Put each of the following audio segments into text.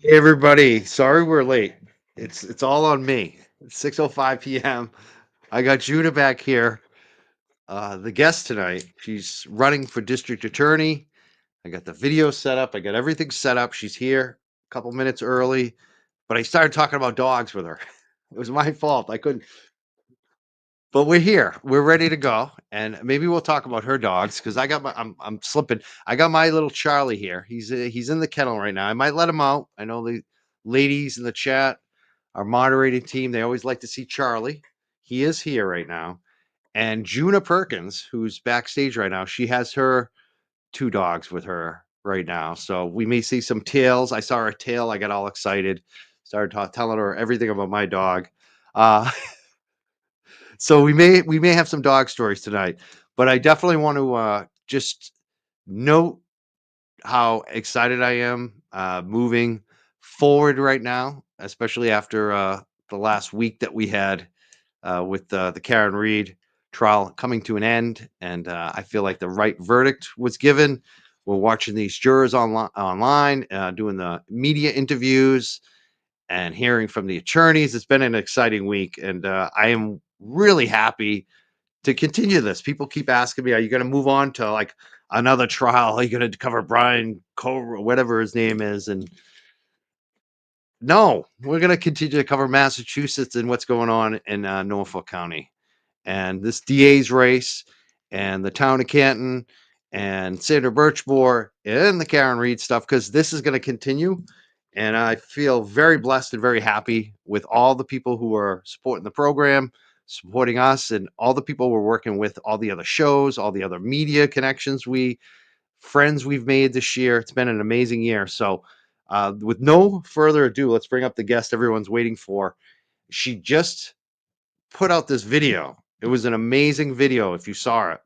Hey everybody, sorry we're late. It's all on me. It's 6:05 p.m. I got Juna back here, the guest tonight. She's running for district attorney. I got the video set up. I got everything set up. She's here a couple minutes early, but I started talking about dogs with her. It was my fault. I couldn't, but we're here. We're ready to go, and maybe we'll talk about her dogs because I'm slipping. I got my little Charlie here. He's in the kennel right now. I might let him out. I know the ladies in the chat, our moderating team, they always like to see Charlie. He is here right now. And Djuna Perkins, who's backstage right now, she has her two dogs with her right now. So we may see some tails. I saw her tail. I got all excited. Started telling her everything about my dog. Uh, so we may have some dog stories tonight, but I definitely want to just note how excited I am moving forward right now, especially after the last week that we had with the Karen Reed trial coming to an end, and I feel like the right verdict was given. We're watching these jurors online, doing the media interviews and hearing from the attorneys. It's been an exciting week, and I am really happy to continue this. People keep asking me, "Are you going to move on to like another trial? Are you going to cover Brian Cole, whatever his name is?" And no, we're going to continue to cover Massachusetts and what's going on in Norfolk County and this DA's race and the town of Canton and Sandra Birchmore and the Karen Reed stuff because this is going to continue. And I feel very blessed and very happy with all the people who are supporting the program, supporting us, and all the people we're working with, all the other shows, all the other media connections friends we've made this year. It's been an amazing year. So, with no further ado, let's bring up the guest everyone's waiting for. She just put out this video. It was an amazing video if you saw it.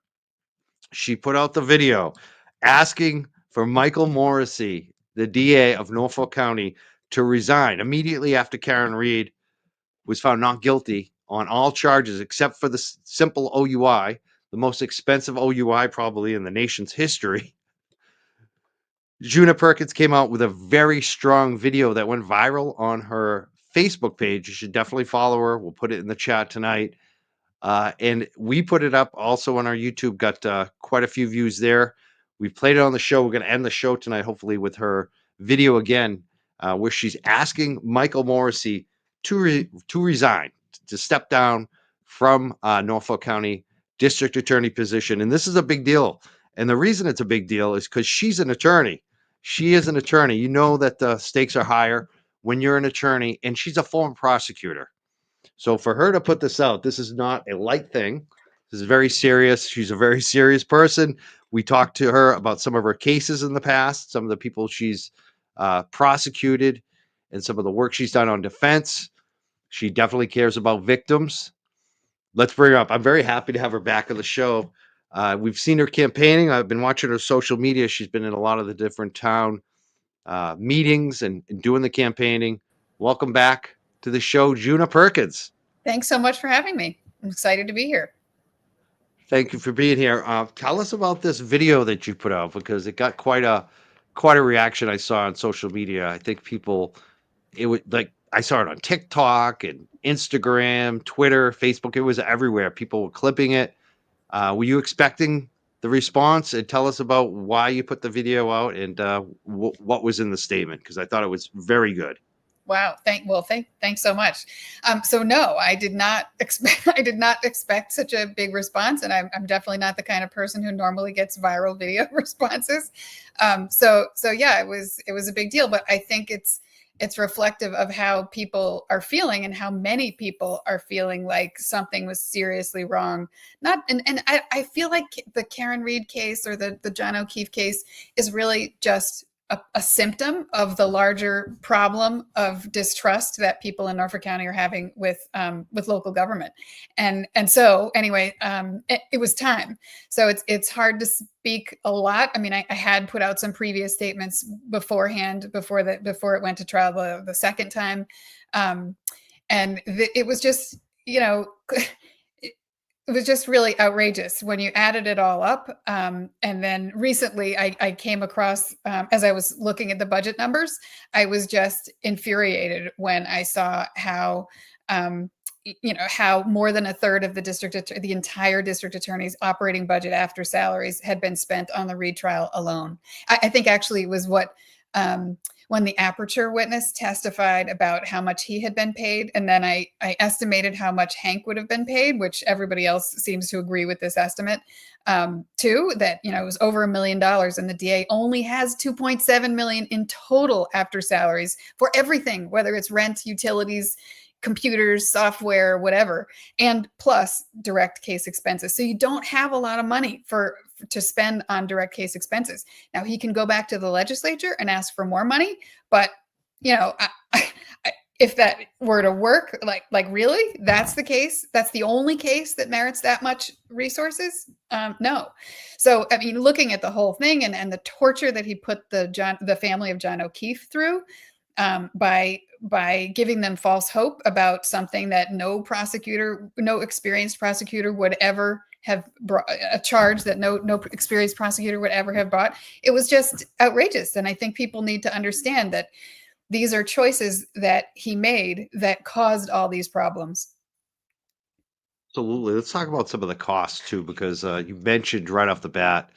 She put out the video asking for Michael Morrissey, the DA of Norfolk County, to resign immediately after Karen Reed was found not guilty on all charges except for the simple OUI, the most expensive OUI probably in the nation's history. Djuna Perkins came out with a very strong video that went viral on her Facebook page. You should definitely follow her. We'll put it in the chat tonight. And we put it up also on our YouTube, got quite a few views there. We've played it on the show. We're going to end the show tonight, hopefully, with her video again, where she's asking Michael Morrissey to resign, to step down from Norfolk County District Attorney position. And this is a big deal. And the reason it's a big deal is because she's an attorney. She is an attorney. You know that the stakes are higher when you're an attorney, and she's a former prosecutor. So for her to put this out, this is not a light thing. This is very serious. She's a very serious person. We talked to her about some of her cases in the past, some of the people she's prosecuted, and some of the work she's done on defense. She definitely cares about victims. Let's bring her up. I'm very happy to have her back on the show. We've seen her campaigning. I've been watching her social media. She's been in a lot of the different town meetings and doing the campaigning. Welcome back to the show, Djuna Perkins. Thanks so much for having me. I'm excited to be here. Thank you for being here. Tell us about this video that you put out because it got quite a reaction I saw on social media. I think people, it would like I saw it on TikTok and Instagram, Twitter, Facebook. It was everywhere. People were clipping it. Were you expecting the response? And tell us about why you put the video out and what was in the statement because I thought it was very good. Wow. Thanks so much. So no, I did not expect. I did not expect such a big response, and I'm definitely not the kind of person who normally gets viral video responses. So yeah, it was a big deal, but I think it's reflective of how people are feeling and how many people are feeling like something was seriously wrong. Not and I feel like the Karen Reed case or the John O'Keefe case is really just a symptom of the larger problem of distrust that people in Norfolk County are having with local government, and so anyway, it was time. So it's hard to speak a lot. I mean, I had put out some previous statements beforehand before it went to trial the second time, and it was just it was just really outrageous when you added it all up. And then recently I came across, as I was looking at the budget numbers, I was just infuriated when I saw how, how more than a third of the entire district attorney's operating budget after salaries had been spent on the retrial alone. I think actually it was when the Aperture witness testified about how much he had been paid. And then I estimated how much Hank would have been paid, which everybody else seems to agree with this estimate too, that, it was over $1 million, and the DA only has 2.7 million in total after salaries for everything, whether it's rent, utilities, computers, software, whatever, and plus direct case expenses. So you don't have a lot of money to spend on direct case expenses. Now he can go back to the legislature and ask for more money, but if that were to work, like really, that's the case. That's the only case that merits that much resources. No. So I mean, looking at the whole thing and the torture that he put the family of John O'Keefe through, by giving them false hope about something that no experienced prosecutor would ever have brought, a charge that no experienced prosecutor would ever have brought. It was just outrageous. And I think people need to understand that these are choices that he made that caused all these problems. Absolutely. Let's talk about some of the costs too, because you mentioned right off the bat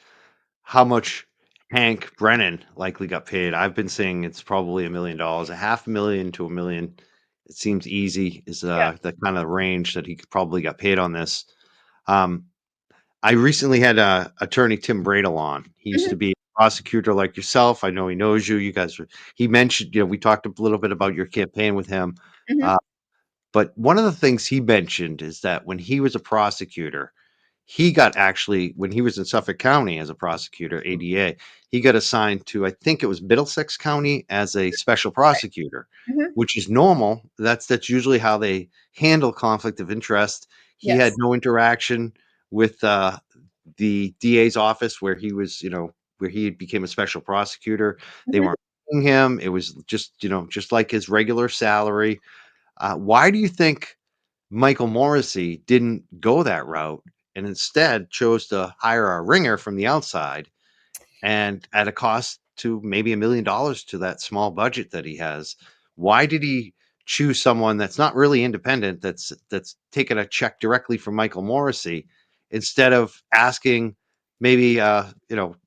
how much Hank Brennan likely got paid. I've been saying it's probably $1 million, $500,000 to $1 million. It seems easy is Yeah. the kind of range that he probably got paid on this. I recently had attorney Tim Bradel on. He used to Mhm. be a prosecutor like yourself. I know he knows you. You guys, he mentioned, we talked a little bit about your campaign with him. Mhm. Uh, but one of the things he mentioned is that when he was a prosecutor, he got actually, when he was in Suffolk County as a prosecutor, ADA, he got assigned to, I think it was Middlesex County as a special prosecutor, Mhm. which is normal. That's usually how they handle conflict of interest. He had Yes. no interaction with the DA's office where he was, where he became a special prosecutor. They Mhm. weren't paying him. It was just, just like his regular salary. Why do you think Michael Morrissey didn't go that route and instead chose to hire a ringer from the outside and at a cost to maybe $1 million to that small budget that he has? Why did he choose someone that's not really independent, that's taking a check directly from Michael Morrissey instead of asking maybe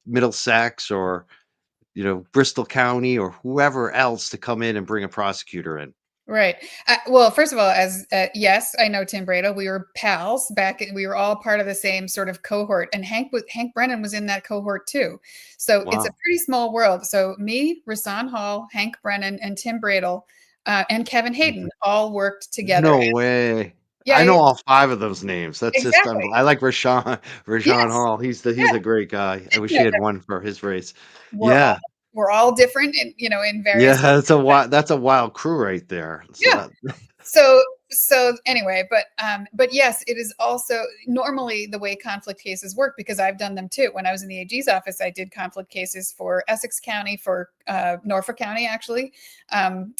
Middlesex or Bristol County or whoever else to come in and bring a prosecutor in? Right. Well, first of all, yes, I know Tim Bradel. We were pals we were all part of the same sort of cohort, and Hank Brennan was in that cohort too. So it's a Wow. pretty small world. So me, Rasan Hall, Hank Brennan, and Tim Bradel, and Kevin Hayden all worked together. No way. Yeah, I yeah, know all 5 of those names. That's just exactly. I like Rashawn Yes, Hall. He's yes. a great guy. I wish You know, he had won for his race. we're all Yeah. we're all different in Yeah, various ways. that's a wild crew right there. So Yeah. So anyway, but yes, it is also normally the way conflict cases work, because I've done them too. When I was in the AG's office, I did conflict cases for Essex County, for Norfolk County, actually, and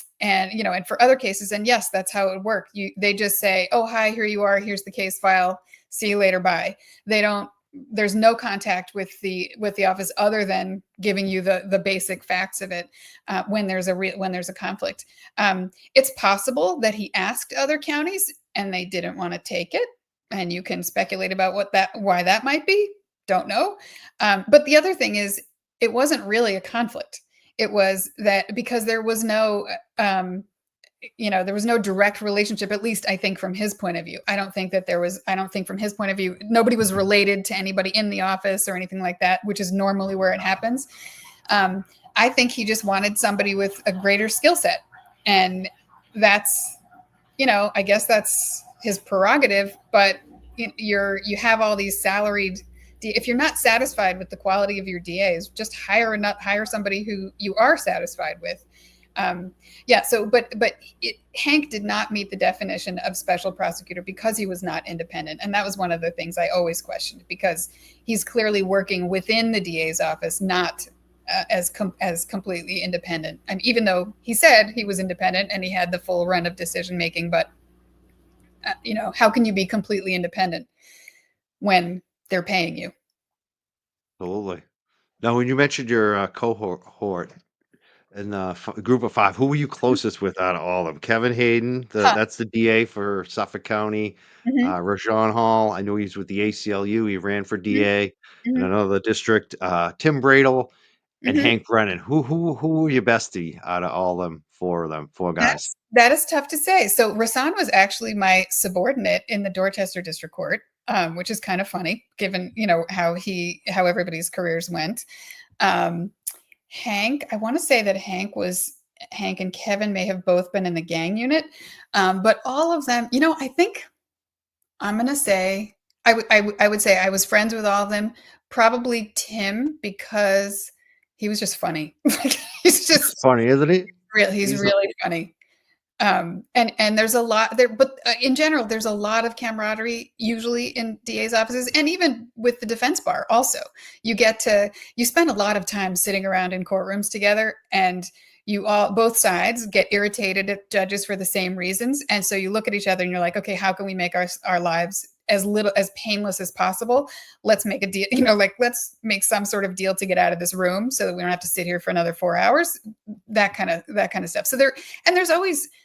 for other cases. And yes, that's how it would work. They just say, "Oh, hi, here you are. Here's the case file. See you later. Bye." They don't. There's no contact with the office other than giving you the basic facts of it when there's a conflict. It's possible that he asked other counties and they didn't want to take it, and you can speculate about why that might be. Don't know. But the other thing is, it wasn't really a conflict. It was that because there was no direct relationship, at least I think from his point of view. I don't think from his point of view, nobody was related to anybody in the office or anything like that, which is normally where it happens. I think he just wanted somebody with a greater skill set. And that's, I guess that's his prerogative, but you have all these salaried, if you're not satisfied with the quality of your DAs, just hire somebody who you are satisfied with. Yeah. So, but Hank did not meet the definition of special prosecutor because he was not independent, and that was one of the things I always questioned, because he's clearly working within the DA's office, not as completely independent. And even though he said he was independent and he had the full run of decision making, but how can you be completely independent? when they're paying you. Absolutely. Now, when you mentioned your cohort and group of five, who were you Mhm. closest with out of all of them? Kevin Hayden, Huh. that's the DA for Suffolk County. Mhm. Rajon Hall, I know he's with the ACLU. He ran for Mhm. DA in Mhm. another district. Tim Bradle and Mhm. Hank Brennan. Who were your bestie out of all them? Four of them, four guys. That is tough to say. So Rasan was actually my subordinate in the Dorchester District Court, which is kind of funny given how everybody's careers went. Um, Hank, I want to say that Hank and Kevin may have both been in the gang unit, but all of them, I think I'm gonna say I would say I was friends with all of them. Probably Tim because he was just funny. Like, he's He's just funny, isn't he? he's He's really funny. And there's a lot there, but in general, there's a lot of camaraderie usually in DA's offices, and even with the defense bar. Also, you spend a lot of time sitting around in courtrooms together, and both sides get irritated at judges for the same reasons, and so you look at each other and you're like, okay, how can we make our lives as painless as possible? Let's make a deal, like let's make some sort of deal to get out of this room so that we don't have to sit here for another 4 hours. That kind of stuff. So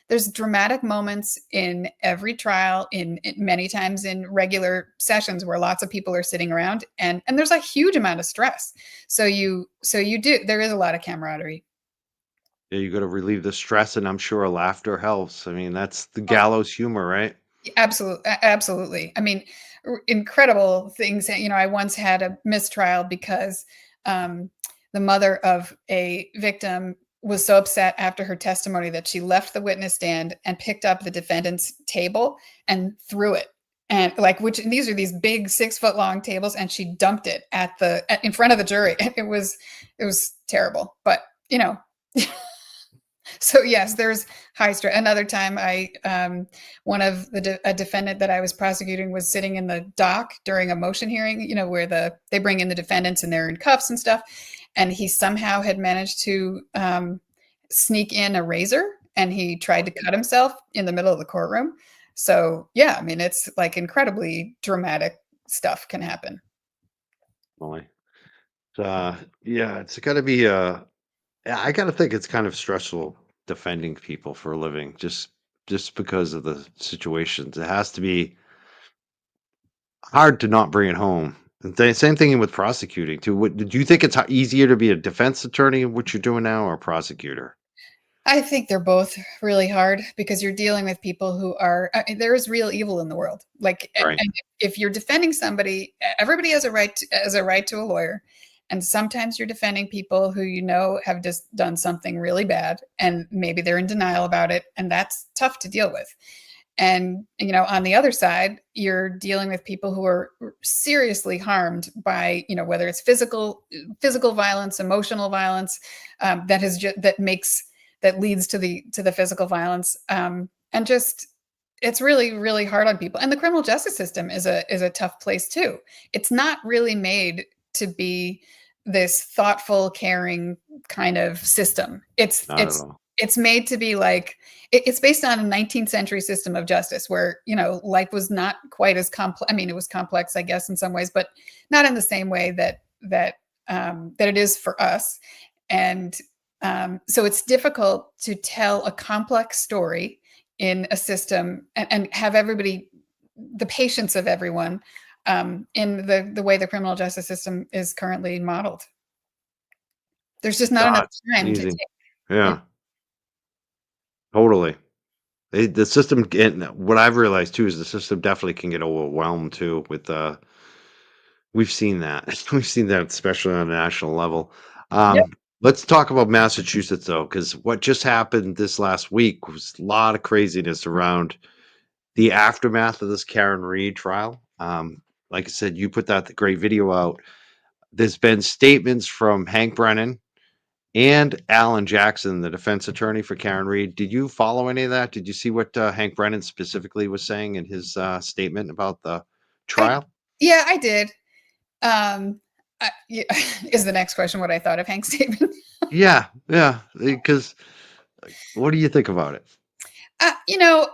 there's dramatic moments in every trial, in many times in regular sessions where lots of people are sitting around, and there's a huge amount of stress. There is a lot of camaraderie. Yeah, you got to relieve the stress, and I'm sure laughter helps. I mean, that's the gallows humor, right? Absolutely, absolutely. I mean, incredible things. I once had a mistrial because um, the mother of a victim was so upset after her testimony that she left the witness stand and picked up the defendant's table and threw it. And these are these big 6 foot long tables, and she dumped it in front of the jury. It was terrible, but you know. So yes, there's high stress. Another time, one of a defendant that I was prosecuting was sitting in the dock during a motion hearing. Where they bring in the defendants and they're in cuffs and stuff, and he somehow had managed to sneak in a razor, and he tried to cut himself in the middle of the courtroom. So yeah, I mean, it's like incredibly dramatic stuff can happen. Boy. Yeah, it's got to be. Yeah, I got to think it's kind of stressful defending people for a living, just because of the situations. It has to be hard to not bring it home. And same thing with prosecuting too. Do you think it's easier to be a defense attorney, what you're doing now, or a prosecutor? I think they're both really hard because you're dealing with people who there is real evil in the world. Like, Right. and if you're defending somebody, everybody has a right to a lawyer. And sometimes you're defending people who have just done something really bad, and maybe they're in denial about it, and that's tough to deal with. And on the other side, you're dealing with people who are seriously harmed by whether it's physical violence, emotional violence, that leads to the physical violence, and just it's really really hard on people. And the criminal justice system is a tough place too. It's not really made to be this thoughtful, caring kind of system. it's Not at it's all. it's made to be like it's based on a 19th century system of justice where life was not quite as complex. I mean, it was complex, I guess, in some ways, but not in the same way that it is for us. And so it's difficult to tell a complex story in a system and have everybody, the patience of everyone, in the way the criminal justice system is currently modeled. There's just not enough God, time to easy. take. Yeah. Yeah, totally. The system, and what I've realized too is the system definitely can get overwhelmed too with we've seen that. We've seen that especially on a national level. Yep. Let's talk about Massachusetts though, because what just happened this last week was a lot of craziness around the aftermath of this Karen Reed trial. Like I said, you put that great video out. There's been statements from Hank Brennan and Alan Jackson, the defense attorney for Karen Reed. Did you follow any of that? Did you see what Hank Brennan specifically was saying in his statement about the I trial? Yeah, I did. Yeah, is the next question what I thought of Hank's statement? Yeah, yeah. Because what do you think about it? Uh, you know,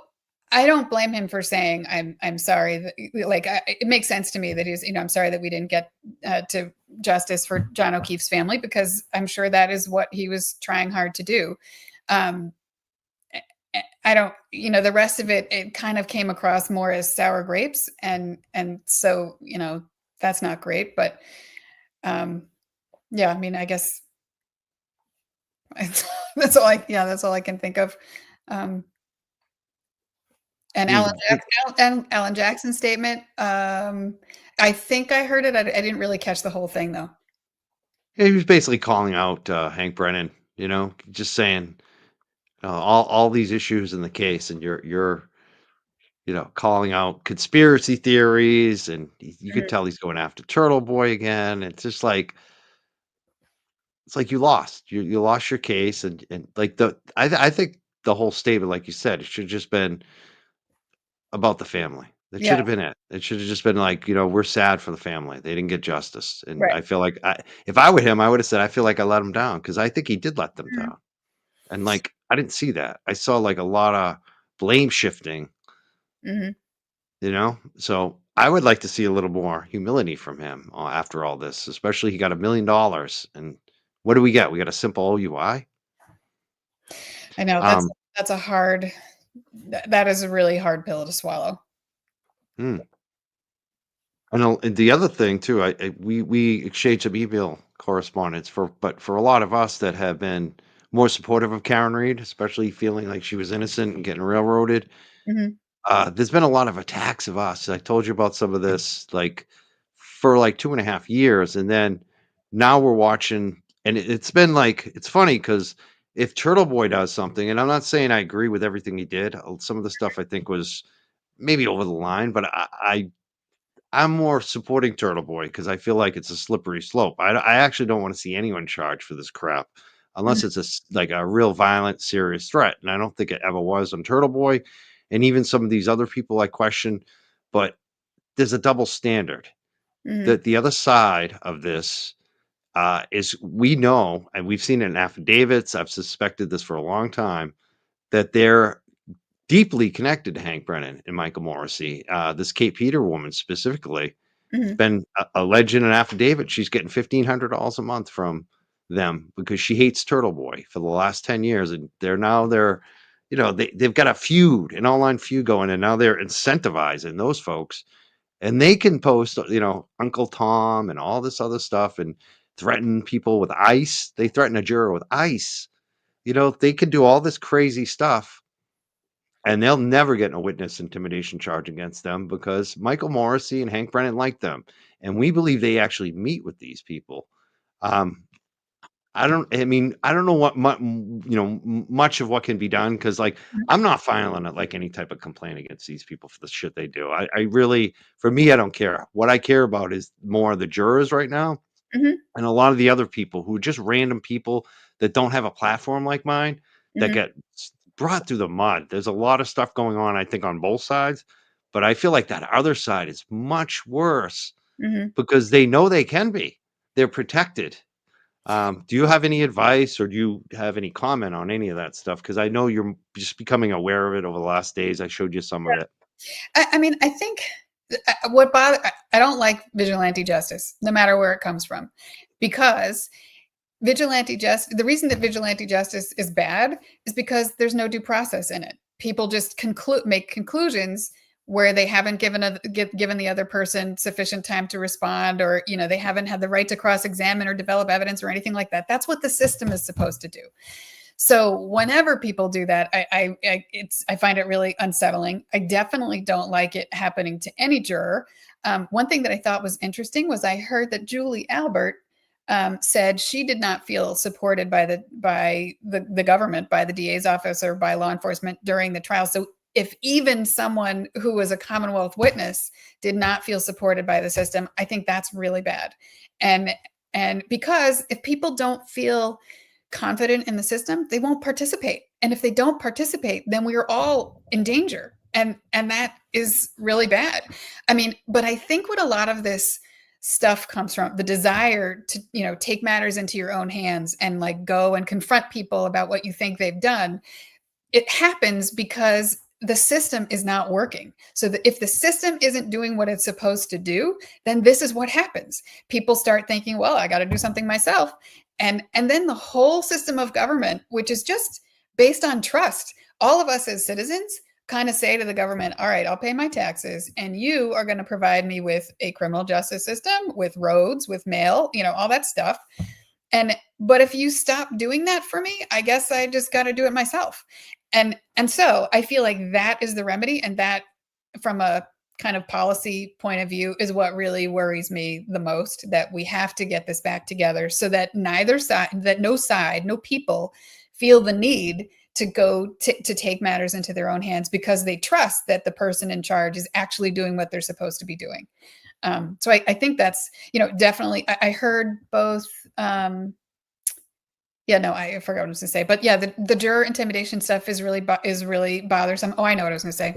I don't blame him for saying I'm sorry. It makes sense to me that he's, I'm sorry that we didn't get to justice for John O'Keefe's family, because I'm sure that is what he was trying hard to do. Um, I don't, the rest of it kind of came across more as sour grapes, and so that's not great. But yeah, I mean, I guess that's all I can think of. And Yeah, Alan Jackson's statement, I think I heard it. I didn't really catch the whole thing, though. he was basically calling out Hank Brennan, just saying all these issues in the case, and you're calling out conspiracy theories, and you could Mhm. tell he's going after Turtle Boy again. It's just like you lost. You lost your case, and like I think the whole statement, like you said, it should have just been about the family. That Yeah, should have been it. It should have just been like, we're sad for the family. They didn't get justice. And right. I feel like if I were him, I would have said, I feel like I let him down, because I think he did let them Mhm, down. And like, I didn't see that. I saw like a lot of blame shifting, mhm. So I would like to see a little more humility from him after all this, especially he got $1 million. And what do we get? We got a simple OUI. I know Um, that's a hard that is a really hard pill to swallow. hmm. And the other thing too, we exchanged some email correspondence but for a lot of us that have been more supportive of Karen Reed, especially feeling like she was innocent and getting railroaded. Mhm, There's been a lot of attacks of us. I told you about some of this, like for like 2.5 years, and then now we're watching, and it's been like it's funny because if Turtle Boy does something, and I'm not saying I agree with everything he did, some of the stuff I think was maybe over the line, but I'm more supporting Turtle Boy because I feel like it's a slippery slope. I actually don't want to see anyone charged for this crap mhm, unless it's like a real violent, serious threat. And I don't think it ever was on Turtle Boy. And even some of these other people I question, but there's a double standard. mhm, The other side of this is we know, and we've seen it in affidavits, I've suspected this for a long time, that they're deeply connected to Hank Brennan and Michael Morrissey. This Kate Peter woman specifically mhm, been alleged in an affidavit she's getting $1,500 a month from them because she hates Turtle Boy for the last 10 years. And they've got a feud, an online feud going, and now they're incentivizing those folks. And they can post, Uncle Tom and all this other stuff and threaten people with ice. They threaten a juror with ice. They can do all this crazy stuff, and they'll never get a witness intimidation charge against them because Michael Morrissey and Hank Brennan like them. And we believe they actually meet with these people. Um, I don't know much of what can be done because, like, mhm, I'm not filing it like any type of complaint against these people for the shit they do. I really, for me, I don't care. What I care about is more the jurors right now mhm, and a lot of the other people who are just random people that don't have a platform like mine that mhm, get brought through the mud. There's a lot of stuff going on, I think, on both sides, but I feel like that other side is much worse mhm. because they know they can be. They're protected. Do you have any advice or do you have any comment on any of that stuff? Because I know you're just becoming aware of it over the last days. I showed you some of it. I mean, I think what bother I don't like vigilante justice, no matter where it comes from, because the reason that vigilante justice is bad is because there's no due process in it. People just make conclusions where they haven't given the other person sufficient time to respond, or they haven't had the right to cross-examine or develop evidence or anything like that. That's what the system is supposed to do. So whenever people do that, I find it really unsettling. I definitely don't like it happening to any juror. One thing that I thought was interesting was I heard that Julie Albert said she did not feel supported by the government, by the DA's office, or by law enforcement during the trial. So if even someone who was a Commonwealth witness did not feel supported by the system, I think that's really bad. And because if people don't feel confident in the system, they won't participate. And if they don't participate, then we are all in danger. And that is really bad. I mean, but I think what a lot of this stuff comes from the desire to, take matters into your own hands and like go and confront people about what you think they've done. It happens because the system is not working. So if the system isn't doing what it's supposed to do, then this is what happens. People start thinking, well, I got to do something myself. And then the whole system of government, which is just based on trust, all of us as citizens kind of say to the government, all right, I'll pay my taxes and you are going to provide me with a criminal justice system, with roads, with mail, all that stuff. But if you stop doing that for me, I guess I just got to do it myself. And so I feel like that is the remedy, and that from a kind of policy point of view is what really worries me the most, that we have to get this back together so that no people feel the need to go to take matters into their own hands because they trust that the person in charge is actually doing what they're supposed to be doing. So I think that's, definitely, I heard both. I forgot what I was going to say, but yeah, the juror intimidation stuff is really bothersome. Oh, I know what I was going to say.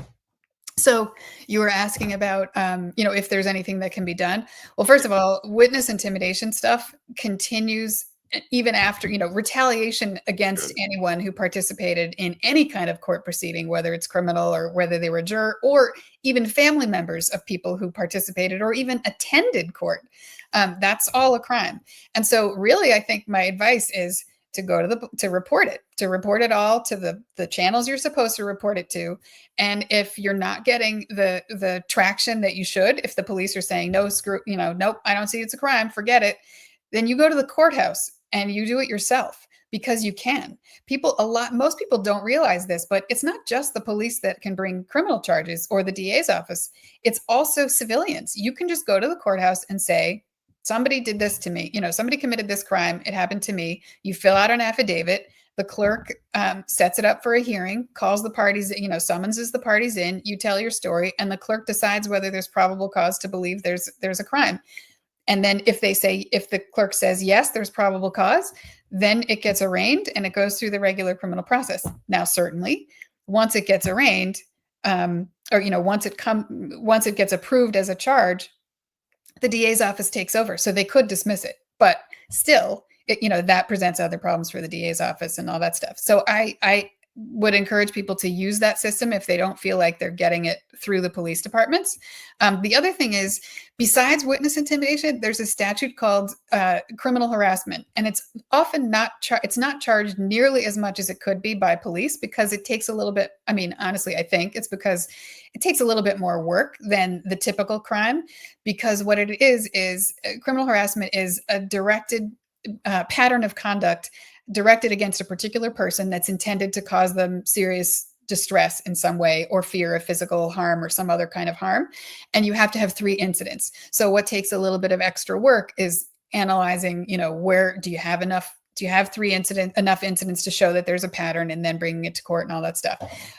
So you were asking about, if there's anything that can be done. Well, first of all, witness intimidation stuff continues even after, retaliation against anyone who participated in any kind of court proceeding, whether it's criminal or whether they were a juror, or even family members of people who participated or even attended court. That's all a crime. And so really, I think my advice is to go to report it all to the channels you're supposed to report it to. And if you're not getting the traction that you should, if the police are saying, no, nope, I don't see it's a crime, forget it, then you go to the courthouse and you do it yourself, because you can. Most people don't realize this, but it's not just the police that can bring criminal charges or the DA's office. It's also civilians. You can just go to the courthouse and say, somebody did this to me. Somebody committed this crime. It happened to me. You fill out an affidavit. The clerk sets it up for a hearing, calls the parties, summonses the parties in. You tell your story, and the clerk decides whether there's probable cause to believe there's a crime. And then if the clerk says, yes, there's probable cause, then it gets arraigned and it goes through the regular criminal process. Now, certainly, once it gets arraigned, once it gets approved as a charge, the DA's office takes over. So they could dismiss it, but still, that presents other problems for the DA's office and all that stuff. So I would encourage people to use that system if they don't feel like they're getting it through the police departments. The other thing is, besides witness intimidation, there's a statute called criminal harassment, and it's often it's not charged nearly as much as it could be by police, because it takes a little bit. I mean, honestly, I think it's because it takes a little bit more work than the typical crime, because what it is criminal harassment is a directed pattern of conduct directed against a particular person that's intended to cause them serious distress in some way, or fear of physical harm or some other kind of harm. And you have to have 3 incidents. So what takes a little bit of extra work is analyzing, where do you have enough incidents to show that there's a pattern, and then bringing it to court and all that stuff.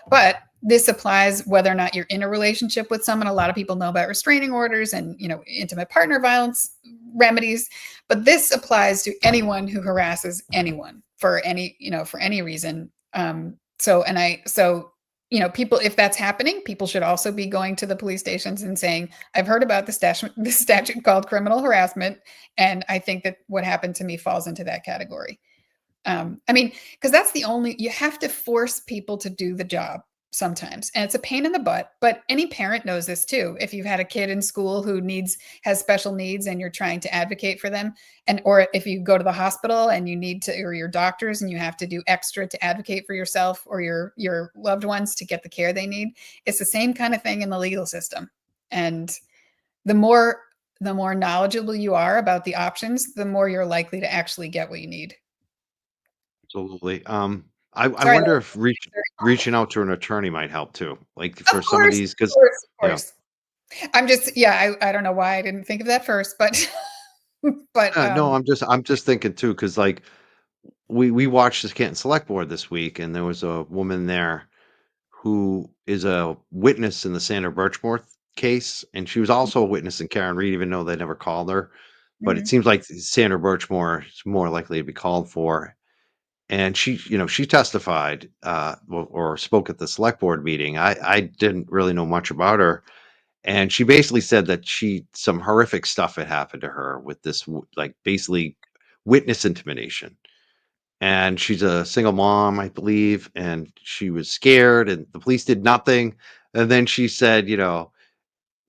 But this applies whether or not you're in a relationship with someone. A lot of people know about restraining orders and, intimate partner violence remedies, but this applies to anyone who harasses anyone for any reason. People, if that's happening, people should also be going to the police stations and saying, I've heard about this statute called criminal harassment, and I think that what happened to me falls into that category. Because that's you have to force people to do the job sometimes, and it's a pain in the butt, but any parent knows this too. If you've had a kid in school who has special needs and you're trying to advocate for them, or if you go to the hospital and you need to, or your doctors, and you have to do extra to advocate for yourself or your loved ones to get the care they need, it's the same kind of thing in the legal system. And the more knowledgeable you are about the options, the more you're likely to actually get what you need. Absolutely. I Sorry. wonder if reaching out to an attorney might help too, like Of for some of course, these, because of you know, course. I'm just, I don't know why I didn't think of that first, but, no, I'm just thinking too, because like we watched this Canton Select Board this week, and there was a woman there who is a witness in the Sandra Birchmore case, and she was also a witness in Karen Reed, even though they never called her. But it Mhm. seems like Sandra Birchmore is more likely to be called for. And she testified, or spoke at the select board meeting. I didn't really know much about her, and she basically said that some horrific stuff had happened to her with this, like basically witness intimidation. and she's a single mom, I believe, and she was scared, and the police did nothing. And then she said,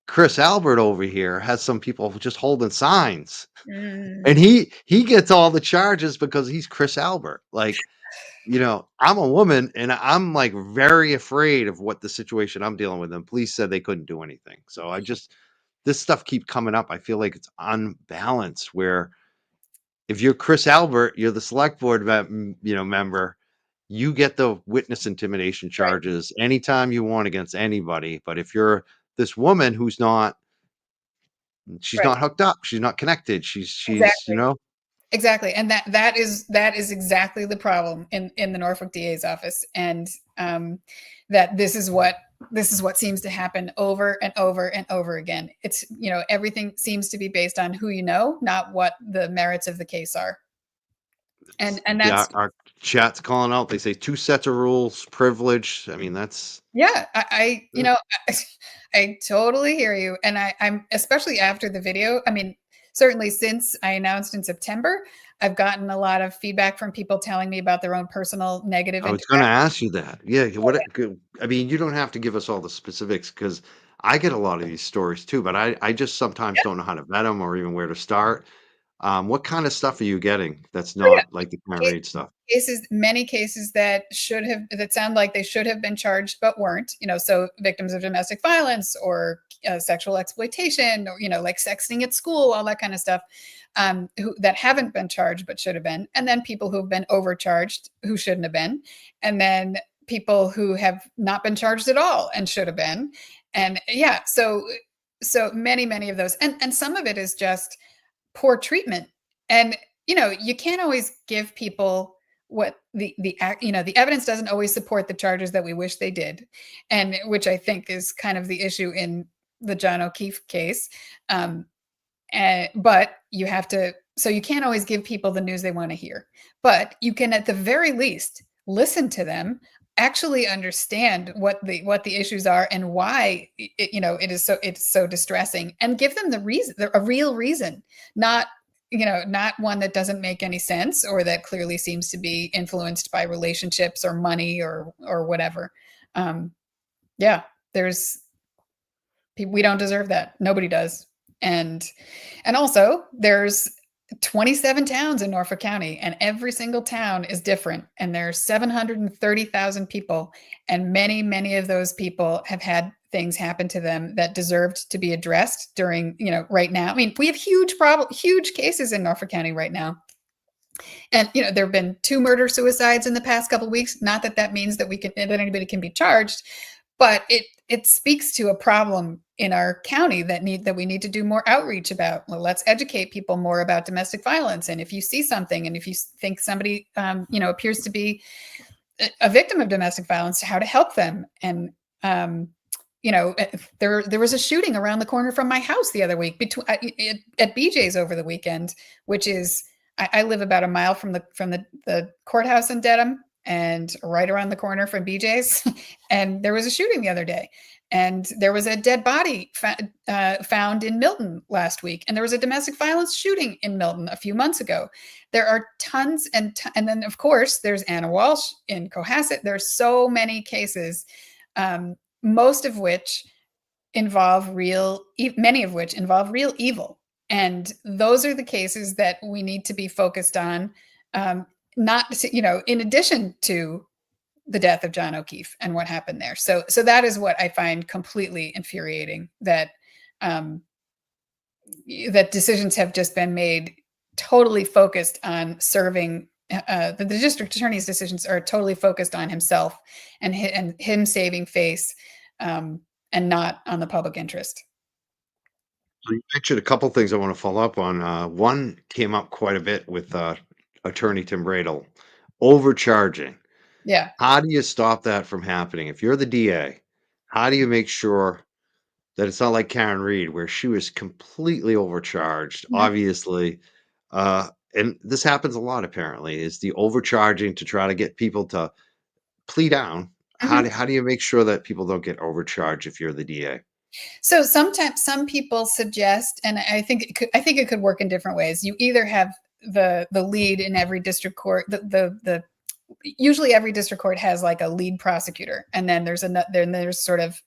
Chris Albert over here has some people just holding signs, and Mm, he gets all the charges because he's Chris Albert. Like, I'm a woman, and I'm like very afraid of what the situation I'm dealing with. And police said they couldn't do anything. So this stuff keep coming up. I feel like it's unbalanced where if you're Chris Albert, you're the select board member, you get the witness intimidation right. charges anytime you want against anybody. But if you're this woman who's not, she's Right. not hooked up, she's not connected, she's Exactly. Exactly. And that is exactly the problem in the Norfolk DA's office. And that this is what seems to happen over and over and over again. It's, everything seems to be based on who you know, not what the merits of the case are. And yeah, that's, our chat's calling out. They say two sets of rules, privilege. I mean, that's yeah, I I totally hear you. And I'm especially after the video. I mean, certainly since I announced in September, I've gotten a lot of feedback from people telling me about their own personal negative I was going to interactions. ask you that. Yeah, I mean, you don't have to give us all the specifics because I get a lot of these stories too, but I just sometimes don't know how to vet them or even where to start. What kind of stuff are you getting that's Oh, yeah. not like the current Ca- rate stuff? Many cases that sound like they should have been charged but weren't. So victims of domestic violence or sexual exploitation, or like sexting at school, all that kind of stuff, that haven't been charged but should have been, and then people who've been overcharged who shouldn't have been, and then people who have not been charged at all and should have been, and yeah, so many of those, and some of it is just poor treatment. And you can't always give people what the evidence doesn't always support the charges that we wish they did, and which I think is kind of the issue in the John O'Keefe case. But you have to, so you can't always give people the news they want to hear, but you can at the very least listen to them, actually understand what the issues are and why it's so distressing, and give them the reason, a real reason, not not one that doesn't make any sense or that clearly seems to be influenced by relationships or money or whatever. um yeah, there's we don't deserve that. Nobody does. And also there's 27 towns in Norfolk County, and every single town is different. And there's 730,000 people, and many of those people have had things happen to them that deserved to be addressed during, right now. I mean, we have huge cases in Norfolk County right now. And there have been 2 murder suicides in the past couple of weeks. Not that that means that anybody can be charged, but it speaks to a problem in our county that we need to do more outreach about. Well, let's educate people more about domestic violence. And if you see something, and if you think somebody appears to be a victim of domestic violence, how to help them. And there was a shooting around the corner from my house the other week at BJ's over the weekend, which is, I live about a mile from the courthouse in Dedham, and right around the corner from BJ's. And there was a shooting the other day, and there was a dead body found in Milton last week, and there was a domestic violence shooting in Milton a few months ago. There are tons, and then of course there's Anna Walsh in Cohasset. There's so many cases, most of which many of which involve real evil. And those are the cases that we need to be focused on, not, in addition to the death of John O'Keefe and what happened there. So that is what I find completely infuriating, that that decisions have just been made totally focused on serving. The district attorney's decisions are totally focused on himself and him saving face, and not on the public interest. So you mentioned a couple things I want to follow up on. One came up quite a bit with Attorney Tim Bradle, overcharging. Yeah. How do you stop that from happening? If you're the DA, how do you make sure that it's not like Karen Reed, where she was completely overcharged, Mhm. obviously. And this happens a lot, apparently, is the overcharging to try to get people to plea down. Mhm. How do you make sure that people don't get overcharged if you're the DA? So sometimes some people suggest, and I think it could work in different ways. You either have the lead in every district court. The usually every district court has like a lead prosecutor, and then there's sort of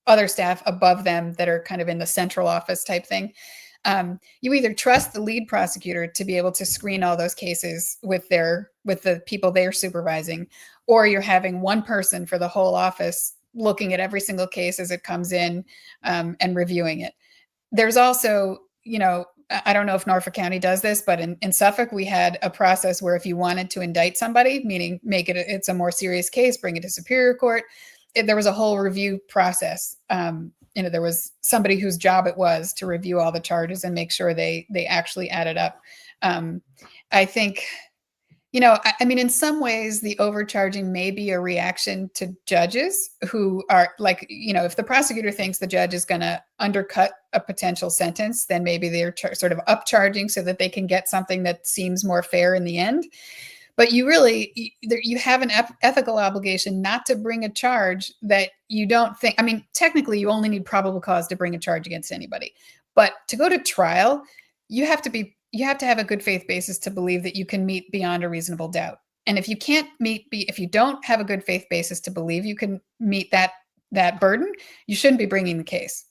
other staff above them that are kind of in the central office type thing. You either trust the lead prosecutor to be able to screen all those cases with the people they're supervising, or you're having one person for the whole office looking at every single case as it comes in, and reviewing it. There's also, I don't know if Norfolk County does this, but in Suffolk, we had a process where if you wanted to indict somebody, meaning it's a more serious case, bring it to Superior Court, there was a whole review process. There was somebody whose job it was to review all the charges and make sure they actually added up. I think, I mean, in some ways, the overcharging may be a reaction to judges who are like, if the prosecutor thinks the judge is going to undercut a potential sentence, then maybe they're sort of upcharging so that they can get something that seems more fair in the end. But you have an ethical obligation not to bring a charge that you don't think, I mean, technically you only need probable cause to bring a charge against anybody. But to go to trial, you have to have a good faith basis to believe that you can meet beyond a reasonable doubt. And if you don't have a good faith basis to believe you can meet that burden, you shouldn't be bringing the case.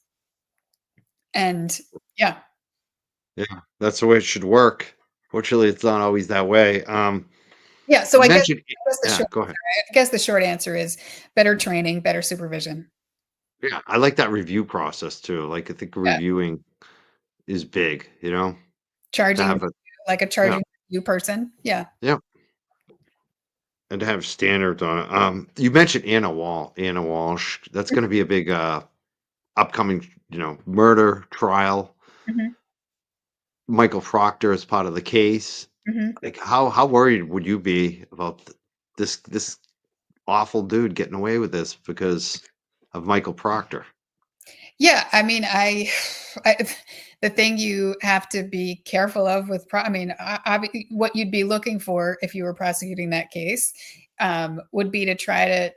And yeah. Yeah, that's the way it should work. Fortunately, it's not always that way. Yeah, so I guess go ahead. I guess the short answer is better training, better supervision. Yeah, I like that review process too. Like, I think reviewing is big, Charging like a charging review person. Yeah. Yeah. And to have standards on it. You mentioned Anna Walsh. That's going to be a big upcoming, murder trial. Mm-hmm. Michael Proctor is part of the case. Mm-hmm. Like, how worried would you be about this awful dude getting away with this because of Michael Proctor? Yeah, I mean, the thing you have to be careful of with, what you'd be looking for if you were prosecuting that case would be to try to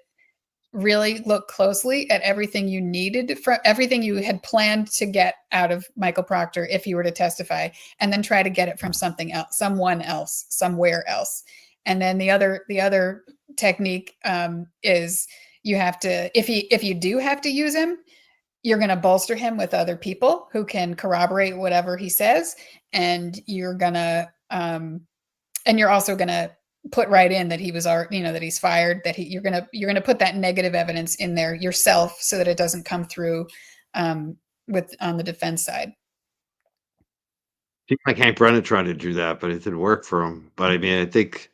really look closely at everything you needed, from everything you had planned to get out of Michael Proctor if he were to testify, and then try to get it from someone else, somewhere else. And then the other technique is you have to, if you do have to use him, you're going to bolster him with other people who can corroborate whatever he says, and you're also going to put right in that he was, that he's fired, that you're going to put that negative evidence in there yourself so that it doesn't come through on the defense side. People like Hank Brennan tried to do that, but it didn't work for him. But I mean, I think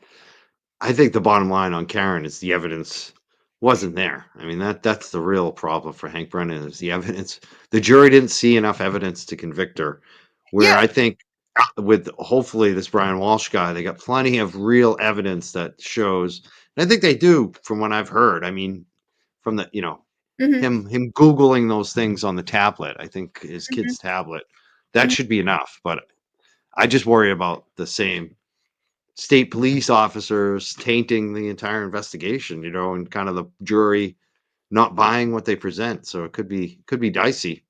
the bottom line on Karen is the evidence wasn't there. I mean, that's the real problem for Hank Brennan is the evidence. The jury didn't see enough evidence to convict her. Where I think with hopefully this Brian Walsh guy, they got plenty of real evidence that shows, and I think they do from what I've heard. I mean, from the him Googling those things on the tablet, I think his kid's tablet, that should be enough. But I just worry about the same state police officers tainting the entire investigation, and kind of the jury not buying what they present. So it could be dicey.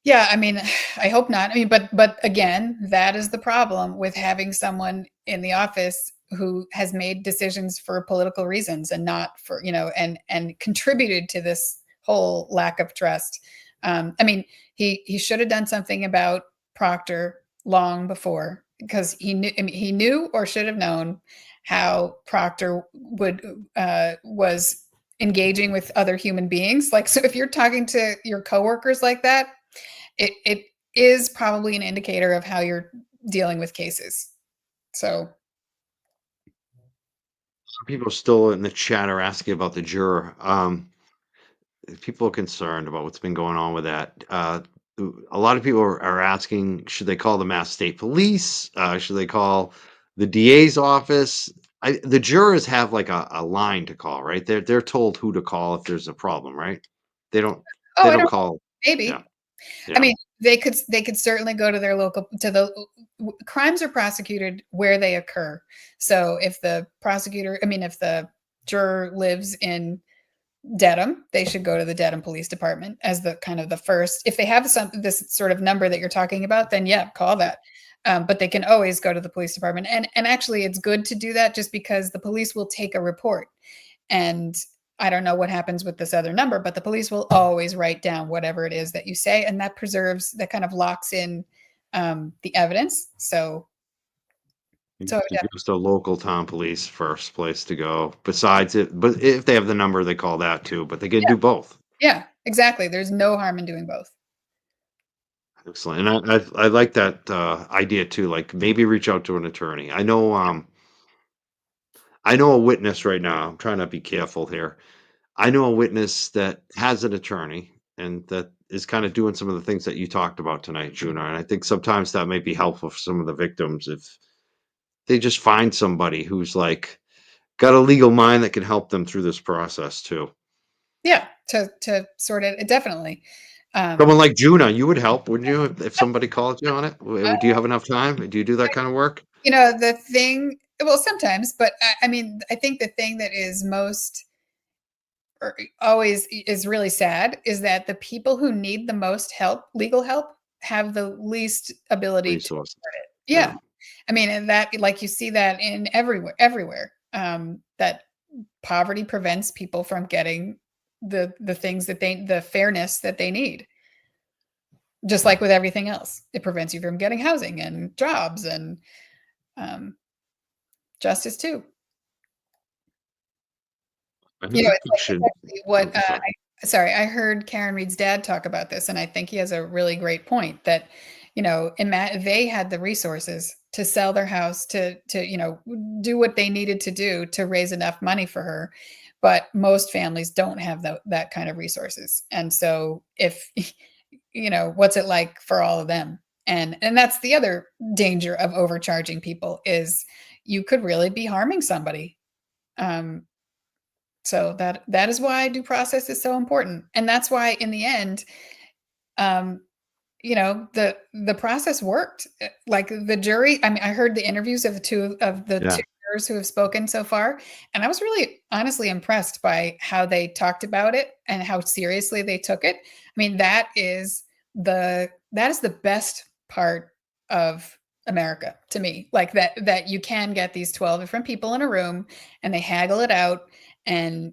Yeah, I mean, I hope not. I mean, but again, that is the problem with having someone in the office who has made decisions for political reasons and not for, and contributed to this whole lack of trust. I mean, he should have done something about Proctor long before, because he knew or should have known how Proctor was engaging with other human beings. Like, so if you're talking to your coworkers like that, it is probably an indicator of how you're dealing with cases. So people still in the chat are asking about the juror. People are concerned about what's been going on with that. A lot of people are asking, should they call the Mass State Police? Should they call the DA's office? The jurors have like a line to call, right? They're told who to call if there's a problem, right? They don't call. Maybe. Yeah. I mean, they could certainly go to their local, crimes are prosecuted where they occur. So if the juror lives in Dedham, they should go to the Dedham Police Department as the kind of the first. If they have this sort of number that you're talking about, then yeah, call that. But they can always go to the police department. And actually, it's good to do that just because the police will take a report. And I don't know what happens with this other number, but the police will always write down whatever it is that you say, and that preserves, that kind of locks in the evidence. So, so It goes to local town police first place to go. Besides it, but if they have the number, they call that too. But they can yeah, do both. yeah, exactly. There's no harm in doing both. Excellent, and I like that idea too. Like maybe reach out to an attorney. I know a witness right now. I'm trying to be careful here. I know a witness that has an attorney and that is kind of doing some of the things that you talked about tonight, Juna. And I think sometimes that may be helpful for some of the victims if they just find somebody who's like got a legal mind that can help them through this process too. Yeah, to sort it definitely. Um, Someone like Juna, you would help, wouldn't you, if somebody called you on it? Do you have enough time? Do you do that kind of work? the thing, well, sometimes, but I mean, I think the thing that is most or always is really sad is that the people who need the most help, legal help, have the least ability to Resources. afford it. Yeah. Yeah. I mean, and that, like, you see that in everywhere. That poverty prevents people from getting the things that the fairness that they need. Just like with everything else, it prevents you from getting housing and jobs and um, justice too. I You know, think we it's should. actually what, Oh, sorry. sorry, I heard Karen Reed's dad talk about this, and I think he has a really great point that, they had the resources to sell their house, to do what they needed to do to raise enough money for her, but most families don't have that kind of resources. And so if what's it like for all of them? And that's the other danger of overcharging people is you could really be harming somebody. Um, so that is why due process is so important, and that's why in the end, um, the process worked. Like the jury, I mean, I heard the interviews of the Yeah. two jurors who have spoken so far, and I was really honestly impressed by how they talked about it and how seriously they took it. I mean, that is the best part of America to me. Like that you can get these 12 different people in a room and they haggle it out, and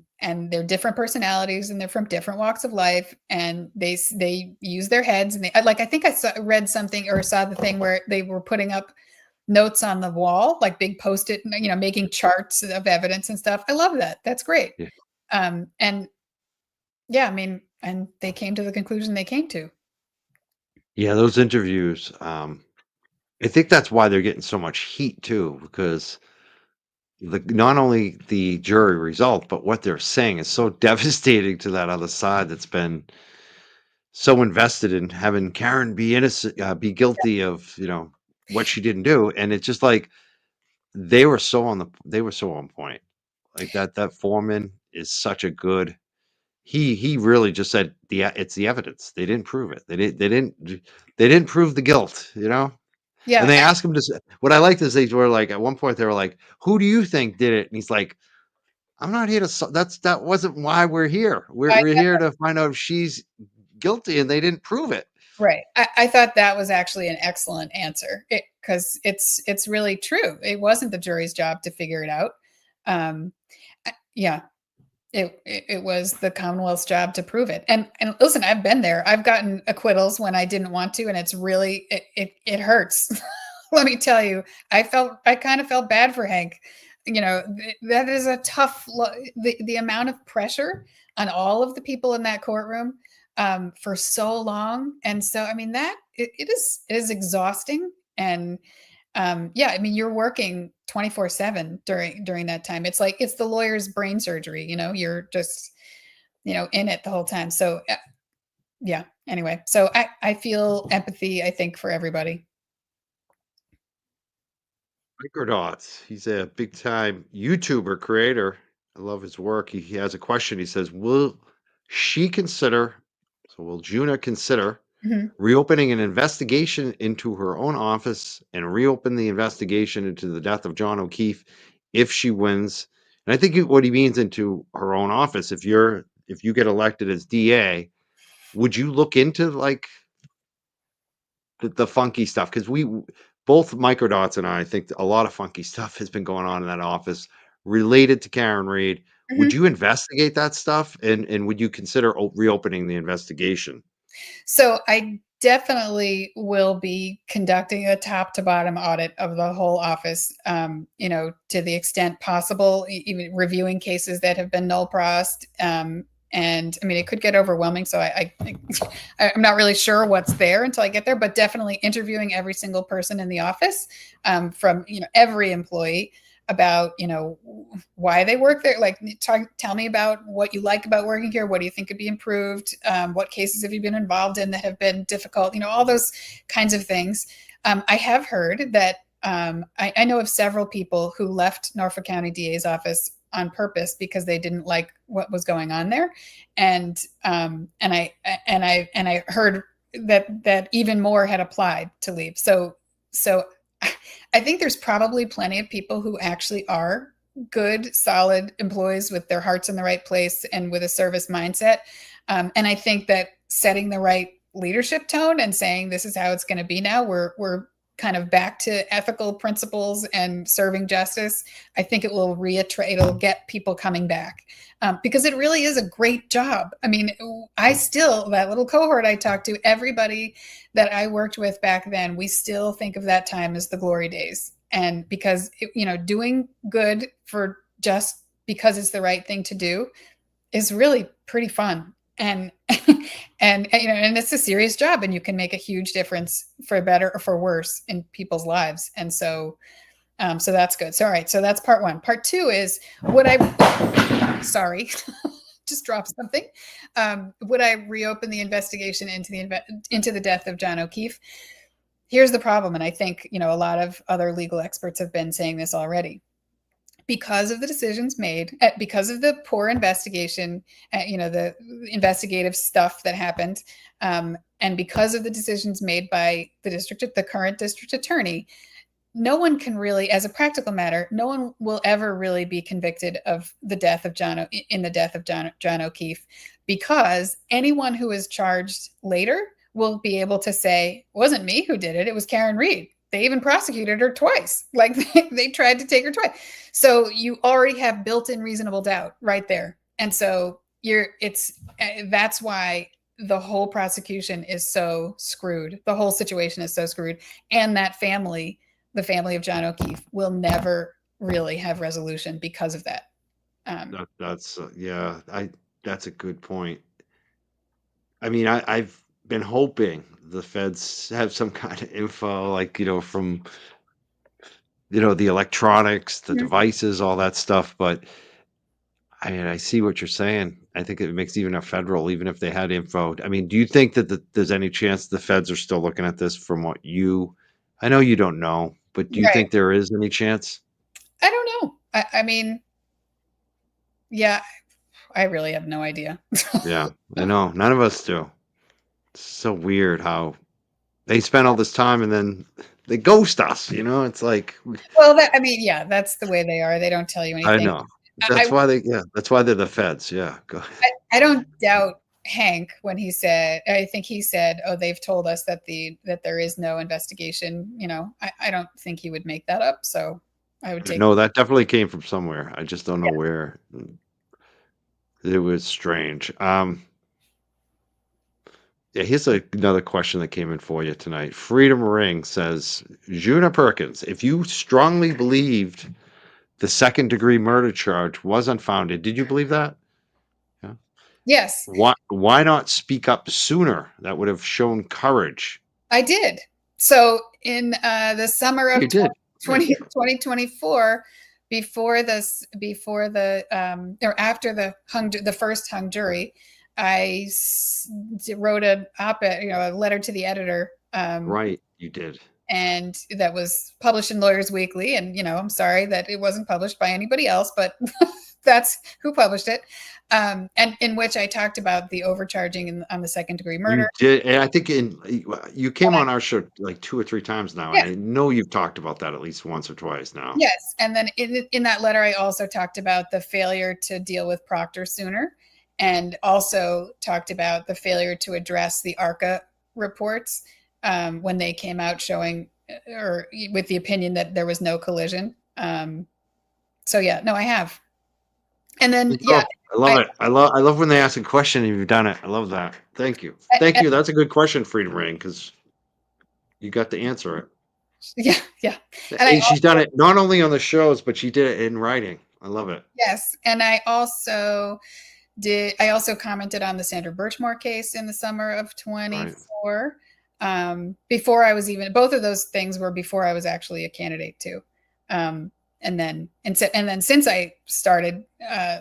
they're different personalities and they're from different walks of life, and they use their heads, and I think read something or saw the thing where they were putting up notes on the wall, like big post-it, making charts of evidence and stuff. I love that. That's great. Yeah. And yeah, I mean, and they came to the conclusion they came to. Yeah, those interviews, I think that's why they're getting so much heat too, because not only the jury result, but what they're saying is so devastating to that other side that's been so invested in having Karen be innocent, be guilty of, what she didn't do. And it's just like they were so on point. Like that foreman is such a good. He really just said it's the evidence. They didn't prove it. They didn't prove the guilt. And Yeah, they asked him to. What I liked is they were like at one point they were like, "Who do you think did it?" And he's like, "I'm not here to. That wasn't why we're here. We're I we're here to find out if she's guilty, and they didn't prove it." right. I thought that was actually an excellent answer because it's really true. It wasn't the jury's job to figure it out. Yeah, it was the Commonwealth's job to prove it. And listen, I've been there. I've gotten acquittals when I didn't want to, and it's really it hurts. Let me tell you, I kind of felt bad for Hank. That is a tough the amount of pressure on all of the people in that courtroom for so long. And so I mean that it is exhausting. And yeah, I mean, you're working 24/7 during that time. It's like it's the lawyer's brain surgery, you're just, in it the whole time. So yeah, anyway, so I feel empathy, I think, for everybody. Microdot. He's a big time YouTuber creator. I love his work. He has a question. He says, "Will she consider? So will Juna consider Mhm. reopening an investigation into her own office and reopen the investigation into the death of John O'Keefe if she wins?" And I think what he means into her own office. If you get elected as DA, would you look into like the funky stuff? Because both Microdots and I think a lot of funky stuff has been going on in that office related to Karen Reed. Would Mhm. you investigate that stuff, and would you consider reopening the investigation? So I definitely will be conducting a top to bottom audit of the whole office, to the extent possible, even reviewing cases that have been null prossed. And I mean, it could get overwhelming. So I'm not really sure what's there until I get there, but definitely interviewing every single person in the office, from, every employee about, why they work there. Like, tell me about what you like about working here. What do you think could be improved? What cases have you been involved in that have been difficult? All those kinds of things. I have heard that I know of several people who left Norfolk County DA's office on purpose because they didn't like what was going on there, and I heard that even more had applied to leave. So I think there's probably plenty of people who actually are good, solid employees with their hearts in the right place and with a service mindset. And I think that setting the right leadership tone and saying this is how it's going to be now, we're kind of back to ethical principles and serving justice. I think it will it'll get people coming back, because it really is a great job. I mean, that little cohort I talked to, everybody that I worked with back then, we still think of that time as the glory days. And because, doing good for just because it's the right thing to do is really pretty fun. And and it's a serious job, and you can make a huge difference for better or for worse in people's lives. And so that's good. So all right, so that's part one. Part two is, would I sorry, just dropped something. Would I reopen the investigation into the death of John O'Keefe? Here's the problem, and I think a lot of other legal experts have been saying this already. Because of the decisions made, because of the poor investigation, the investigative stuff that happened, and because of the decisions made by the current district attorney, no one can really, as a practical matter, no one will ever really be convicted of the death of John O'Keefe, because anyone who is charged later will be able to say, it wasn't me who did it, it was Karen Reed. They even prosecuted her twice. Like, they tried to take her twice. So you already have built-in reasonable doubt right there. And so that's why the whole prosecution is so screwed. The whole situation is so screwed. And that family, the family of John O'Keefe, will never really have resolution because of that. That's that's a good point. I mean, I've been hoping the feds have some kind of info, like, from, the electronics, the Mhm. devices, all that stuff. But I mean, I see what you're saying. I think it makes even a federal, even if they had info. I mean, do you think that there's any chance the feds are still looking at this from I know you don't know, but do you Right. think there is any chance? I don't know. I mean, yeah, I really have no idea. Yeah, I know. None of us do. It's so weird how they spend all this time and then they ghost us, It's like, Well, yeah, that's the way they are. They don't tell you I anything. know. I That's why they're the feds. Yeah. Go ahead. I don't doubt Hank when he said, I think he said, "Oh, they've told us that there is no investigation." I don't think he would make that up. So I would take. No, that definitely came from somewhere. I just don't know where. It was strange. Yeah, here's another question that came in for you tonight. Freedom Ring says, Djuna Perkins, if you strongly believed the second-degree murder charge was unfounded, did you believe that? Yeah. Yes, Why not speak up sooner? That would have shown courage. I did. So in the summer of You did. 2024, or after the first hung jury, I wrote an op-ed, a letter to the editor, Right, you did. and that was published in Lawyers Weekly. And I'm sorry that it wasn't published by anybody else, but that's who published it. And in which I talked about the overcharging on the second-degree You murder. did, and I think you came on our show like 2 or 3 times now, and Yeah. I know you've talked about that at least once or twice now. Yes, and then in that letter, I also talked about the failure to deal with Proctor sooner, and also talked about the failure to address the ARCA reports, when they came out showing or with the opinion that there was no collision. So yeah, no, I have. And then yeah, I love it. I love when they ask a question and you've done it. I love that. Thank you. Thank you. That's a good question, Freedom Ring, because you got to answer it. yeah, yeah. And she's done it not only on the shows, but she did it in writing. I love it. Yes, and I also commented on the Sandra Birchmore case in the summer of 24. Right. Before I was even, both of those things were before I was actually a candidate too. And then since I started,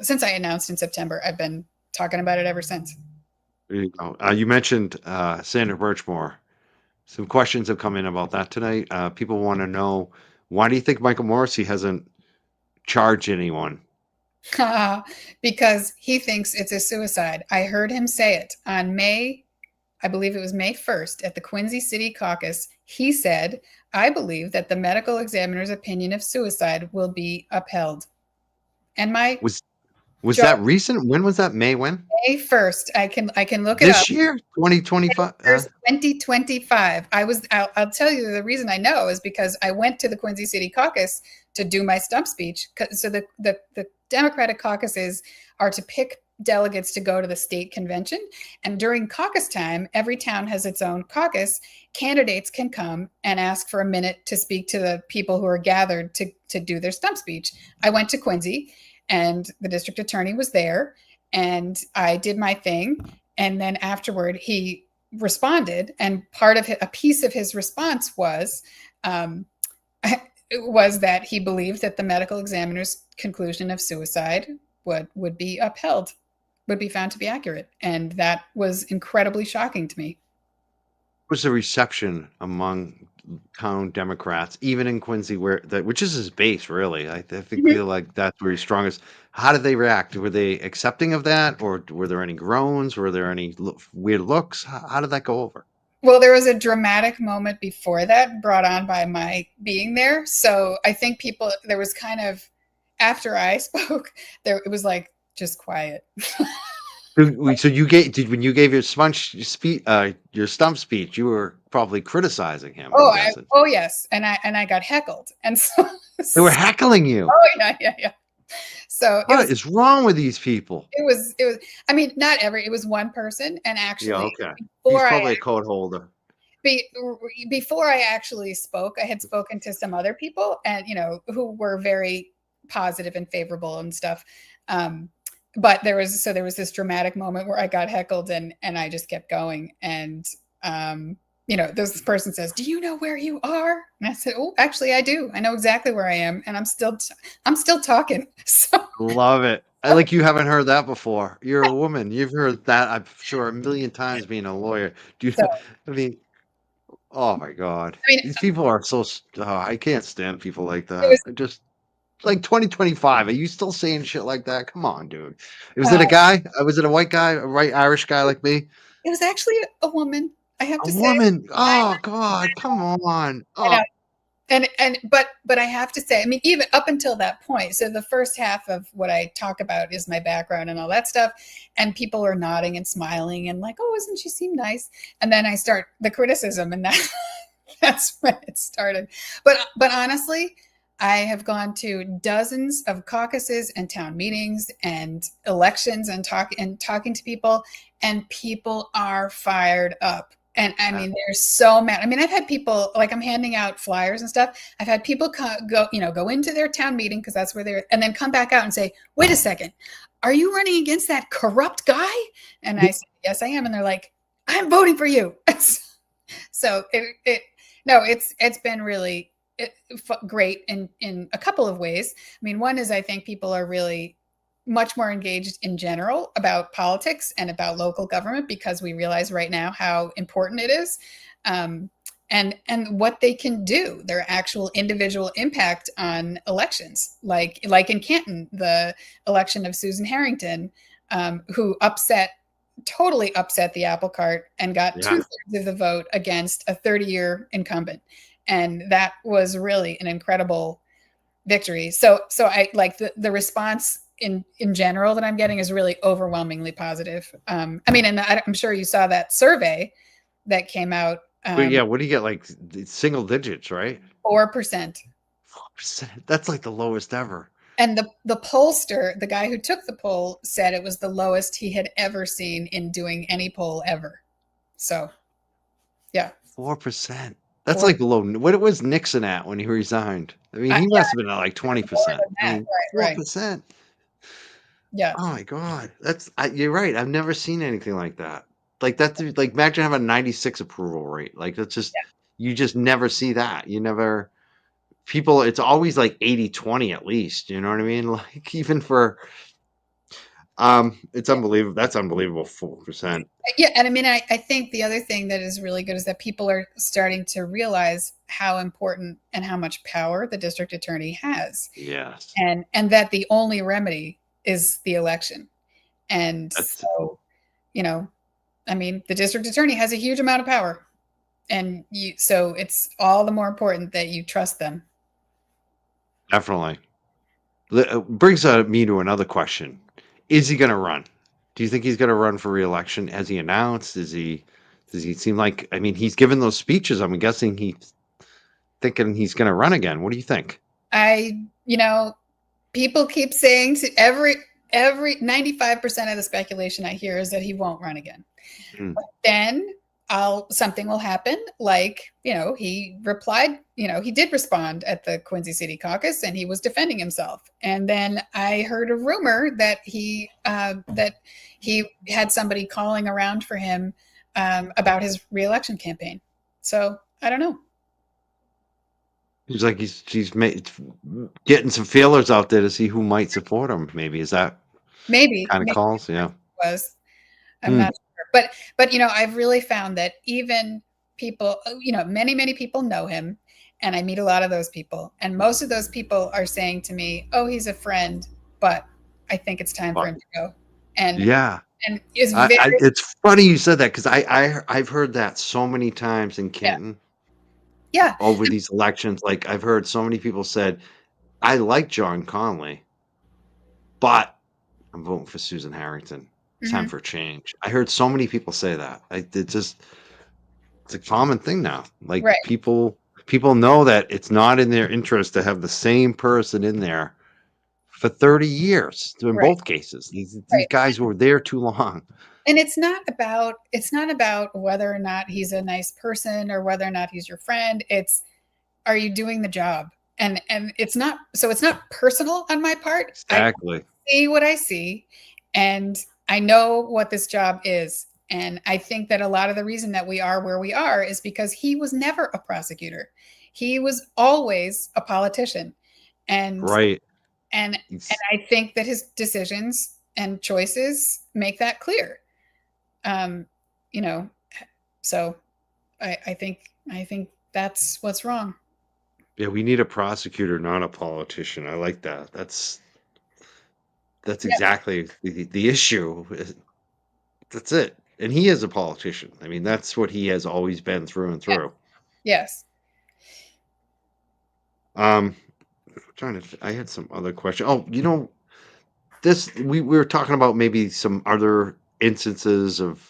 since I announced in September, I've been talking about it ever since. You mentioned Sandra Birchmore. Some questions have come in about that tonight. People want to know, why do you think Michael Morrissey hasn't charged anyone? Because he thinks it's a suicide. I heard him say it on I believe it was May 1st at the Quincy City Caucus. He said, I believe that the medical examiner's opinion of suicide will be upheld. And was that recent? When was that? May when? May 1st. I can look it up. This year, 2025. 2025. I'll tell you the reason I know is because I went to the Quincy City Caucus to do my stump speech. So the Democratic caucuses are to pick delegates to go to the state convention. And during caucus time, every town has its own caucus. Candidates can come and ask for a minute to speak to the people who are gathered to do their stump speech. I went to Quincy and the district attorney was there and I did my thing. And then afterward, he responded. And a piece of his response was that he believed that the medical examiner's conclusion of suicide would be upheld, would be found to be accurate. And that was incredibly shocking to me. What was the reception among town Democrats, even in Quincy, which is his base, really? I feel like that's where he's strongest. How did they react? Were they accepting of that, or were there any groans? Were there any weird looks? How did that go over? Well, there was a dramatic moment before that brought on by my being there. So I think there was kind of, after I spoke, it was like, just quiet. So when you gave your stump speech, you were probably criticizing him. Oh yes, and I got heckled, and so they were heckling you. Oh yeah. So what is wrong with these people? It was. I mean, it was one person, and actually, yeah, okay. He's probably a code holder. Before I actually spoke, I had spoken to some other people, and who were very positive and favorable and stuff. But there was this dramatic moment where I got heckled and I just kept going. And, this person says, do you know where you are? And I said, oh, actually I do. I know exactly where I am. And I'm still talking. So love it. You haven't heard that before. You're a woman. You've heard that, I'm sure, a million times being a lawyer. Oh my God. These people are so, I can't stand people like that. Like 2025, are you still saying shit like that? Come on, dude. Was it a guy? Was it a white guy, a white Irish guy like me? It was actually a woman. I have to say. A woman. Oh God, come on. Oh. But I have to say, I mean, even up until that point, so the first half of what I talk about is my background and all that stuff, and people are nodding and smiling and like, oh, doesn't she seem nice? And then I start the criticism, and that's when it started. But honestly, I have gone to dozens of caucuses and town meetings and elections and talking to people, and people are fired up. And I mean, they're so mad. I mean, I've had people, like, I'm handing out flyers and stuff. I've had people go into their town meeting because that's where they're, and then come back out and say, wait a second, are you running against that corrupt guy? And I say, yes, I am. And they're like, I'm voting for you. So it's been really great in a couple of ways. I mean, one is I think people are really much more engaged in general about politics and about local government because we realize right now how important it is, and what they can do, their actual individual impact on elections, like in Canton, the election of Susan Harrington, who totally upset the apple cart and got 2/3 of the vote against a 30-year incumbent. And that was really an incredible victory. So I like the response in general that I'm getting is really overwhelmingly positive. I mean, and I'm sure you saw that survey that came out But yeah, what do you get? Like single digits, right? 4%. 4%. That's like the lowest ever. And the pollster, the guy who took the poll, said it was the lowest he had ever seen in doing any poll ever. So, yeah, 4%. That's four. like below what it was Nixon at when he resigned. I mean, he Yeah, must have been at like more 20%. than I that. mean, Right, right. 4%. Yeah, Oh my God. You're right. I've never seen anything like that. Like that's like imagine having a 96 approval rate. Like that's just you just never see that. You never people it's always like 80-20 at least. You know what I mean? Like even for it's yeah. unbelievable. That's unbelievable 4%. Yeah, and I mean, I think the other thing that is really good is that people are starting to realize how important and how much power the district attorney has, Yes. and that the only remedy is the election. And That's so, you know, I mean, the district attorney has a huge amount of power, and so it's all the more important that you trust them. definitely. Brings me to another question. Is he going to run? Do you think he's going to run for reelection? Has he announced? Does he seem like, I mean, he's given those speeches. I'm guessing he's thinking he's going to run again. What do you think? People keep saying to every 95% of the speculation I hear is that he won't run again. Mm. But then something will happen, like, he replied, he did respond at the Quincy City caucus and he was defending himself. And then I heard a rumor that he had somebody calling around for him about his reelection campaign. So I don't know. He's like getting some feelers out there to see who might support him. Maybe is that Maybe kind of calls? Yeah. was. I'm Hmm. not sure. But I've really found that even people, many people know him, and I meet a lot of those people, and most of those people are saying to me, "Oh, he's a friend, but I think it's time for him to go." And Yeah. is very It's funny you said that because I've heard that so many times in yeah, Canton yeah, over these elections. Like I've heard so many people said, I like John Conley, but I'm voting for Susan Harrington. It's time mhm, for a change. I heard so many people say that. It's a common thing now. Like right, people know that it's not in their interest to have the same person in there for 30 years in right, both cases. These right. guys were there too long. And it's not about whether or not he's a nice person or whether or not he's your friend. It's, are you doing the job? And it's not personal on my part. I Exactly. see what I see, and I know what this job is. And I think that a lot of the reason that we are where we are is because he was never a prosecutor. He was always a politician. And Right. and and Ex- I think that his decisions and choices make that clear. Um, you know, so I think that's what's wrong. Yeah, we need a prosecutor, not a politician. I like that. That's Yeah. exactly the issue. That's it. And he is a politician. I mean, that's what he has always been through and through. Yes. Um, I had some other question. Oh, this we were talking about maybe some other instances of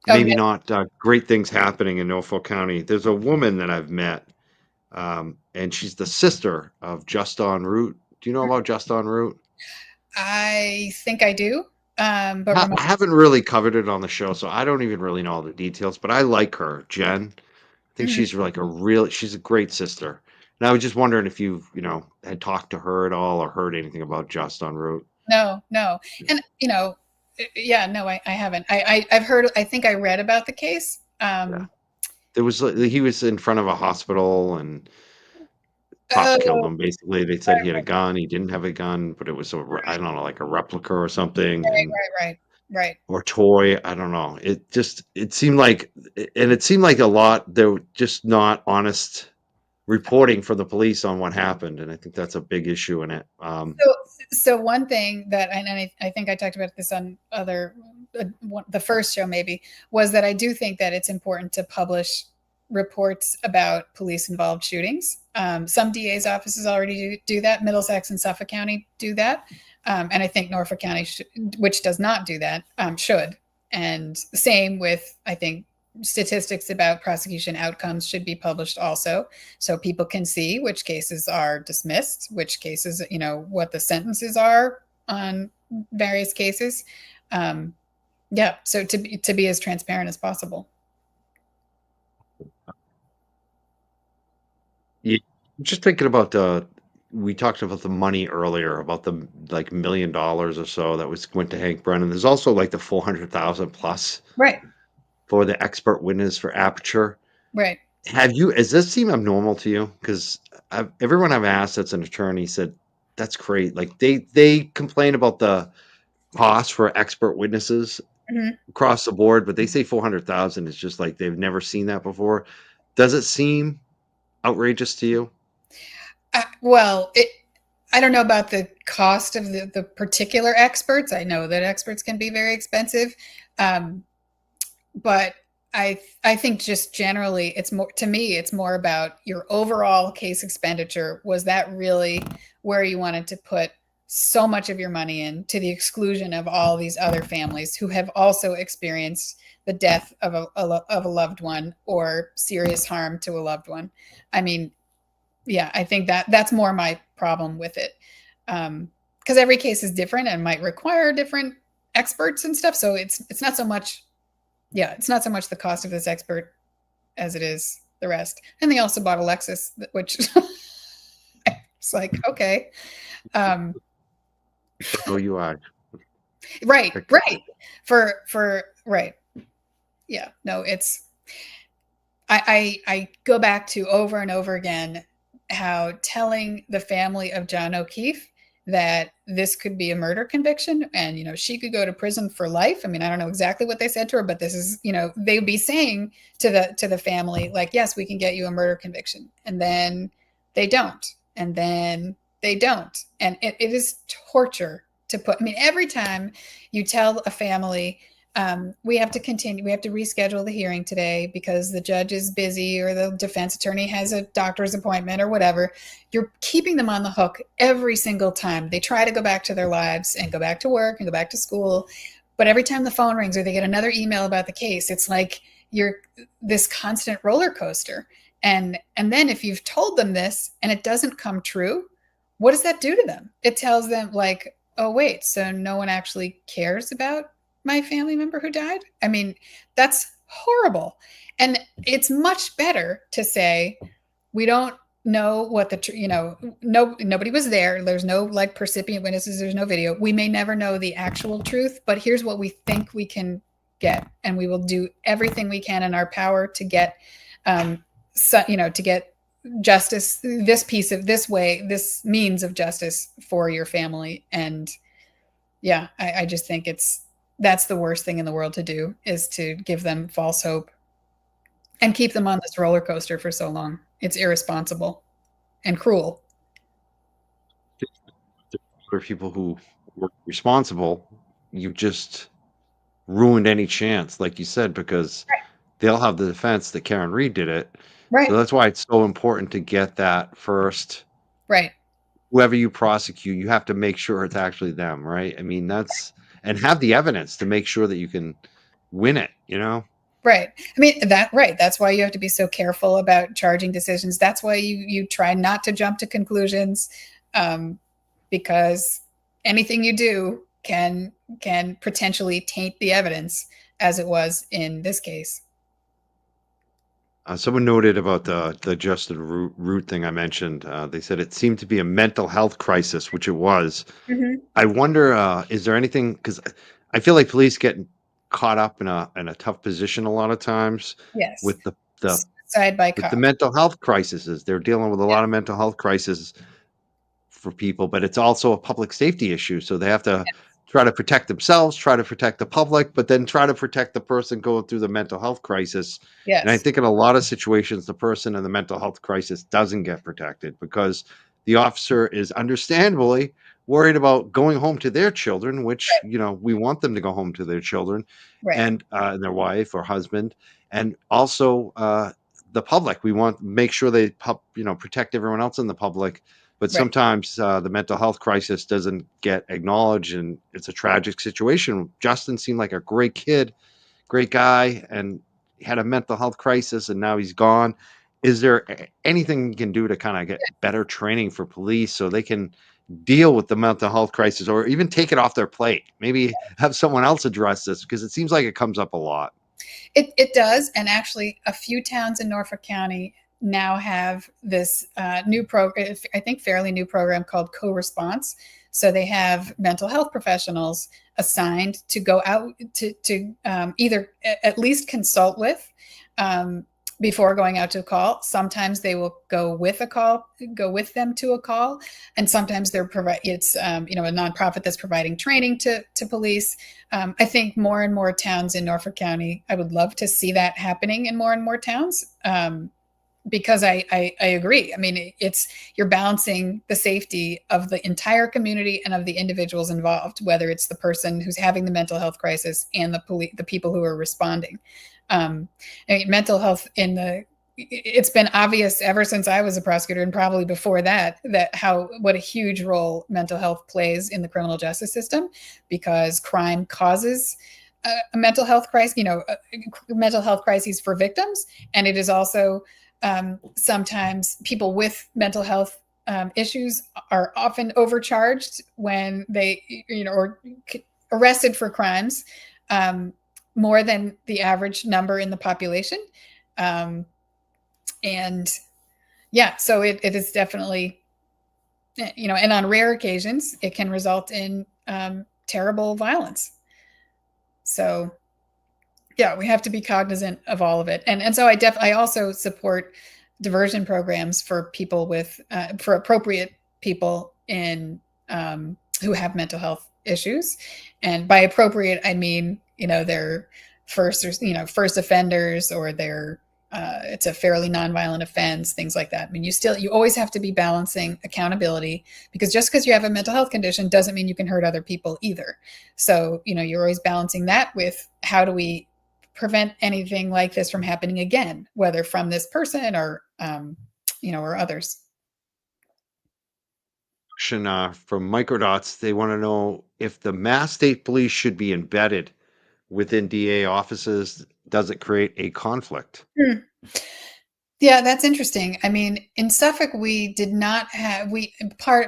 Oh, maybe yeah. not great things happening in Norfolk County. There's a woman that I've met, and she's the sister of Just en Route. Do you know about Just en Route? I think I do. But I haven't really covered it on the show, so I don't even really know all the details. But I like her, Jen. I think mhm. she's a great sister. And I was just wondering if you had talked to her at all or heard anything about Just en Route. No, no. And yeah, no, I haven't. I've heard, I think I read about the case. Yeah. There was he was in front of a hospital and cops killed Oh, him. Basically, they said he had a gun. He didn't have a gun, but it was I don't know, like a replica or something, and right, right. or toy. I don't know. It seemed like, and it seemed like a lot. They were just not honest reporting for the police on what happened, and I think that's a big issue in it. So one thing that, and I think I talked about this on the first show maybe, was that I do think that it's important to publish reports about police involved shootings. Some DA's offices already do that. Middlesex and Suffolk County do that. And I think Norfolk County, which does not do that, should. And same with, I think, statistics about prosecution outcomes should be published also, so people can see which cases are dismissed, which cases, what the sentences are on various cases. Yeah, so to be as transparent as possible. Yeah, just thinking about we talked about the money earlier, about the like $1 million or so that went to Hank Brennan. There's also like the 400,000 plus Right, for the expert witness for Aperture. right. Does this seem abnormal to you? Because everyone I've asked that's an attorney said that's great. Like they complain about the cost for expert witnesses Mhm. across the board, but they say 400,000 is just like they've never seen that before. Does it seem outrageous to you? Well, I don't know about the cost of the particular experts. I know that experts can be very expensive. But I think just generally it's more, to me, it's more about your overall case expenditure. Was that really where you wanted to put so much of your money in, to the exclusion of all these other families who have also experienced the death of a loved one or serious harm to a loved one? I mean, yeah, I think that's more my problem with it. Because every case is different and might require different experts and stuff. So it's not so much, yeah, it's not so much the cost of this expert as it is the rest. And they also bought a Lexus, which it's like, okay. Oh, you are. Right, right. For right. Yeah, no, it's I go back to over and over again how telling the family of John O'Keefe that this could be a murder conviction and she could go to prison for life. I mean, I don't know exactly what they said to her, but this is, they'd be saying to the family, like, yes, we can get you a murder conviction. And then they don't. And then they don't. And it is torture to put, I mean, every time you tell a family, we have to continue. We have to reschedule the hearing today because the judge is busy or the defense attorney has a doctor's appointment or whatever. You're keeping them on the hook every single time. They try to go back to their lives and go back to work and go back to school. But every time the phone rings or they get another email about the case, it's like you're this constant roller coaster. And then if you've told them this and it doesn't come true, what does that do to them? It tells them like, oh, wait, so no one actually cares about my family member who died? I mean, that's horrible. And it's much better to say, we don't know what nobody was there. There's no like percipient witnesses. There's no video. We may never know the actual truth, but here's what we think we can get. And we will do everything we can in our power to get, to get justice, this means of justice for your family. And yeah, I just think that's the worst thing in the world to do, is to give them false hope and keep them on this roller coaster for so long. It's irresponsible and cruel. For people who were responsible, you just ruined any chance, like you said, because Right. they'll have the defense that Karen Reed did it. Right. So that's why it's so important to get that first. Right. Whoever you prosecute, you have to make sure it's actually them, right? I mean, and have the evidence to make sure that you can win it, Right. I mean, right. That's why you have to be so careful about charging decisions. That's why you try not to jump to conclusions, because anything you do can potentially taint the evidence, as it was in this case. Someone noted about the Justin Root thing I mentioned. They said it seemed to be a mental health crisis, which it was. Mm-hmm. I wonder, is there anything? Because I feel like police get caught up in a tough position a lot of times Yes. with the Side by with the cop. mental health crises. They're dealing with a lot of mental health crises for people, but it's also a public safety issue. So they have to try to protect themselves, try to protect the public, but then try to protect the person going through the mental health crisis. And I Yes. think in a lot of situations, the person in the mental health crisis doesn't get protected because the officer is understandably worried about going home to their children, which, we want them to go home to their children Right. and their wife or husband. And also the public, we want to make sure they, protect everyone else in the public. But Right. sometimes the mental health crisis doesn't get acknowledged, and it's a tragic situation. Justin seemed like a great kid, great guy, and had a mental health crisis and now he's gone. Is there anything you can do to kind of get better training for police so they can deal with the mental health crisis or even take it off their plate? Maybe have someone else address this because it seems like it comes up a lot. It does, and actually, a few towns in Norfolk County now have this new program. I think fairly new program called co-response. So they have mental health professionals assigned to go out to either at least consult with before going out to a call. Sometimes they will go with them to a call, and sometimes it's a nonprofit that's providing training to police. I think more and more towns in Norfolk County, I would love to see that happening in more and more towns. Because I agree. I mean, you're balancing the safety of the entire community and of the individuals involved, whether it's the person who's having the mental health crisis and the people who are responding. I mean, mental health it's been obvious ever since I was a prosecutor, and probably before that what a huge role mental health plays in the criminal justice system, because crime causes a mental health crisis, mental health crises for victims, and it is also sometimes people with mental health issues are often overcharged when they, or arrested for crimes more than the average number in the population. And yeah, so it is definitely, and on rare occasions, it can result in terrible violence. So yeah, we have to be cognizant of all of it. And so I also support diversion programs for people for appropriate people who have mental health issues. And by appropriate, I mean, they're first offenders, or it's a fairly nonviolent offense, things like that. I mean, you always have to be balancing accountability, because just because you have a mental health condition doesn't mean you can hurt other people either. So, you're always balancing that with how do we prevent anything like this from happening again, whether from this person or, or others. From Microdots, they want to know if the Mass State Police should be embedded within DA offices. Does it create a conflict? Yeah, that's interesting. I mean, in Suffolk, we did not have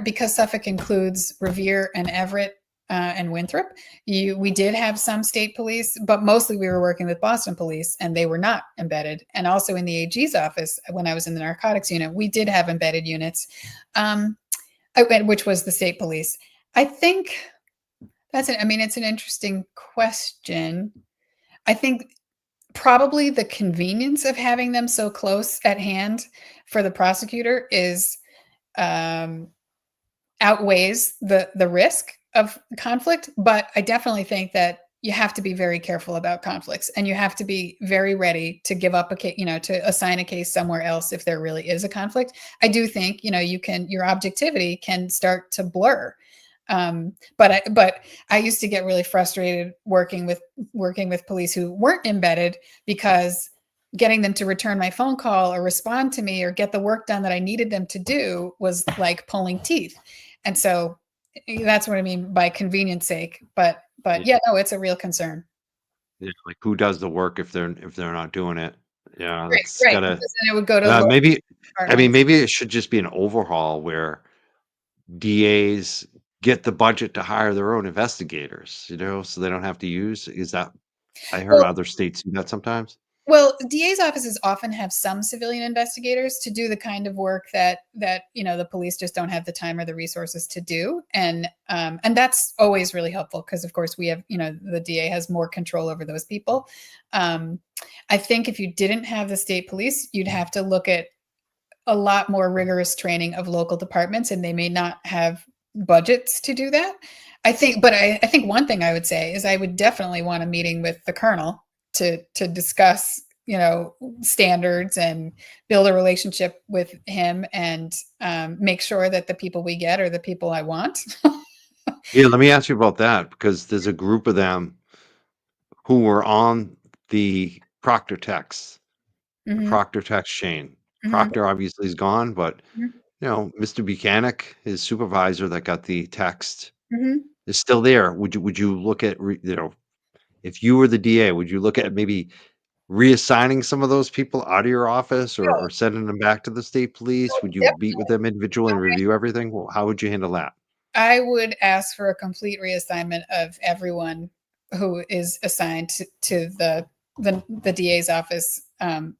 because Suffolk includes Revere and Everett and Winthrop. We did have some state police, but mostly we were working with Boston police, and they were not embedded. And also in the AG's office, when I was in the narcotics unit, we did have embedded units, which was the state police. I think it's an interesting question. I think probably the convenience of having them so close at hand for the prosecutor outweighs the risk of conflict. But I definitely think that you have to be very careful about conflicts, and you have to be very ready to give up a case, to assign a case somewhere else if there really is a conflict. I do think, your objectivity can start to blur. But I used to get really frustrated working with police who weren't embedded, because getting them to return my phone call or respond to me or get the work done that I needed them to do was like pulling teeth. And so that's what I mean by convenience sake. But yeah, no, it's a real concern. Yeah, like who does the work if they're not doing it? Yeah, that's Right. gotta Because then it would go to maybe. I mean, departments. maybe it should just be an overhaul where DAs get the budget to hire their own investigators, so they don't have to use. Is that I heard Well, other states do that sometimes. Well, DA's offices often have some civilian investigators to do the kind of work that the police just don't have the time or the resources to do, and that's always really helpful, because of course we have the DA has more control over those people. I think if you didn't have the state police, you'd have to look at a lot more rigorous training of local departments, and they may not have budgets to do that. I think one thing I would say is I would definitely want a meeting with the colonel to discuss standards and build a relationship with him, and make sure that the people we get are the people I want. Yeah, let me ask you about that because there's a group of them who were on the Hmm. Proctor text chain. Hmm. Proctor obviously is gone, but Hmm. Mr. Buchanan, his supervisor that got the text, Hmm. is still there. Would you look at if you were the DA, would you look at maybe reassigning some of those people out of your office No, or sending them back to the state police? Would you meet with them individually and review everything? Well, how would you handle that? I would ask for a complete reassignment of everyone who is assigned to the DA's office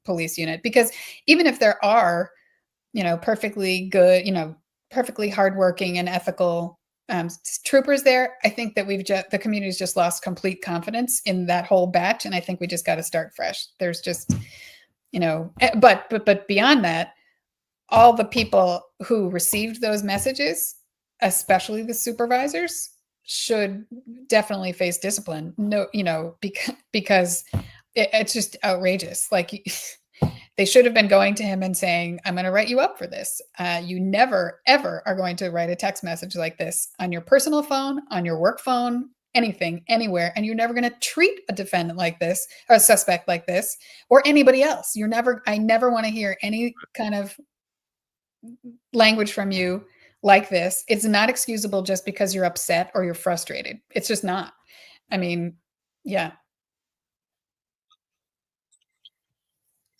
police unit, because even if there are, perfectly good, perfectly hardworking and ethical troopers there, I think that the community's just lost complete confidence in that whole batch, and I think we just got to start fresh. There's just, but beyond that, all the people who received those messages, especially the supervisors, should definitely face discipline. No, because it's just outrageous. Like they should have been going to him and saying, "I'm going to write you up for this. You never, ever are going to write a text message like this on your personal phone, on your work phone, anything, anywhere. And you're never going to treat a defendant like this or a suspect like this or anybody else. I never want to hear any kind of language from you like this. It's not excusable just because you're upset or you're frustrated. It's just not. I mean, yeah.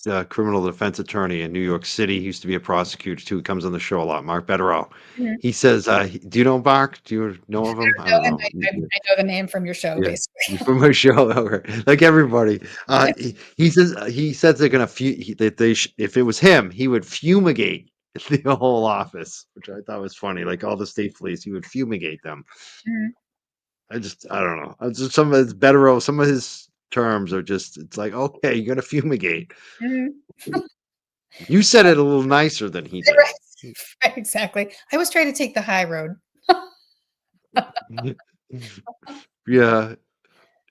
The criminal defense attorney in New York City. He used to be a prosecutor too. He comes on the show a lot. Mark Betterow. Mhm. He says, "Do you know Mark? Do you know of him? I No, don't and know. I know the name from your show, Yeah, basically. from a show, okay, like everybody. Yeah. He says they're gonna that if it was him, he would fumigate the whole office, which I thought was funny. Like all the state police, he would fumigate them. Mhm. I don't know. Some of his better, some of his terms are just. It's like okay, you're gonna fumigate. Mhm. You said it a little nicer than he did. Right. Right, exactly. I was trying to take the high road. Yeah,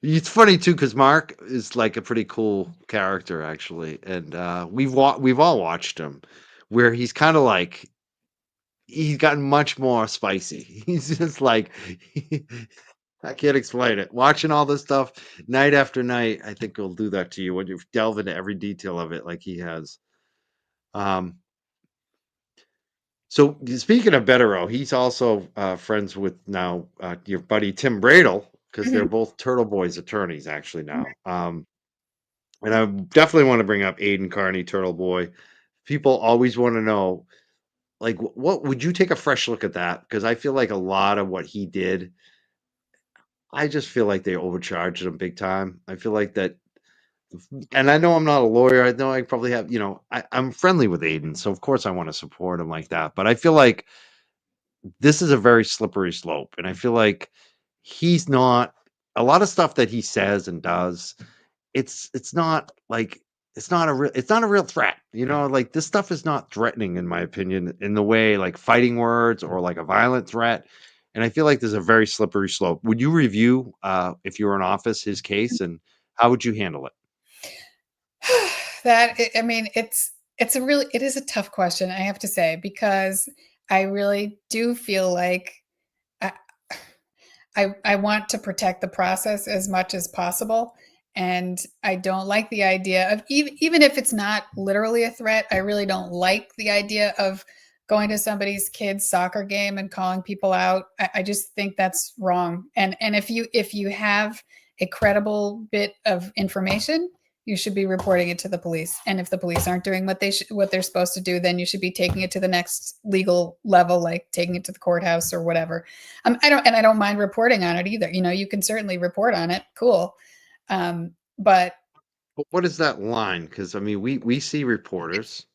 it's funny too because Mark is like a pretty cool character actually, and we've all watched him, where he's kind of like he's gotten much more spicy. He's just like I can't explain it. Watching all this stuff night after night, I think will do that to you when you delve into every detail of it, like he has. Um, so speaking of Betterow, he's also friends with now your buddy Tim Bradle because they're Mhm. both Turtle Boys attorneys actually now. And I definitely want to bring up Aiden Carney, Turtle Boy. People always want to know, like, what would you take a fresh look at that? Because I feel like a lot of what he did, I just feel like they overcharged him big time. I feel like that, and I know I'm not a lawyer. I know I probably have, I'm friendly with Aiden, so of course I want to support him like that. But I feel like this is a very slippery slope, and I feel like he's not a lot of stuff that he says and does. It's not like it's not a real threat, like, this stuff is not threatening in my opinion in the way like fighting words or like a violent threat, and I feel like there's a very slippery slope. Would you review, if you were in office, his case, and how would you handle it? I mean, it is a tough question, I have to say, because I really do feel like I I want to protect the process as much as possible, and I don't like the idea of even if it's not literally a threat, I really don't like the idea of going to somebody's kid's soccer game and calling people out. I just think that's wrong. And if you have a credible bit of information, you should be reporting it to the police. And if the police aren't doing what they're supposed to do, then you should be taking it to the next legal level, like taking it to the courthouse or whatever. I don't mind reporting on it either. You can certainly report on it. Cool. But But what is that line? Because I mean, we see reporters.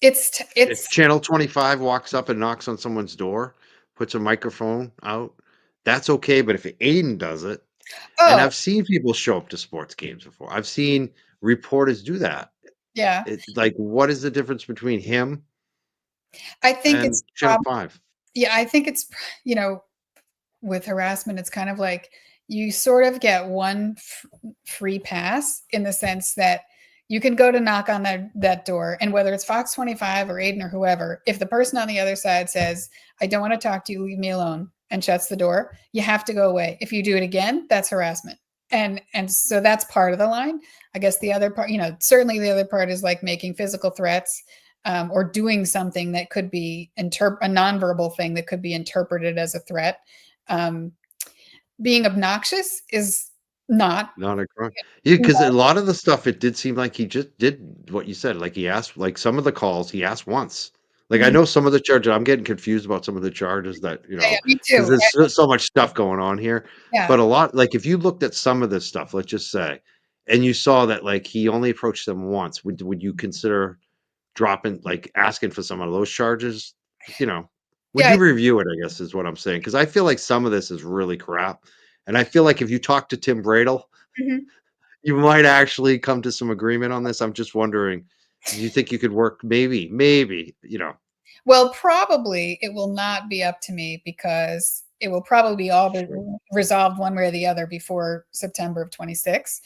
If it's Channel 25 walks up and knocks on someone's door, puts a microphone out, that's okay, but if Aiden does it, and oh I've seen people show up to sports games before. I've seen reporters do that. yeah, Like, what is the difference between him I think and it's Channel 5? yeah, I think it's you know with harassment, it's kind of like you sort of get one free pass in the sense that you can go to knock on that door, and whether it's Fox 25 or Aiden or whoever, if the person on the other side says, "I don't want to talk to you, leave me alone," and shuts the door, you have to go away. If you do it again, that's harassment. And so that's part of the line. I guess the other part, certainly the other part is like making physical threats, or doing something that could be a nonverbal thing that could be interpreted as a threat. um, Being obnoxious is Not. Not a crime. Yeah, No. because a lot of the stuff, it did seem like he just did what you said, like, he asked like, some of the calls, he asked once. Like, I Mhm. know some of the charges I'm getting confused about some of the charges that, Yeah, me because too. there's so much stuff going on here, Yeah. but a lot like, if you looked at some of this stuff, let's just say, and you saw that, like, he only approached them once, would you consider dropping like, asking for some of those charges? You know, would Yeah. you review it, I guess, is what I'm saying? Because I feel like some of this is really crap, and I feel like if you talk to Tim Bradle, Mhm. you might actually come to some agreement on this. I'm just wondering, do you think you could work maybe, Well, probably it will not be up to me because it will probably be all be Sure. resolved one way or the other before September of 26,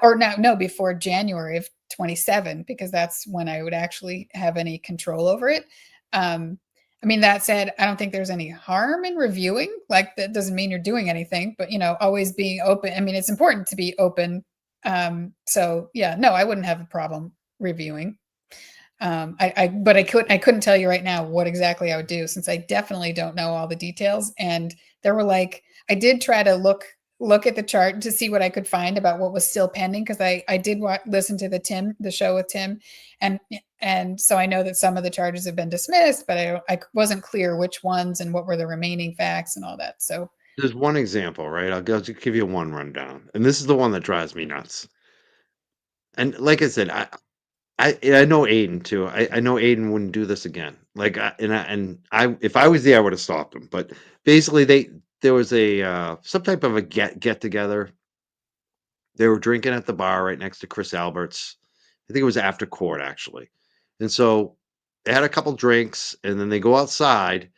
or no, before January of 27, because that's when I would actually have any control over it. I mean, that said, I don't think there's any harm in reviewing. Like, that doesn't mean you're doing anything, but always being open. I mean, it's important to be open. So yeah, no, I wouldn't have a problem reviewing. But I couldn't tell you right now what exactly I would do since I definitely don't know all the details. And there were like, I did try to look at the chart to see what I could find about what was still pending because I did listen to the show with Tim, and so I know that some of the charges have been dismissed, but I wasn't clear which ones and what were the remaining facts and all that. So There's one example, right? I'll just give you one rundown, and this is the one that drives me nuts. And like I said, I know Aiden too. I know Aiden wouldn't do this again. Like, if I was there, I would have stopped him. But basically, there was a some type of a get together. They were drinking at the bar right next to Chris Albert's. I think it was after court, actually. And so they had a couple drinks, and then they go outside,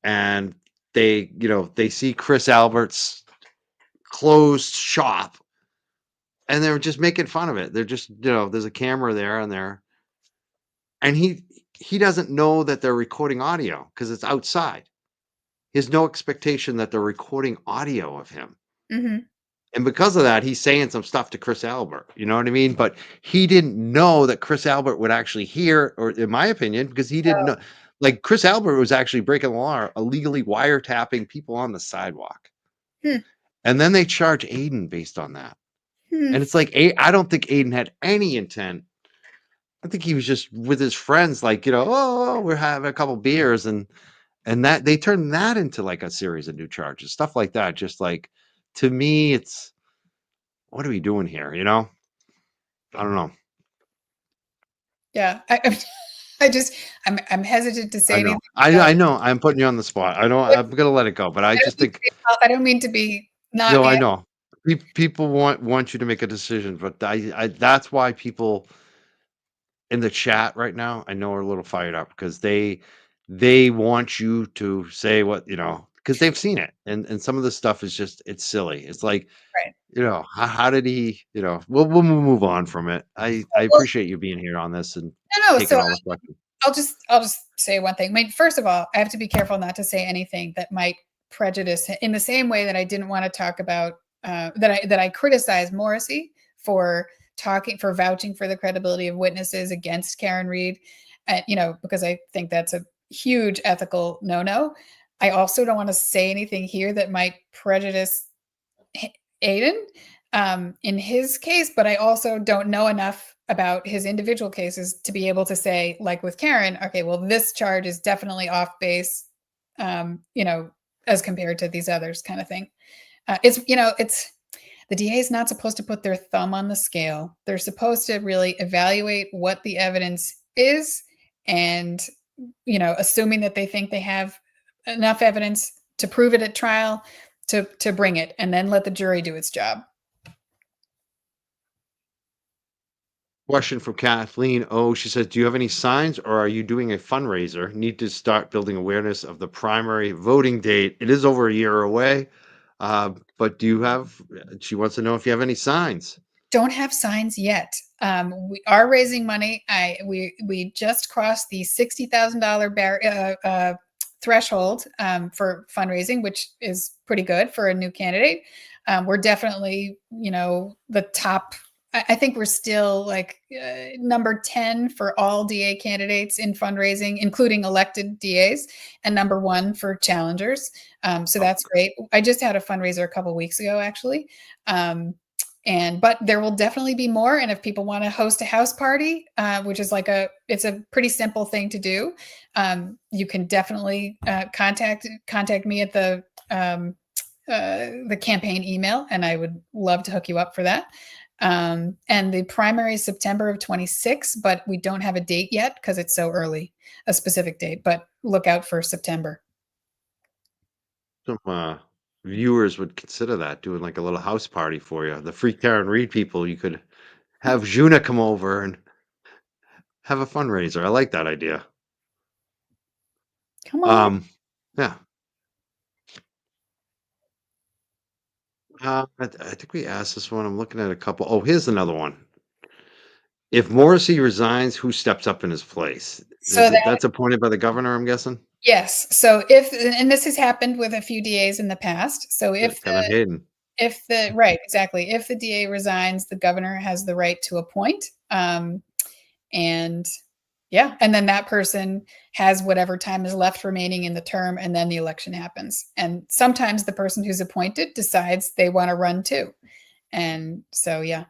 and they see Chris Albert's closed shop, and they're just making fun of it. They're just, there's a camera there, and he doesn't know that they're recording audio because it's outside. He has no expectation that they're recording audio of him. mhm. And because of that, he's saying some stuff to Chris Albert, you know what I mean? But he didn't know that Chris Albert would actually hear, or in my opinion, because he didn't know, like, Chris Albert was actually breaking the law, illegally wiretapping people on the sidewalk. Hmm, And then they charge Aiden based on that. hmm. And it's like, I don't think Aiden had any intent. I think he was just with his friends, like, oh, we're having a couple beers, and that they turned that into like a series of new charges, stuff like that. Just like, to me, it's, what are we doing here? I don't know. Yeah, I just I'm hesitant to say I anything know. I because I know. I'm putting you on the spot. I don't. I'm gonna let it go. But I just think, I don't mean to be not no, I know. People want you to make a decision, but I that's why people in the chat right now, I know, are a little fired up because they want you to say what, because they've seen it, and some of the stuff is just, it's silly. It's like, right. how did he, we'll move on from it. I Well, appreciate you being here on this and no, taking so all the questions. I'll just say one thing. I mean, first of all, I have to be careful not to say anything that might prejudice in the same way that I didn't want to talk about that I criticized Morrissey for vouching for the credibility of witnesses against Karen Reed, because I think that's a huge ethical no-no. I also don't want to say anything here that might prejudice Aiden in his case, but I also don't know enough about his individual cases to be able to say, like with Karen, okay, well, this charge is definitely off base, um, you know, as compared to these others, kind of thing. It's the DA is not supposed to put their thumb on the scale. They're supposed to really evaluate what the evidence is, and assuming that they think they have enough evidence to prove it at trial, to bring it, and then let the jury do its job. Question from Kathleen O. She says, do you have any signs or are you doing a fundraiser? Need to start building awareness of the primary voting date. It is over a year away. But do you have, she wants to know if you have any signs. Don't have signs yet. We are raising money. We just crossed the $60,000 threshold for fundraising, which is pretty good for a new candidate. We're definitely, the top. I think we're still like number 10 for all DA candidates in fundraising, including elected DAs, and number 1 for challengers. So that's great. I just had a fundraiser a couple weeks ago, actually. But there will definitely be more. And if people want to host a house party, which is it's a pretty simple thing to do, you can definitely contact me at the campaign email, and I would love to hook you up for that. And the primary is September of 26, but we don't have a date yet because it's so early, a specific date, but look out for September. Some viewers would consider that, doing like a little house party for you. The free Karen Reed people, you could have Juna come over and have a fundraiser. I like that idea. Come on. Yeah. I think we asked this one. I'm looking at a couple. Oh, here's another one. If Morrissey resigns, who steps up in his place? So That's appointed by the governor, I'm guessing? yes. So and this has happened with a few DAs in the past. So Kevin Hayden. right, exactly. If the DA resigns, the governor has the right to appoint. And yeah, and then that person has whatever time is left remaining in the term, and then the election happens. And sometimes the person who's appointed decides they want to run too. And so, yeah.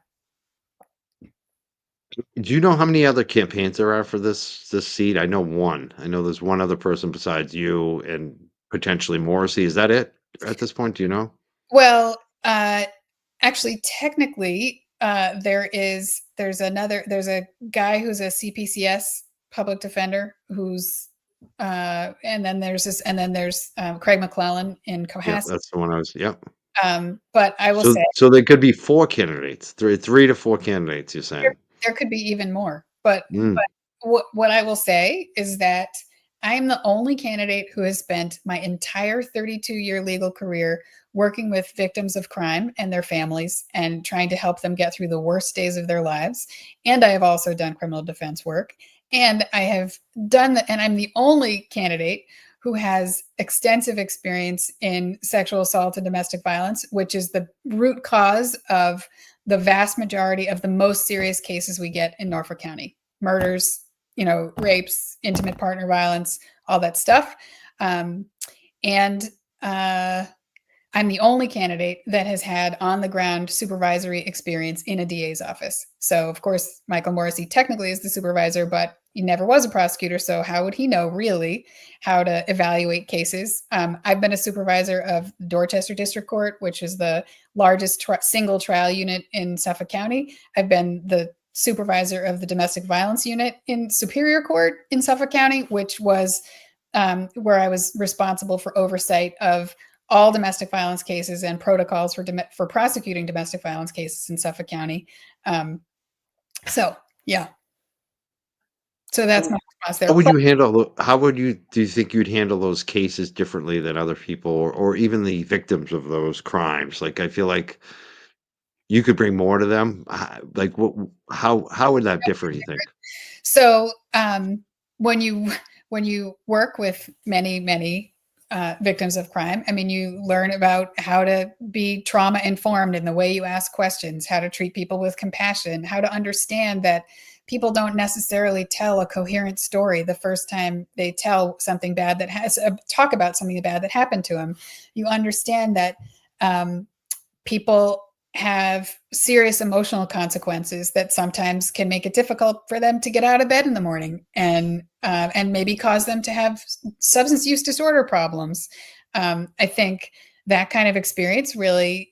Do you know how many other campaigns there are for this seat? I know one. I know there's one other person besides you and potentially Morrissey. Is that it at this point? Do you know? Well, actually, technically, there's a guy who's a CPCS public defender who's and then there's Craig McClellan in Yeah, Cohasset. that's the one I was. Yep. But I will say So there could be 4 candidates, 3 to 4 candidates. You're saying there could be even more. But Mm. what I will say is that I am the only candidate who has spent my entire 32-year legal career working with victims of crime and their families and trying to help them get through the worst days of their lives. And I have also done criminal defense work. And I have and I'm the only candidate who has extensive experience in sexual assault and domestic violence, which is the root cause of the vast majority of the most serious cases we get in Norfolk County: murders, rapes, intimate partner violence, all that stuff. And I'm the only candidate that has had on the ground supervisory experience in a DA's office. So, of course, Michael Morrissey technically is the supervisor, but he never was a prosecutor. So how would he know really how to evaluate cases? I've been a supervisor of Dorchester District Court, which is the largest single trial unit in Suffolk County. I've been the supervisor of the domestic violence unit in Superior Court in Suffolk County, which was where I was responsible for oversight of all domestic violence cases and protocols for prosecuting domestic violence cases in Suffolk County. So yeah. So that's my response there. How would you handle? Do you think you'd handle those cases differently than other people, or even the victims of those crimes? Like, I feel like you could bring more to them. Like, how would that differ, you think? So when you work with many victims of crime, I mean, you learn about how to be trauma informed in the way you ask questions, how to treat people with compassion, how to understand that people don't necessarily tell a coherent story the first time they tell something bad talk about something bad that happened to them. You understand that people have serious emotional consequences that sometimes can make it difficult for them to get out of bed in the morning, and maybe cause them to have substance use disorder problems. I think that kind of experience really,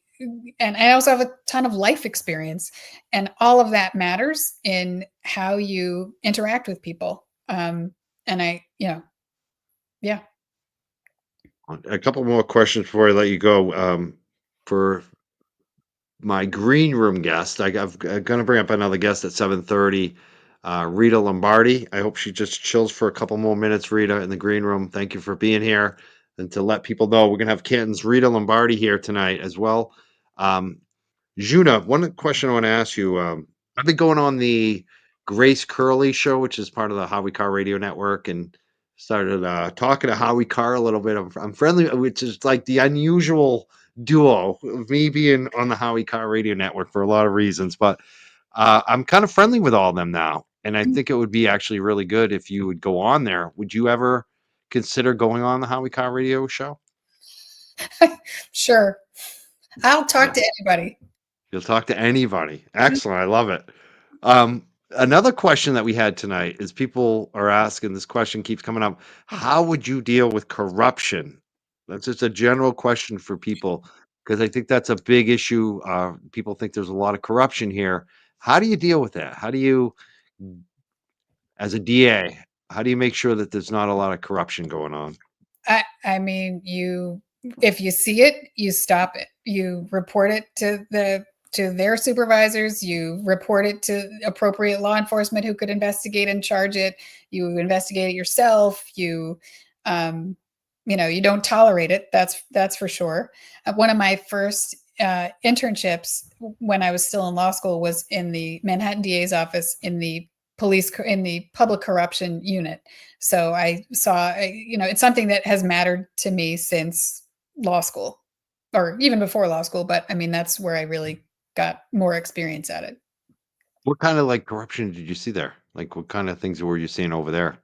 and I also have a ton of life experience, and all of that matters in how you interact with people. And yeah. A couple more questions before I let you go. For my green room guest, I'm going to bring up another guest at 7:30. Rita Lombardi. I hope she just chills for a couple more minutes. Rita, in the green room, thank you for being here. And to let people know, we're going to have Canton's Rita Lombardi here tonight as well. Juna, one question I want to ask you. I've been going on the Grace Curley show, which is part of the Howie Carr Radio Network, and started talking to Howie Carr a little bit. I'm friendly, which is like the unusual duo of me being on the Howie Carr Radio Network for a lot of reasons, but I'm kind of friendly with all of them now, and I think it would be actually really good if you would go on there. Would you ever consider going on the Howie Carr Radio show? Sure. I'll talk to anybody. You'll talk to anybody. Excellent. I love it. Another question that we had tonight is people are asking, this question keeps coming up. How would you deal with corruption? That's just a general question for people because I think that's a big issue. People think there's a lot of corruption here. How do you deal with that? How do you, as a DA, how do you make sure that there's not a lot of corruption going on? I mean, if you see it, you stop it. You report it to their supervisors. You report it to appropriate law enforcement who could investigate and charge it. You investigate it yourself. You don't tolerate it. That's for sure. One of my first internships when I was still in law school was in the Manhattan DA's office in the public corruption unit. So I saw, it's something that has mattered to me since law school or even before law school. But I mean, that's where I really got more experience at it. What kind of like corruption did you see there? Like what kind of things were you seeing over there?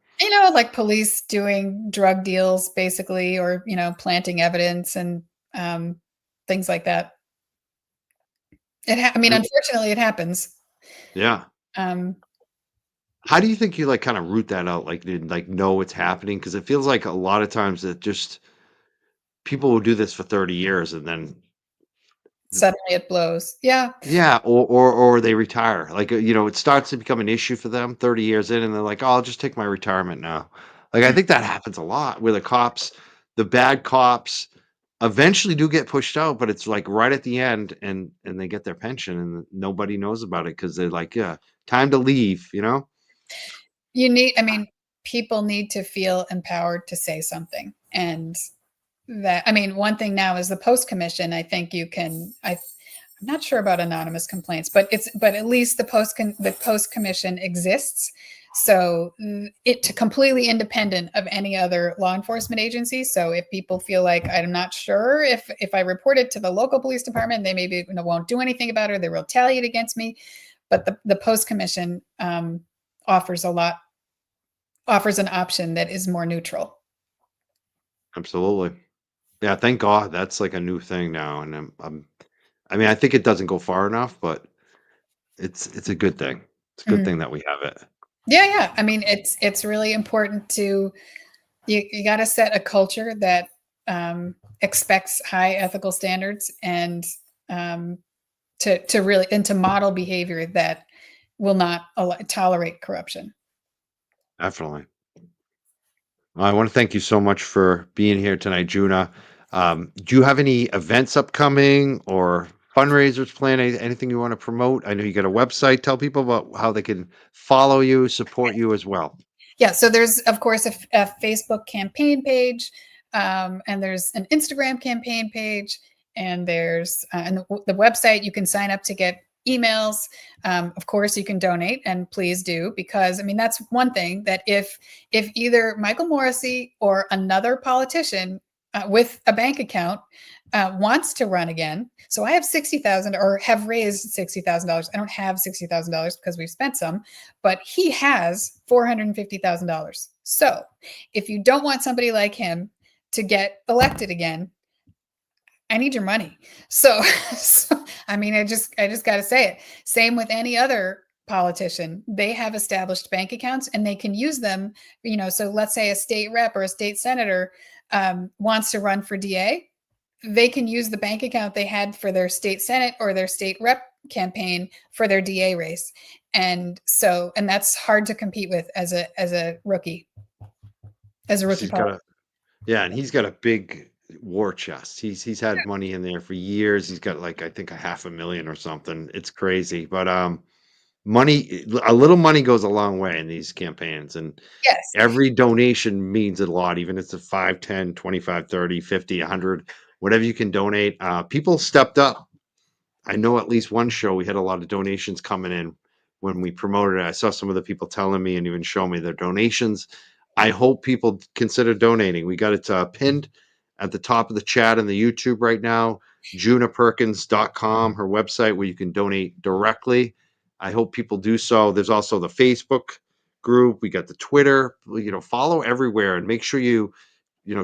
Like police doing drug deals basically, or, planting evidence and things like that. I mean, unfortunately it happens. Yeah. Um, How do you think you, like, kinda root that out, like, to, like, know it's happening? Because it feels like a lot of times that just people will do this for 30 years and then Suddenly it blows. Yeah. yeah, or they retire. Like, it starts to become an issue for them 30 years in, and they're like, "Oh, I'll just take my retirement now." Like, I think that happens a lot where the bad cops eventually do get pushed out, but it's, like, right at the end, and they get their pension, and nobody knows about it because 'cause they're like, "Yeah, time to leave," you know? I mean, people need to feel empowered to say something. And one thing now is the post commission. I think I'm not sure about anonymous complaints, but at least the post commission exists. So it's completely independent of any other law enforcement agency. So if people feel like I'm not sure if I report it to the local police department, they maybe won't do anything about it, or they retaliate against me. But the post commission offers an option that is more neutral. Absolutely. Yeah, thank God that's like a new thing now, and I mean, I think it doesn't go far enough, but it's a good thing. It's a good Mhm. thing that we have it. Yeah, yeah. I mean, it's really important to you got to set a culture that expects high ethical standards and um, to really and to model behavior that will not tolerate corruption. Definitely. Well, I want to thank you so much for being here tonight, Juna. Do you have any events upcoming or fundraisers planned? Anything you want to promote? I know you got a website. Tell people about how they can follow you, support you as well. Yeah, so there's of course a Facebook campaign page, and there's an Instagram campaign page, and there's and the website. You can sign up to get emails. Of course, you can donate, and please do, because I mean that's one thing that if either Michael Morrissey or another politician with a bank account wants to run again. So I have 60,000 or have raised $60,000. I don't have $60,000 because we've spent some, but he has $450,000. So if you don't want somebody like him to get elected again, I need your money. So, I mean, I just got to say it. Same with any other politician. They have established bank accounts and they can use them. So let's say a state rep or a state senator wants to run for DA. They can use the bank account they had for their state senate or their state rep campaign for their DA race. And that's hard to compete with as a rookie. As a rookie He's got politician. a Yeah, and he's got a big war chest. He's had money in there for years. He's got like I think a half a million or something. It's crazy, but a little money goes a long way in these campaigns, and Yes. every donation means a lot, even if it's a 5, 10, 25, 30, 50, 100, whatever you can donate. People stepped up. I know at least one show we had a lot of donations coming in when we promoted it. I saw some of the people telling me and even showing me their donations. I hope people consider donating. We got it pinned at the top of the chat in the YouTube right now. JunaPerkins.com, her website, where you can donate directly. I hope people do so. There's also the Facebook group. We got the Twitter. Follow everywhere and make sure you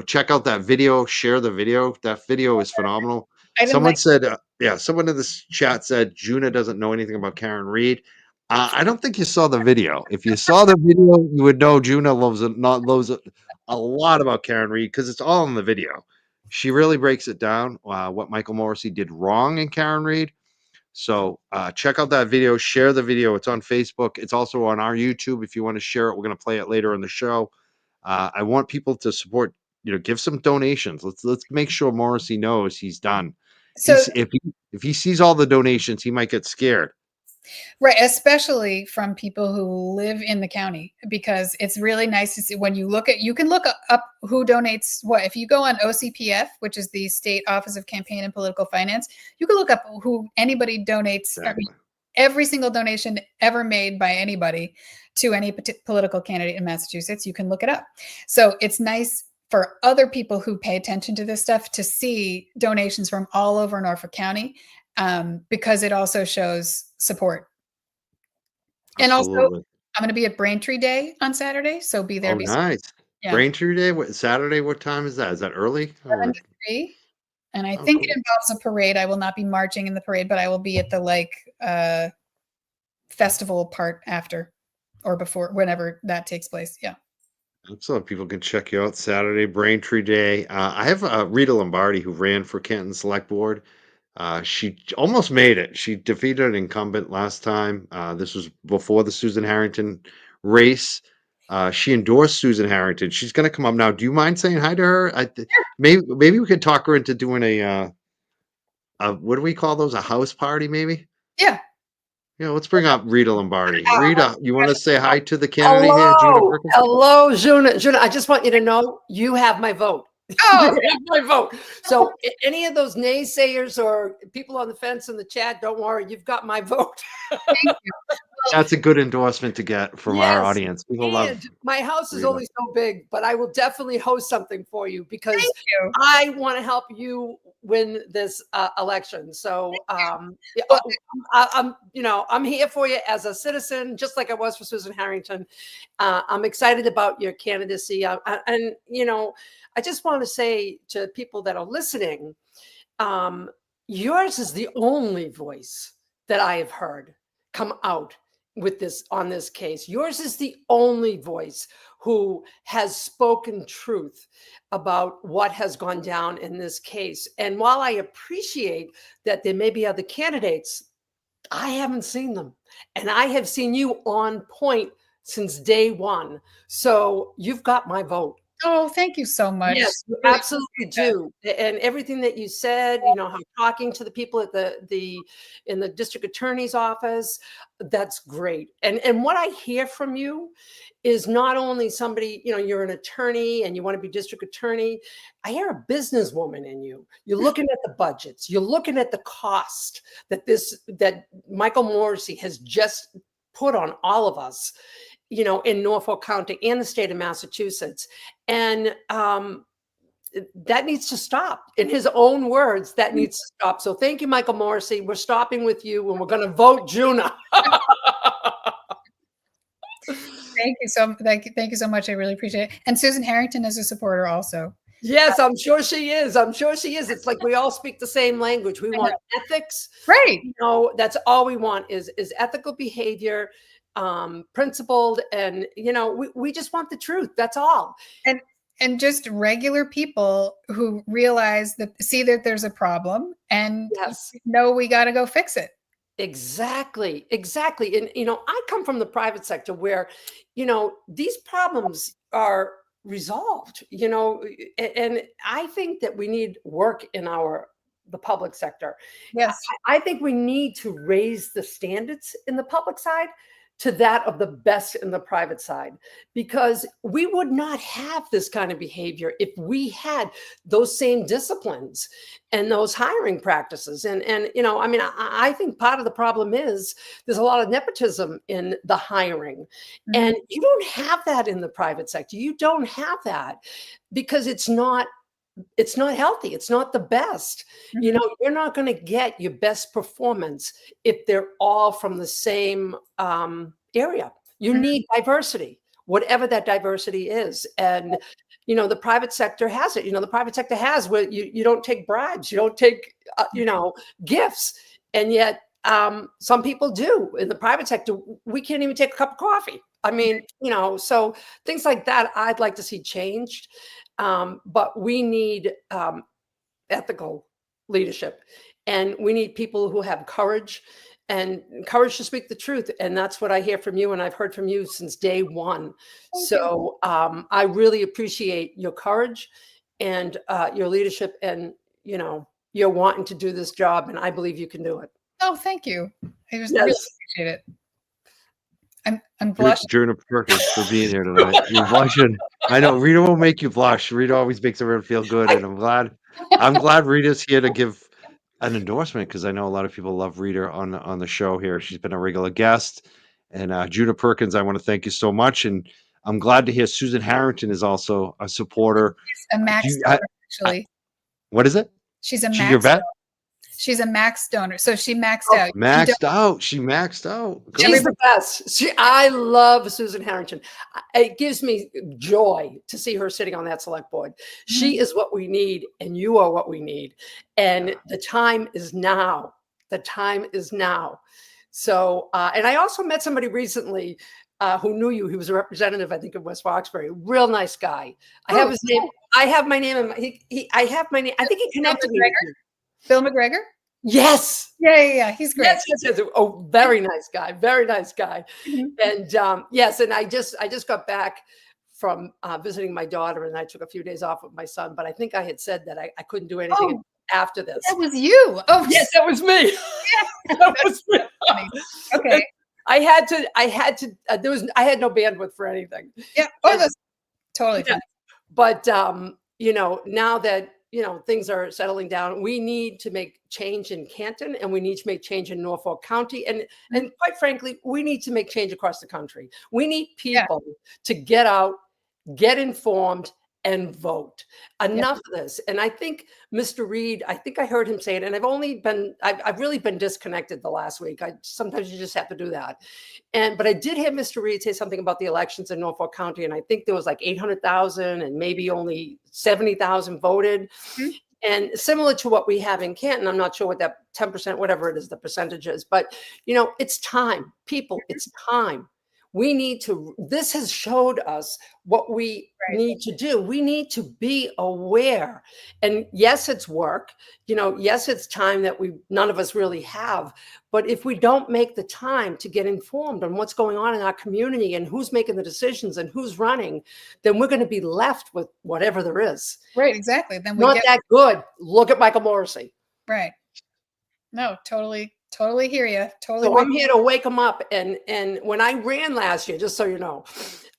check out that video. Share the video. That video is phenomenal. I didn't Someone like said Yeah, someone in this chat said Juna doesn't know anything about Karen Reed. I don't think you saw the video. If you saw the video, you would know Juna loves it, not loves it a lot about Karen Reed because it's all in the video. She really breaks it down what Michael Morrissey did wrong in Karen Reed. So check out that video, share the video. It's on Facebook. It's also on our YouTube. If you want to share it, we're going to play it later in the show. I want people to support, give some donations. Let's make sure Morrissey knows he's done. So If he sees all the donations, he might get scared. right, especially from people who live in the county, because it's really nice to see when you can look up who donates what. If you go on OCPF, which is the State Office of Campaign and Political Finance, you can look up who anybody donates. Exactly. I mean, every single donation ever made by anybody to any political candidate in Massachusetts, you can look it up. So it's nice for other people who pay attention to this stuff to see donations from all over Norfolk County, because it also shows support. And also, Absolutely. I'm going to be at Braintree Day on Saturday, so be there. Oh, nice. Yeah. Braintree Day, Saturday, what time is that? Is that early? 7 to 3. And I Oh, think cool. it involves a parade. I will not be marching in the parade, but I will be at the festival part after or before, whenever that takes place. Yeah. So people can check you out Saturday, Braintree Day. I have Rita Lombardi who ran for Canton Select Board. She almost made it. She defeated an incumbent last time. This was before the Susan Harrington race. She endorsed Susan Harrington. She's going to come up now. Do you mind saying hi to her? Maybe we could talk her into doing a what do we call those? A house party, maybe? Yeah. Yeah, let's bring up Rita Lombardi. Rita, you want to say hi to the candidate here, Djuna Hello, Perkins? hello, Juna. Juna, I just want you to know you have my vote. Oh, You have my vote. So any of those naysayers or people on the fence in the chat, don't worry, you've got my vote. thank you. That's a good endorsement to get from our Yes, audience. People love and my house is Rita. only so big, but I will definitely host something for you because Thank you. I want to help you win this election. So yeah, Well, I'm here for you as a citizen, just like I was for Susan Harrington. I'm excited about your candidacy, and I just want to say to people that are listening, yours is the only voice that I have heard come out with this on this case. Yours is the only voice who has spoken truth about what has gone down in this case. And while I appreciate that there may be other candidates, I haven't seen them. And I have seen you on point since day one. So you've got my vote. oh, thank you so much. Yes, you Really absolutely appreciate that. do. And everything that you said, how talking to the people at in the district attorney's office, that's great. And what I hear from you is not only somebody, you're an attorney and you want to be district attorney. I hear a businesswoman in you. You're looking at the budgets, you're looking at the cost that Michael Morrissey has just put on all of us, in Norfolk County and the state of Massachusetts. And that needs to stop. In his own words, that needs to stop. So thank you, Michael Morrissey. We're stopping with you and we're going to vote Juna. Thank you so much. I really appreciate it. And Susan Harrington is a supporter also. Yes, I'm sure she is. I'm sure she is. It's like we all speak the same language. We want ethics. Right. That's all we want is ethical behavior, principled, and we just want the truth. That's all. And just regular people who see that there's a problem and know we got to go fix it. Exactly. And I come from the private sector where these problems are resolved, and I think that we need work in the public sector. Yes. I think we need to raise the standards in the public side to that of the best in the private side, because we would not have this kind of behavior if we had those same disciplines and those hiring practices. And I think part of the problem is there's a lot of nepotism in the hiring, and you don't have that in the private sector. You don't have that because it's not healthy. It's not the best. You're not going to get your best performance if they're all from the same area. You need diversity, whatever that diversity is. And, the private sector has it. The private sector has where you don't take bribes, you don't take, gifts. And yet some people do in the private sector. We can't even take a cup of coffee. I mean, so things like that I'd like to see changed. But we need ethical leadership, and we need people who have courage to speak the truth. And that's what I hear from you. And I've heard from you since day one. So I really appreciate your courage and your leadership, and, you're wanting to do this job, and I believe you can do it. Oh, thank you. I just really appreciate it. I'm blushing. Djuna Perkins for being here tonight. You're blushing. I know Rita will make you blush. Rita always makes everyone feel good, and I'm glad Rita's here to give an endorsement, because I know a lot of people love Rita on the show here. She's been a regular guest. And Djuna Perkins, I want to thank you so much, and I'm glad to hear Susan Harrington is also a supporter. She's a max donor, actually. What is it? She's a She's max your vet? donor. She's a max donor, so she maxed out. She maxed out. Good. She's the best. I love Susan Harrington. It gives me joy to see her sitting on that select board. She is what we need, and you are what we need. And the time is now. The time is now. So, and I also met somebody recently who knew you. He was a representative, I think, of West Roxbury. Real nice guy. I have his name. I have my name. I have my name. I think he connected me. Bill McGregor? Yes. Yeah. He's great. Yes. Oh, very nice guy. Very nice guy. And yes, and I just got back from visiting my daughter, and I took a few days off with my son, but I think I had said that I couldn't do anything after this. That was you. Oh, yes, that was me. That was me. Okay. I had to, I had no bandwidth for anything. Yeah. Oh, that's totally fine. But, now that, things are settling down, we need to make change in Canton, and we need to make change in Norfolk County. And quite frankly, we need to make change across the country. We need people to get out, get informed, and vote. Enough of this. And I think Mr. Reed, I think I heard him say it, and I've really been disconnected the last week. Sometimes you just have to do that. But I did hear Mr. Reed say something about the elections in Norfolk County, and I think there was like 800,000 and maybe only 70,000 voted. And similar to what we have in Canton, I'm not sure what that 10%, whatever it is, the percentage is, but it's time. People, it's time. This has showed us what we need to do. We need to be aware. And yes, it's work. Yes, it's time that none of us really have. But if we don't make the time to get informed on what's going on in our community and who's making the decisions and who's running, then we're going to be left with whatever there is. Right, exactly. Then not that good. Look at Michael Morrissey. Right. No, totally hear you. Totally. So I'm here to wake them up. And when I ran last year, just so you know,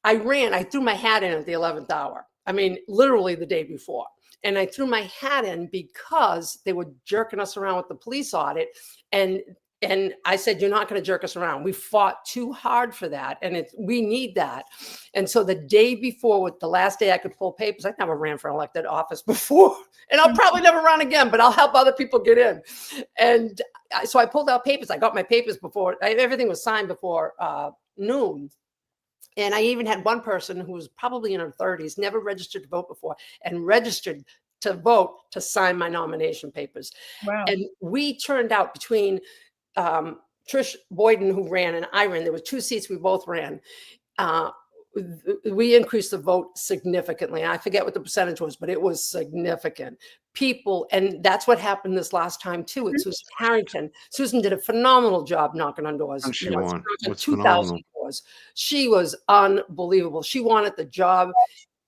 I threw my hat in at the 11th hour. I mean, literally the day before. And I threw my hat in because they were jerking us around with the police audit. And I said, you're not going to jerk us around. We fought too hard for that. And we need that. And so the day before, with the last day I could pull papers, I never ran for elected office before. And I'll probably never run again, but I'll help other people get in. And so I pulled out papers. I got my papers before. Everything was signed before noon. And I even had one person who was probably in her 30s, never registered to vote before, and registered to vote to sign my nomination papers. Wow. And we turned out between Trish Boyden, who ran, and I ran. There were 2 seats we both ran. We increased the vote significantly. I forget what the percentage was, but it was significant. People, and that's what happened this last time too with Susan Harrington. Susan did a phenomenal job knocking on doors. She won. 2,000 doors. She was unbelievable. She wanted the job,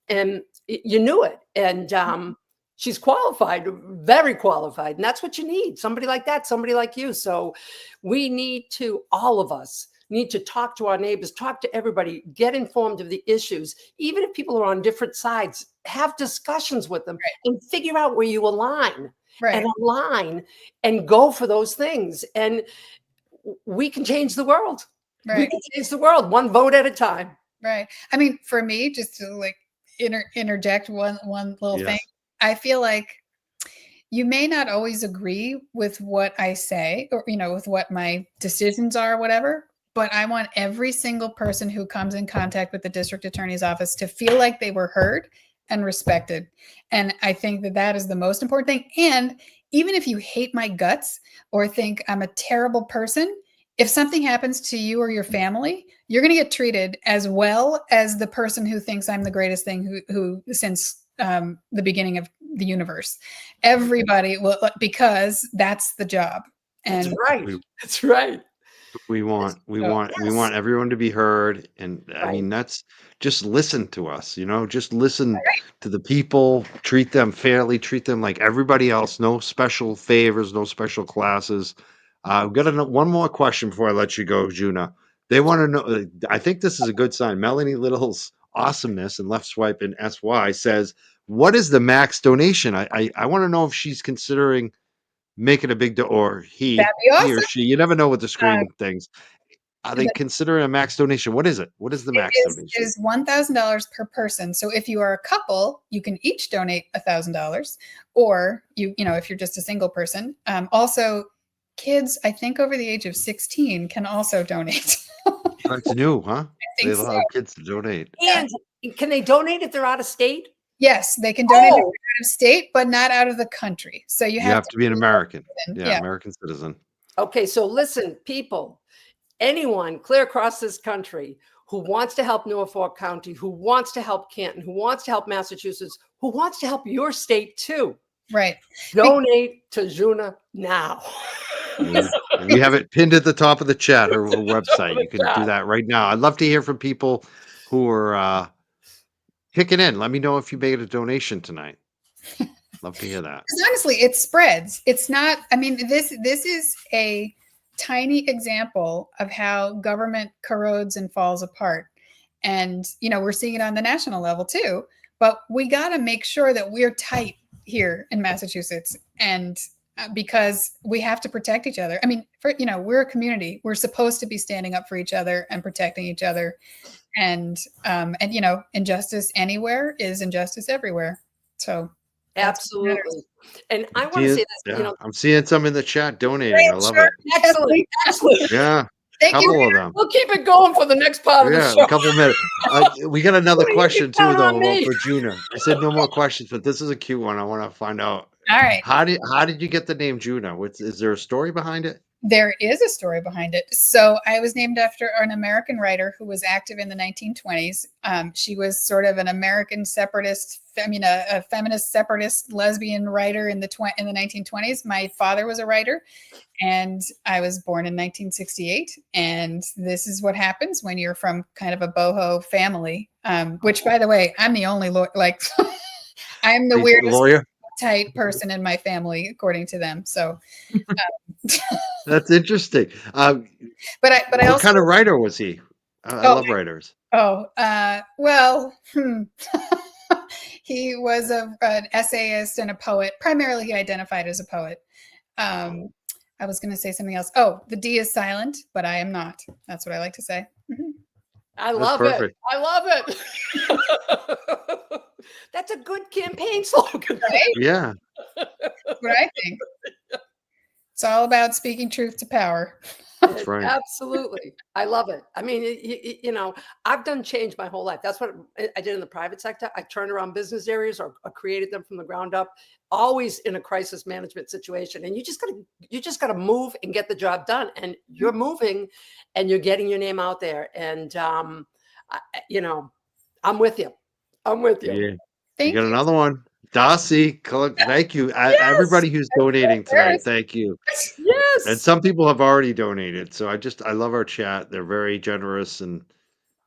and you knew it. And she's qualified, very qualified. And that's what you need. Somebody like that, somebody like you. So we need to, all of us need to talk to our neighbors, talk to everybody, get informed of the issues. Even if people are on different sides, have discussions with them and figure out where you align and go for those things. And we can change the world. We can change the world one vote at a time. Right. I mean, for me, just to like interject one little thing. I feel like you may not always agree with what I say or, with what my decisions are, or whatever, but I want every single person who comes in contact with the district attorney's office to feel like they were heard and respected. And I think that that is the most important thing. And even if you hate my guts or think I'm a terrible person, if something happens to you or your family, you're going to get treated as well as the person who thinks I'm the greatest thing who since the beginning of the universe. Everybody will, because that's the job. And That's right. That's right. We want everyone to be heard. And I Right. mean, that's just listen to us, just listen to the people, treat them fairly, treat them like everybody else, no special favors, no special classes. I've got one more question before I let you go, Juna. They want to know, I think this is a good sign. Melanie Little's awesomeness and left swipe in SY says, what is the max donation? I want to know if she's considering making a big or he that'd be he or awesome. she, you never know with the screen things. Are they considering a max donation? What is it? What is the max donation? It is $1,000 per person. So if you are a couple, you can each donate $1,000, or if you're just a single person. Also, kids, I think over the age of 16 can also donate. That's new, huh? They so. allow kids to donate. And can they donate if they're out of state? Yes, they can donate if they're out of state, but not out of the country. So you have to be an American. Yeah, American citizen. Okay, so listen, people, anyone clear across this country who wants to help Norfolk County, who wants to help Canton, who wants to help Massachusetts, who wants to help your state too. Right. Donate to Juna now. We have it pinned at the top of the chat, her website. You can do that right now. I'd love to hear from people who are kicking in. Let me know if you made a donation tonight. Love to hear that. Because honestly, it spreads. It's not, I mean, this is a tiny example of how government corrodes and falls apart. And, we're seeing it on the national level too, but we got to make sure that we're tight here in Massachusetts. And because we have to protect each other. I mean, we're a community. We're supposed to be standing up for each other and protecting each other. And injustice anywhere is injustice everywhere. So absolutely. And I want to say this, I'm seeing some in the chat donating. I love it. Excellent. Yeah. Thank couple you. of them. We'll keep it going for the next part of the show. A couple minutes. We got another question too, though, me? for Juna. I said no more questions, but this is a cute one. I want to find out. All right. How did you get the name Juna? Is there a story behind it? There is a story behind it. So I was named after an American writer who was active in the 1920s. She was sort of an American separatist, a feminist separatist lesbian writer in the 1920s. My father was a writer, and I was born in 1968. And this is what happens when you're from kind of a boho family. Which, by the way, I'm the only I'm the weirdest lawyer tight person in my family, according to them. So. That's interesting. But I what also, kind of writer was he? I love writers. He was an essayist and a poet. Primarily, he identified as a poet. I was going to say something else. Oh, the D is silent, but I am not. That's what I like to say. Mm-hmm. I love it. I love it. That's a good campaign slogan. Right? Yeah. That's what I think. It's all about speaking truth to power. That's right. Absolutely. I love it. I mean, I've done change my whole life. That's what I did in the private sector. I turned around business areas or created them from the ground up, always in a crisis management situation. And you just gotta move and get the job done. And you're moving and you're getting your name out there. And, I'm with you. I'm with you. Yeah. Thank you got you. another one. Darcy, thank you. Yes. Everybody who's donating tonight, thank you. Yes. And some people have already donated. So I love our chat. They're very generous. And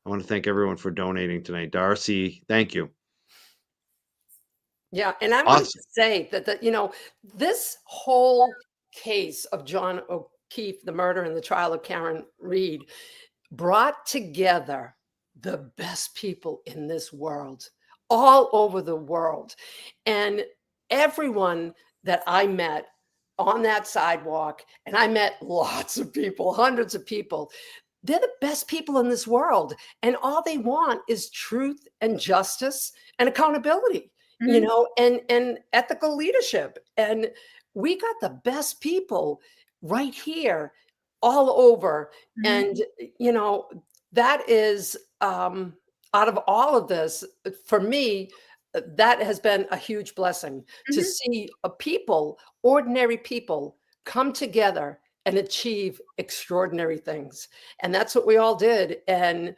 I want to thank everyone for donating tonight. Darcy, thank you. Yeah. And I want to say that, this whole case of John O'Keefe, the murder and the trial of Karen Reed, brought together the best people in this world, all over the world. And everyone that I met on that sidewalk, and I met lots of people, hundreds of people, they're the best people in this world. And all they want is truth and justice and accountability, and ethical leadership. And we got the best people right here all over. And, that is, out of all of this, for me, that has been a huge blessing to see ordinary people come together and achieve extraordinary things. And that's what we all did. And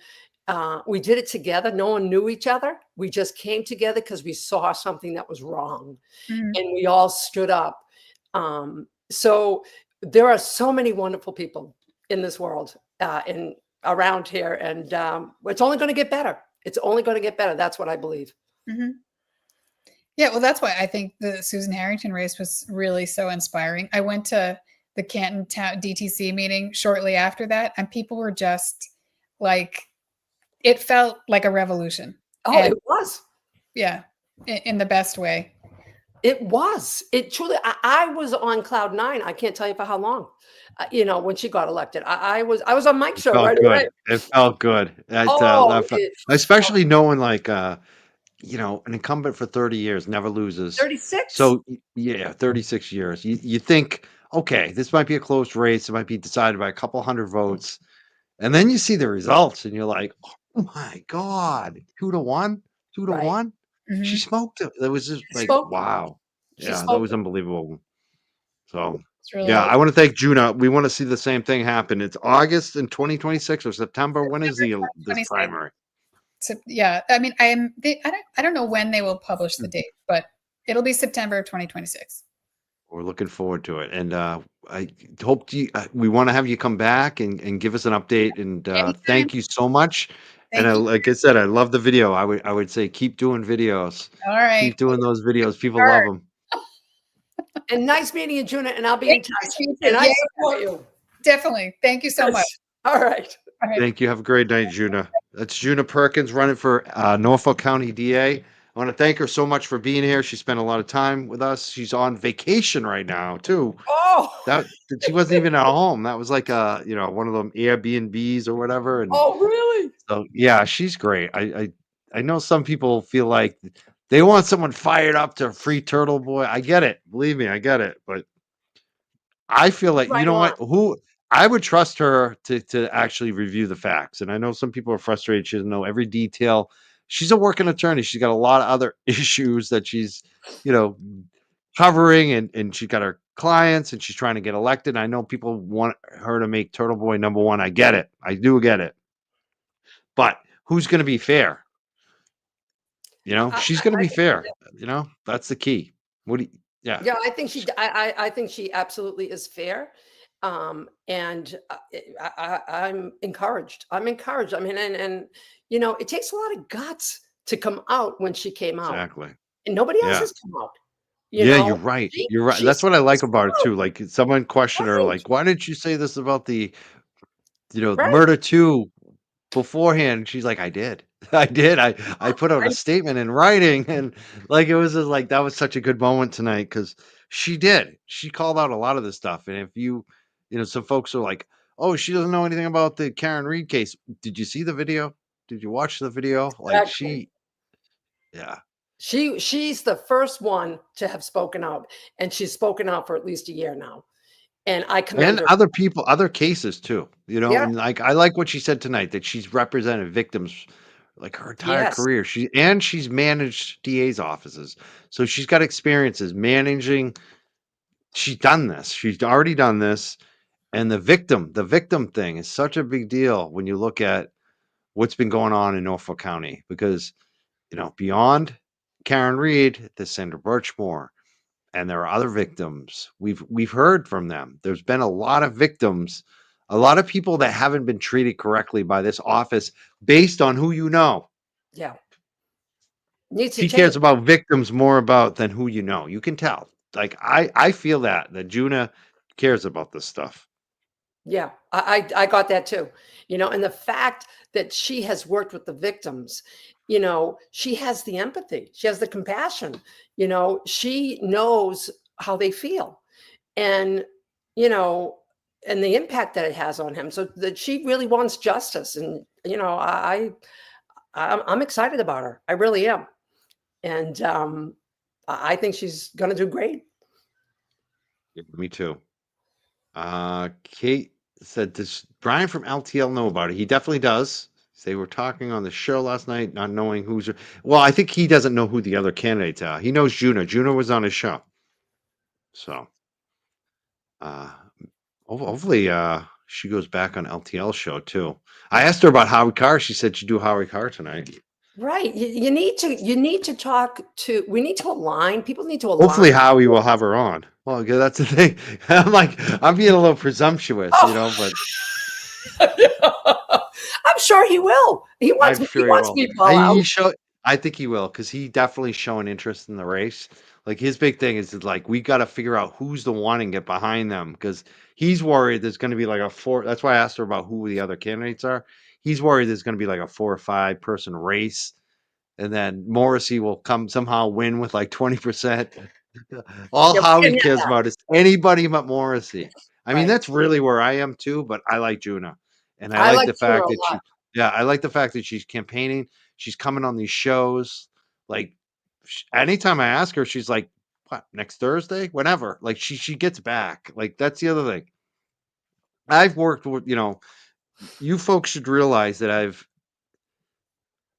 we did it together. No one knew each other. We just came together because we saw something that was wrong, and we all stood up. So there are so many wonderful people in this world, and around here, and it's only going to get better. It's only going to get better. That's what I believe. Yeah, well, that's why I think the Susan Harrington race was really so inspiring. I went to the Canton DTC meeting shortly after that, and people were just like, it felt like a revolution. Oh, it was. Yeah, in the best way. It was. It truly. I was on cloud nine. I can't tell you for how long. When she got elected, I was on Mike's show right away. It felt good. Especially knowing like an incumbent for 30 years never loses. 36. So yeah, 36 years. You think, okay, this might be a close race. It might be decided by a couple hundred votes, and then you see the results, and you're like, oh my God, 2-1, 2-1. She smoked it. That was just like, wow. Yeah, that was unbelievable. So really I want to thank Juna. We want to see the same thing happen. It's August in 2026 or September. When is this primary? So, yeah, I mean, I don't know when they will publish the date, but it'll be September of 2026. We're looking forward to it, and I hope we want to have you come back and give us an update. And thank you so much. Like I said, I love the video. I would say keep doing videos. All right, keep doing those videos. People love them. And nice meeting you, Juna. And I'll be in touch. And I support you. Definitely. Thank you so much. All right. Thank you. Have a great night, Juna. That's Djuna Perkins running for Norfolk County DA. I want to thank her so much for being here. She spent a lot of time with us. She's on vacation right now too. Oh, she wasn't even at home. That was like one of them Airbnbs or whatever. And oh, really? So yeah, she's great. I know some people feel like they want someone fired up to free Turtle Boy. I get it. Believe me, I get it. But I feel like what? I would trust her to actually review the facts. And I know some people are frustrated. She doesn't know every detail. She's a working attorney. She's got a lot of other issues that she's, covering, and she got her clients, and she's trying to get elected. I know people want her to make Turtle Boy number one. I get it. I do get it. But who's going to be fair? She's going to be fair. That's the key. Yeah. Yeah, I think I think she absolutely is fair. And I'm encouraged. I'm encouraged. I mean, and it takes a lot of guts to come out when she came out. Exactly. And nobody else has come out. You're right. You're right. That's what I like about her too. Like someone questioned her, like, why didn't you say this about the, murder too beforehand? She's like, I did. I did. I put out a statement in writing, and like it was just like that was such a good moment tonight because she did. She called out a lot of this stuff. And if some folks are like, oh, she doesn't know anything about the Karen Reed case. Did you see the video? Did you watch the video? Like yeah. She's the first one to have spoken out, and she's spoken out for at least a year now. And I commend her. Other people, other cases too, and like I like what she said tonight, that she's represented victims like her entire career. She's managed DA's offices. So she's got experiences managing. She's done this. She's already done this. And the victim thing is such a big deal when you look at what's been going on in Norfolk County, because, beyond Karen Reed, there's Sandra Birchmore, and there are other victims. We've heard from them. There's been a lot of victims, a lot of people that haven't been treated correctly by this office based on who you know. Yeah. She cares about victims more than who you know. You can tell. Like I feel that Juna cares about this stuff. Yeah, I got that too. And the fact that she has worked with the victims, she has the empathy, she has the compassion, she knows how they feel, and and the impact that it has on him. So that she really wants justice, and I'm excited about her. I really am, and I think she's going to do great. Yeah, me too. Kate said, does Brian from LTL know about it? He definitely does. They were talking on the show last night, not knowing who's. Well, I think he doesn't know who the other candidates are. He knows Juna. Juna was on his show, so uh, hopefully she goes back on LTL show too. I asked her about Howie Carr. She said she'd do Howie Carr tonight. Right. You need to talk to, we need to align. People need to Hopefully align. Howie will have her on. Well, yeah, that's the thing. I'm being a little presumptuous, but I'm sure he will. He wants, I'm sure he he wants will. me to call out. I think he will because he definitely showing interest in the race. Like his big thing is like we got to figure out who's the one and get behind them because he's worried there's going to be like a four. That's why I asked her about who the other candidates are. He's worried there's going to be like a 4 or 5 person race, and then Morrissey will come somehow win with like 20%. All Yeah, we Howie can have cares that. about is anybody but Morrissey. I mean, Right. that's really where I am too, but I like Juna. And I I like like the Juna fact a that lot. I like the fact that she's campaigning. She's coming on these shows. Like, anytime I ask her, she's like, what, next Thursday? Whenever. Like, she gets back. Like, that's the other thing. I've worked with, you folks should realize that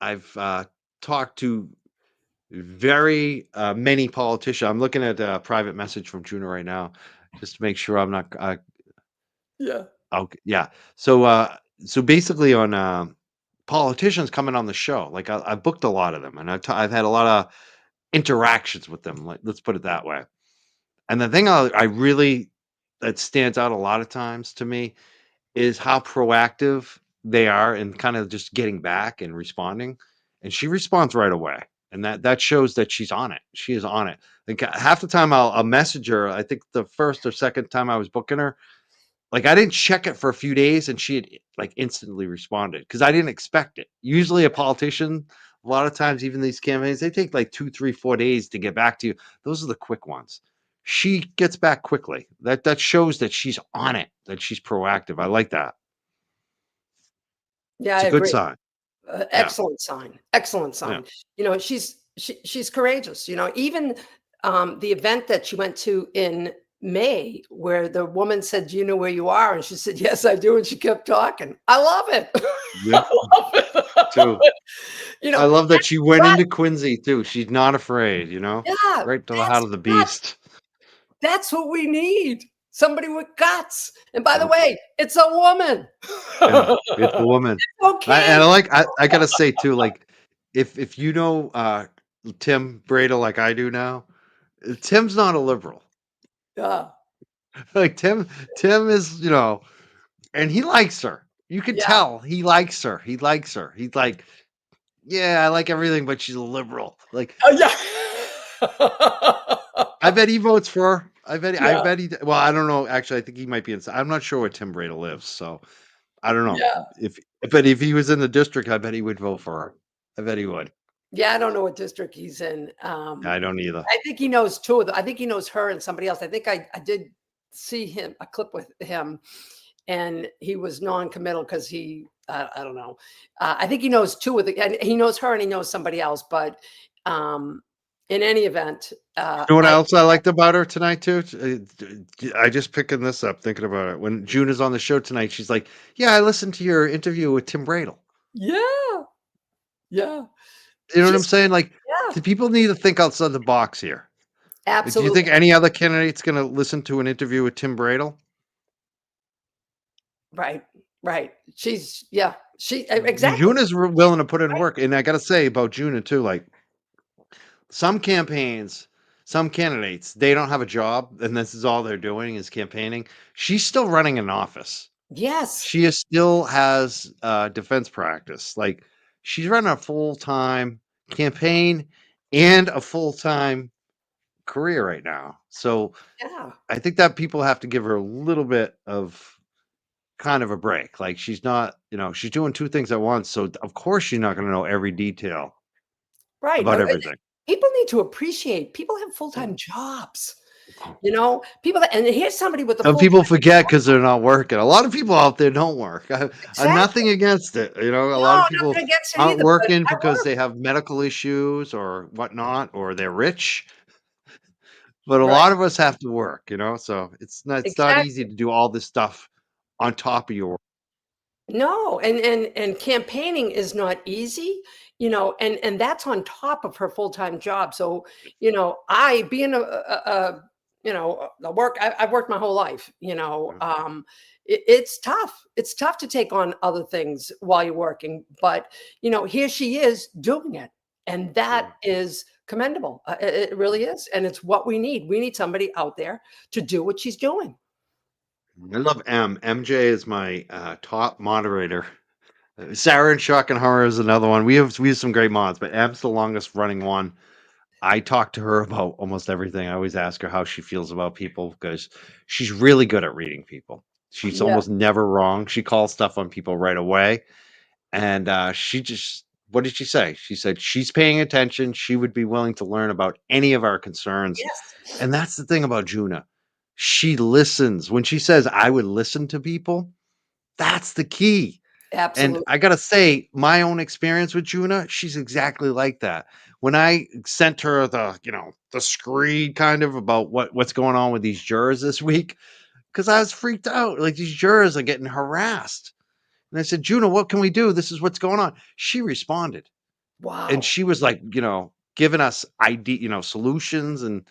I've talked to very many politicians. I'm looking at a private message from Juna right now, just to make sure I'm not. Yeah. Okay, yeah. So basically, on politicians coming on the show, like I booked a lot of them, and I've had a lot of interactions with them. Like, let's put it that way. And the thing I really that stands out a lot of times to me is how proactive they are in kind of just getting back and responding. And she responds right away. And that shows that she's on it. She is on it. Like half the time I'll message her. I think the first or second time I was booking her, like I didn't check it for a few days and she had like instantly responded because I didn't expect it. Usually a politician, a lot of times, even these campaigns, they take like 2, 3, 4 days to get back to you. Those are the quick ones. She gets back quickly. That shows that she's on it, that she's proactive. I like that. Yeah, I It's a good agree. sign. Yeah. Excellent sign. Excellent Yeah. sign. She's courageous. Even the event that she went to in May, where the woman said, "Do you know where you are?" And she said, "Yes, I do." And she kept talking. I love it. Yeah. I love it. I Too. love it. I love that she went But into Quincy too. She's not afraid, yeah, right to the heart of the that's beast. that's what we need. Somebody with guts. And by the Yep. way, it's a woman. Yeah, it's a woman. Okay. I gotta say too, like if you know Tim Bradel like I do now, Tim's not a liberal. Yeah. Like Tim is, and he likes her. You can Yeah. tell he likes her. He likes her. He's like, yeah, I like everything, but she's a liberal. Like, Oh, yeah. I bet he votes for her. I Yeah. bet he. Well, I don't know. Actually, I think he might be inside. I'm not sure where Tim Bradel lives, so I don't know. Yeah. But if he was in the district, I bet he would vote for her. I bet he would. Yeah, I don't know what district he's in. I don't either. I think he knows two of them. I think he knows her and somebody else. I think I did see a clip with him, and he was non-committal because I don't know. I think he knows two of the, and he knows her and he knows somebody else. But in any event, You know what else I liked about her tonight too? I just picking this up, thinking about it. When June is on the show tonight, she's like, "Yeah, I listened to your interview with Tim Bradel." yeah, yeah, You know what I'm she's saying? Like, yeah, the people need to think outside the box here. Do you absolutely think any other candidate's going to listen to an interview with Tim Bradel? right, right. She exactly Juna's willing to put in work, and I got to say about Juna too. Like, some campaigns, some candidates, they don't have a job, and this is all they're doing is campaigning. She's still running an office. yes, She still has defense practice. Like, she's running a full-time campaign and a full-time career right now. So yeah. I think that people have to give her a little bit of kind of a break. Like, she's not, she's doing 2 things at once. So of course she's not going to know every detail Right. about everything. People need to appreciate people have full-time jobs. People and here's somebody with a Some full people forget because they're not working. A lot of people out there don't work. I'm exactly. nothing against it. A No, lot of people nothing against it aren't either. But working I because work. they have medical issues or whatnot, or they're rich. But a Right. lot of us have to work, so it's not Exactly. easy to do all this stuff on top of your work. No, and campaigning is not easy, and that's on top of her full-time job. So, I being I've worked my whole life, Yeah. it's tough. It's tough to take on other things while you're working, but here she is doing it, and that Yeah. is commendable. It really is, and it's what we need. We need somebody out there to do what she's doing. I love MJ is my top moderator. Sarah and Shock and Horror is another one. We have some great mods, but M's the longest running one. I talk to her about almost everything. I always ask her how she feels about people because she's really good at reading people. She's Yeah, almost never wrong. She calls stuff on people right away. And she just, what did she say? She said she's paying attention. She would be willing to learn about any of our concerns. yes, And that's the thing about Juna. She listens. When she says, I would listen to people, that's the key. And absolutely. I gotta say, my own experience with Juna, she's exactly like that. When I sent her the screed kind of about what's going on with these jurors this week, because I was freaked out. Like these jurors are getting harassed. And I said, Juna, what can we do? This is what's going on. She responded. And Wow. she was like, giving us solutions. And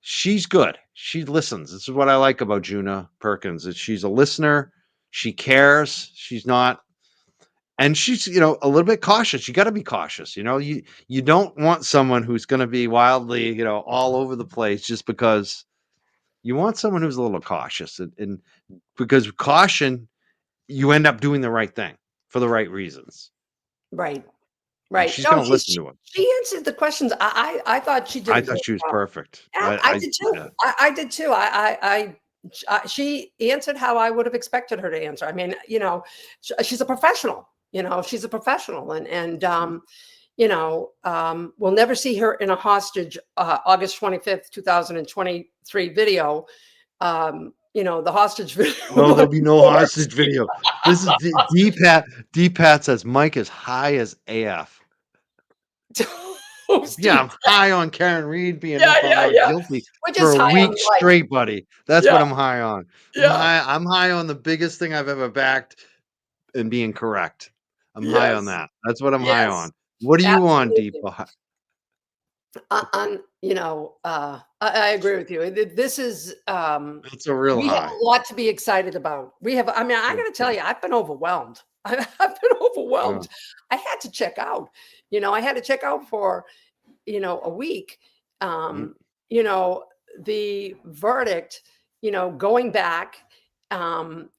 she's good. She listens. This is what I like about Juna Perkins. Is she's a listener. She cares. She's not and she's a little bit cautious. You got to be cautious. You don't want someone who's going to be wildly all over the place just because you want someone who's a little cautious and because caution you end up doing the right thing for the right reasons, Right. and Right. she's No, going to listen to him. she answered the questions. I thought she did I a thought great she was job. perfect. Yeah, I I did too. yeah. I did too. She answered how I would have expected her to answer. I mean, she's a professional. She's a professional, we'll never see her in a hostage August 25th, 2023 video. The hostage video. No, there'll be no hostage video. This is D-Pat. D-Pat says Mike is high as AF. Oh, Yeah, Steve. I'm high on Karen Reed being Yeah, found yeah, out yeah. guilty We're for just a high on week life. straight, buddy. That's Yeah, what I'm high on. yeah. I'm high on the biggest thing I've ever backed and being correct. I'm high on Yes. that. That's what I'm high Yes. on. What are you on, Deep? Absolutely. I agree with you. This is That's a real we have high. a lot to be excited about. I mean, I Yeah. gotta tell you, I've been overwhelmed. I've been Yeah. overwhelmed. I had to check out. I had to check out for, a week. Mm. Um, the verdict, going back,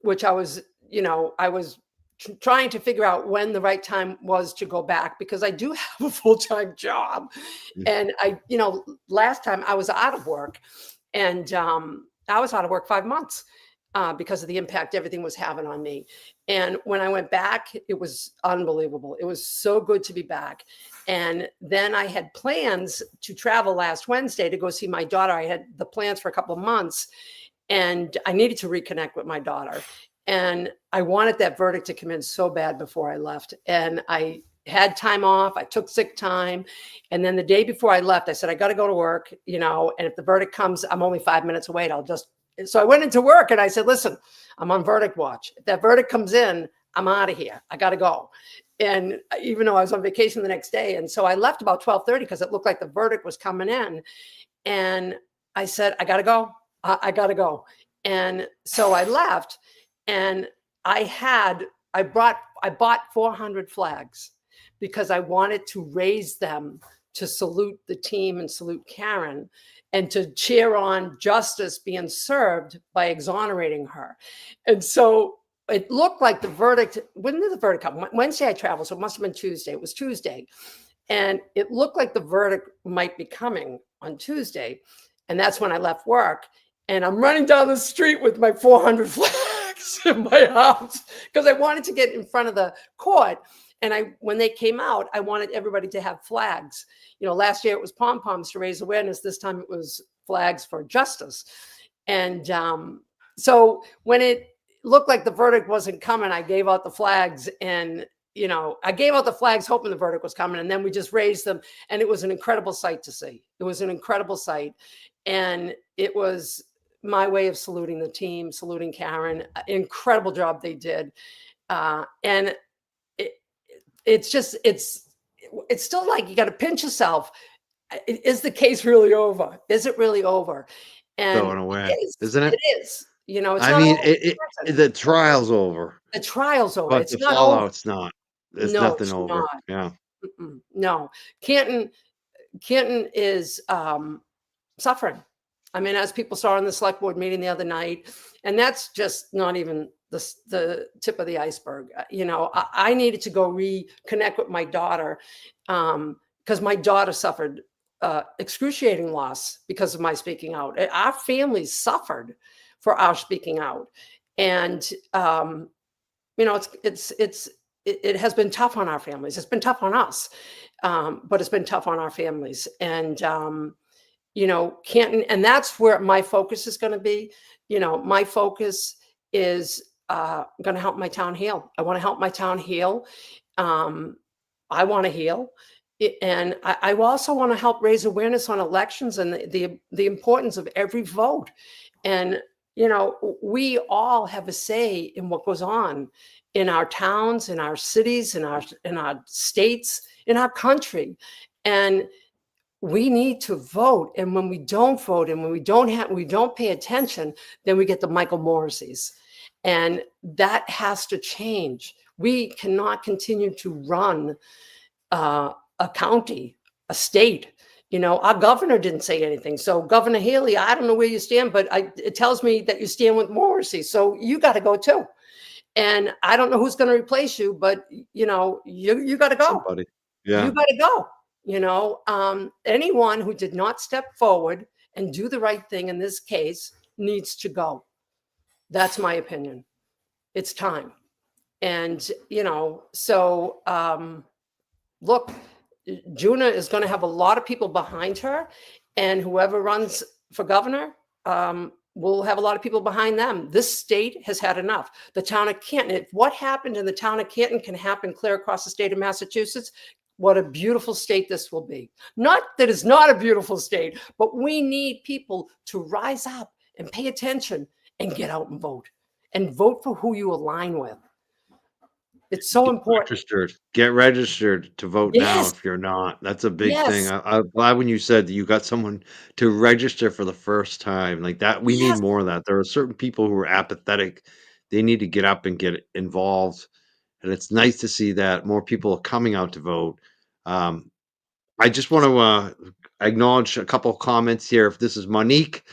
which I was trying to figure out when the right time was to go back because I do have a full-time job. Yeah. And last time I was out of work and I was out of work 5 months because of the impact everything was having on me. And when I went back, it was unbelievable. It was so good to be back. And then I had plans to travel last Wednesday to go see my daughter. I had the plans for a couple of months and I needed to reconnect with my daughter. And I wanted that verdict to come in so bad before I left. And I had time off. I took sick time. And then the day before I left, I said, I got to go to work, and if the verdict comes, I'm only 5 minutes away. So I went into work and I said, listen, I'm on verdict watch. If that verdict comes in, I'm out of here. I got to go. And even though I was on vacation the next day. And so I left about 12:30 because it looked like the verdict was coming in. And I said, I got to go. I got to go. And so I left and I bought 400 flags because I wanted to raise them to salute the team and salute Karen and to cheer on justice being served by exonerating her. And so it looked like the verdict, when did the verdict come? Wednesday I traveled, so it must have been Tuesday. It was Tuesday. And it looked like the verdict might be coming on Tuesday. And that's when I left work. And I'm running down the street with my 400 flags in my house because I wanted to get in front of the court. And when they came out, I wanted everybody to have flags. Last year it was pom-poms to raise awareness. This time it was flags for justice. And so when it looked like the verdict wasn't coming, I gave out the flags and I gave out the flags hoping the verdict was coming, and then we just raised them. And it was an incredible sight to see. It was an incredible sight. And it was my way of saluting the team, saluting Karen. Incredible job they did. And it's still like you got to pinch yourself. Is the case really over? Is it really over? And Going away, it is. isn't It it? is. It's I not mean, over. the trial's over, The trial's over. but It's the not over. fallout's not. There's No, nothing it's over. not. Yeah. No. Canton is suffering. I mean, as people saw in the select board meeting the other night, and that's just not even the tip of the iceberg. I needed to go reconnect with my daughter because my daughter suffered excruciating loss because of my speaking out. Our family suffered for our speaking out, and it has been tough on our families. It's been tough on us, but it's been tough on our families. And Canton, and that's where my focus is going to be. My focus is going to help my town heal. I want to help my town heal. I want to heal. And I also want to help raise awareness on elections and the importance of every vote. And, we all have a say in what goes on in our towns, in our cities, in our states, in our country. And we need to vote. And when we don't vote and when we don't pay attention, then we get the Michael Morrisseys. And that has to change. We cannot continue to run a county, a state. Our governor didn't say anything. So Governor Haley, I don't know where you stand, but it tells me that you stand with Morrissey. So you got to go too. And I don't know who's going to replace you, but you got to go. Somebody. Yeah. You got to go. Anyone who did not step forward and do the right thing in this case needs to go. That's my opinion. It's time. And, look, Juna is going to have a lot of people behind her, and whoever runs for governor will have a lot of people behind them. This state has had enough. The town of Canton, if what happened in the town of Canton can happen clear across the state of Massachusetts, what a beautiful state this will be. Not that it's not a beautiful state, but we need people to rise up and pay attention and get out and vote for who you align with. It's so important. Get registered to vote now Yes. if you're not. That's a big thing. Yes. I'm glad when you said that you got someone to register for the first time like that. We need Yes. more of that. There are certain people who are apathetic. They need to get up and get involved. And it's nice to see that more people are coming out to vote. I just want to acknowledge a couple of comments here. If this is Monique,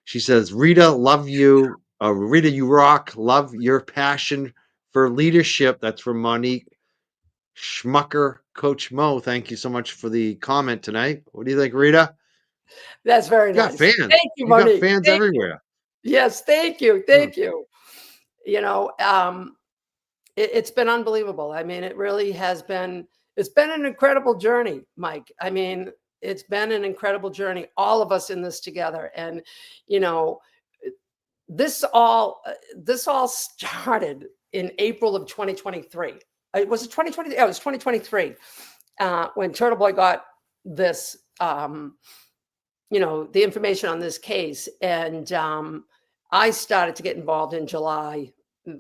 she says, Rita, love you. Rita, you rock. Love your passion for leadership. That's from Monique Schmucker. Coach Mo, thank you so much for the comment tonight. What do you think, Rita? That's very You got nice. fans. Thank you, You got Monique. fans Thank you. everywhere. Yes, thank you. Thank you. It's been unbelievable. I mean, it really has been, it's been an incredible journey, Mike. I mean, it's been an incredible journey, all of us in this together. And, this all started in April of 2023. Was it 2020? Yeah, it was 2023 when Turtle Boy got this, the information on this case. And I started to get involved in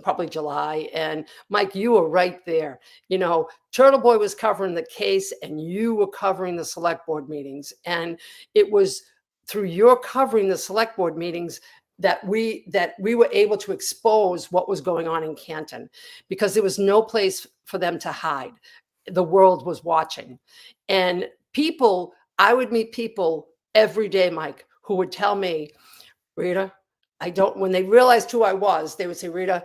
probably July. And Mike, you were right there. Turtle Boy was covering the case and you were covering the select board meetings. And it was through your covering the select board meetings that we were able to expose what was going on in Canton, because there was no place for them to hide. The world was watching. And I would meet people every day, Mike, who would tell me, Rita, when they realized who I was, they would say, Rita,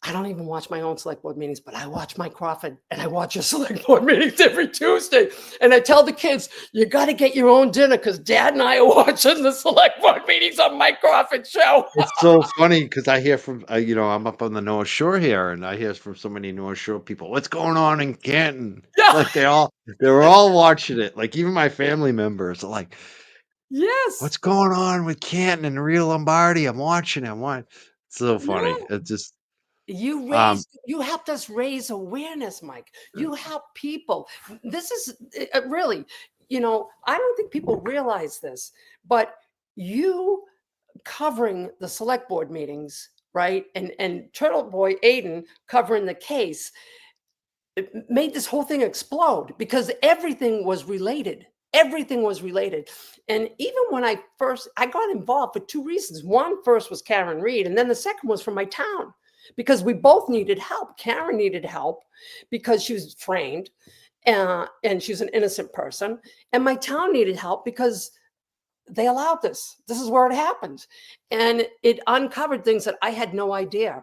I don't even watch my own select board meetings, but I watch Mike Crawford and I watch your select board meetings every Tuesday. And I tell the kids, you got to get your own dinner because Dad and I are watching the select board meetings on Mike Crawford's show. It's so funny because I hear from, I'm up on the North Shore here, and I hear from so many North Shore people, what's going on in Canton? Yeah. Like they're all watching it. Like even my family members are like, yes, what's going on with Canton and Rita Lombardi? I'm watching it. It's so funny. Yeah. It's just, you helped us raise awareness, Mike. You help people. This is really, I don't think people realize this, but you covering the select board meetings right? And Turtle Boy Aiden covering the case, it made this whole thing explode because everything was related. Everything was related. And even when I got involved for two reasons. One, first was Karen Reed, and then the second was from my town, because we both needed help. Karen needed help because she was framed, and she was an innocent person. And my town needed help because they allowed this. This is where it happened. And it uncovered things that I had no idea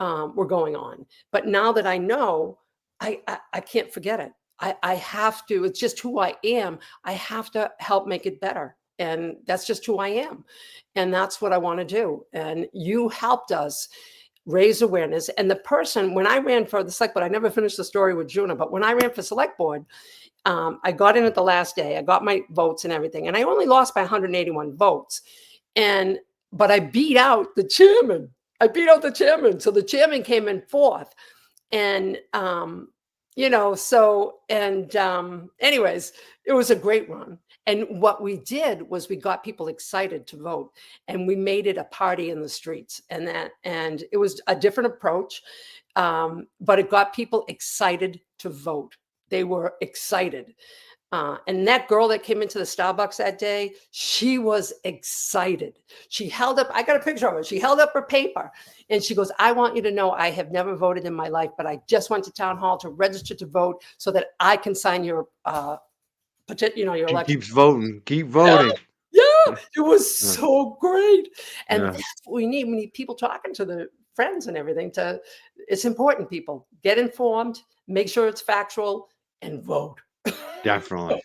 were going on. But now that I know, I can't forget it. I have to, it's just who I am. I have to help make it better. And that's just who I am. And that's what I want to do. And you helped us raise awareness. And the person, when I ran for the select board, I never finished the story with Juna, but when I ran for select board, I got in at the last day. I got my votes and everything. And I only lost by 181 votes. But I beat out the chairman. So the chairman came in fourth. And, anyways, it was a great run. And what we did was we got people excited to vote, and we made it a party in the streets, and it was a different approach. But it got people excited to vote. They were excited. And that girl that came into the Starbucks that day, she was excited. She held up, I got a picture of her. She held up her paper and she goes, I want you to know I have never voted in my life, but I just went to town hall to register to vote so that I can sign your your election. Keeps voting. Keep voting. Yeah, it was so great. And Yeah. that's what we need. We need people talking to the friends and everything. It's important, people. Get informed, make sure it's factual, and vote. Definitely.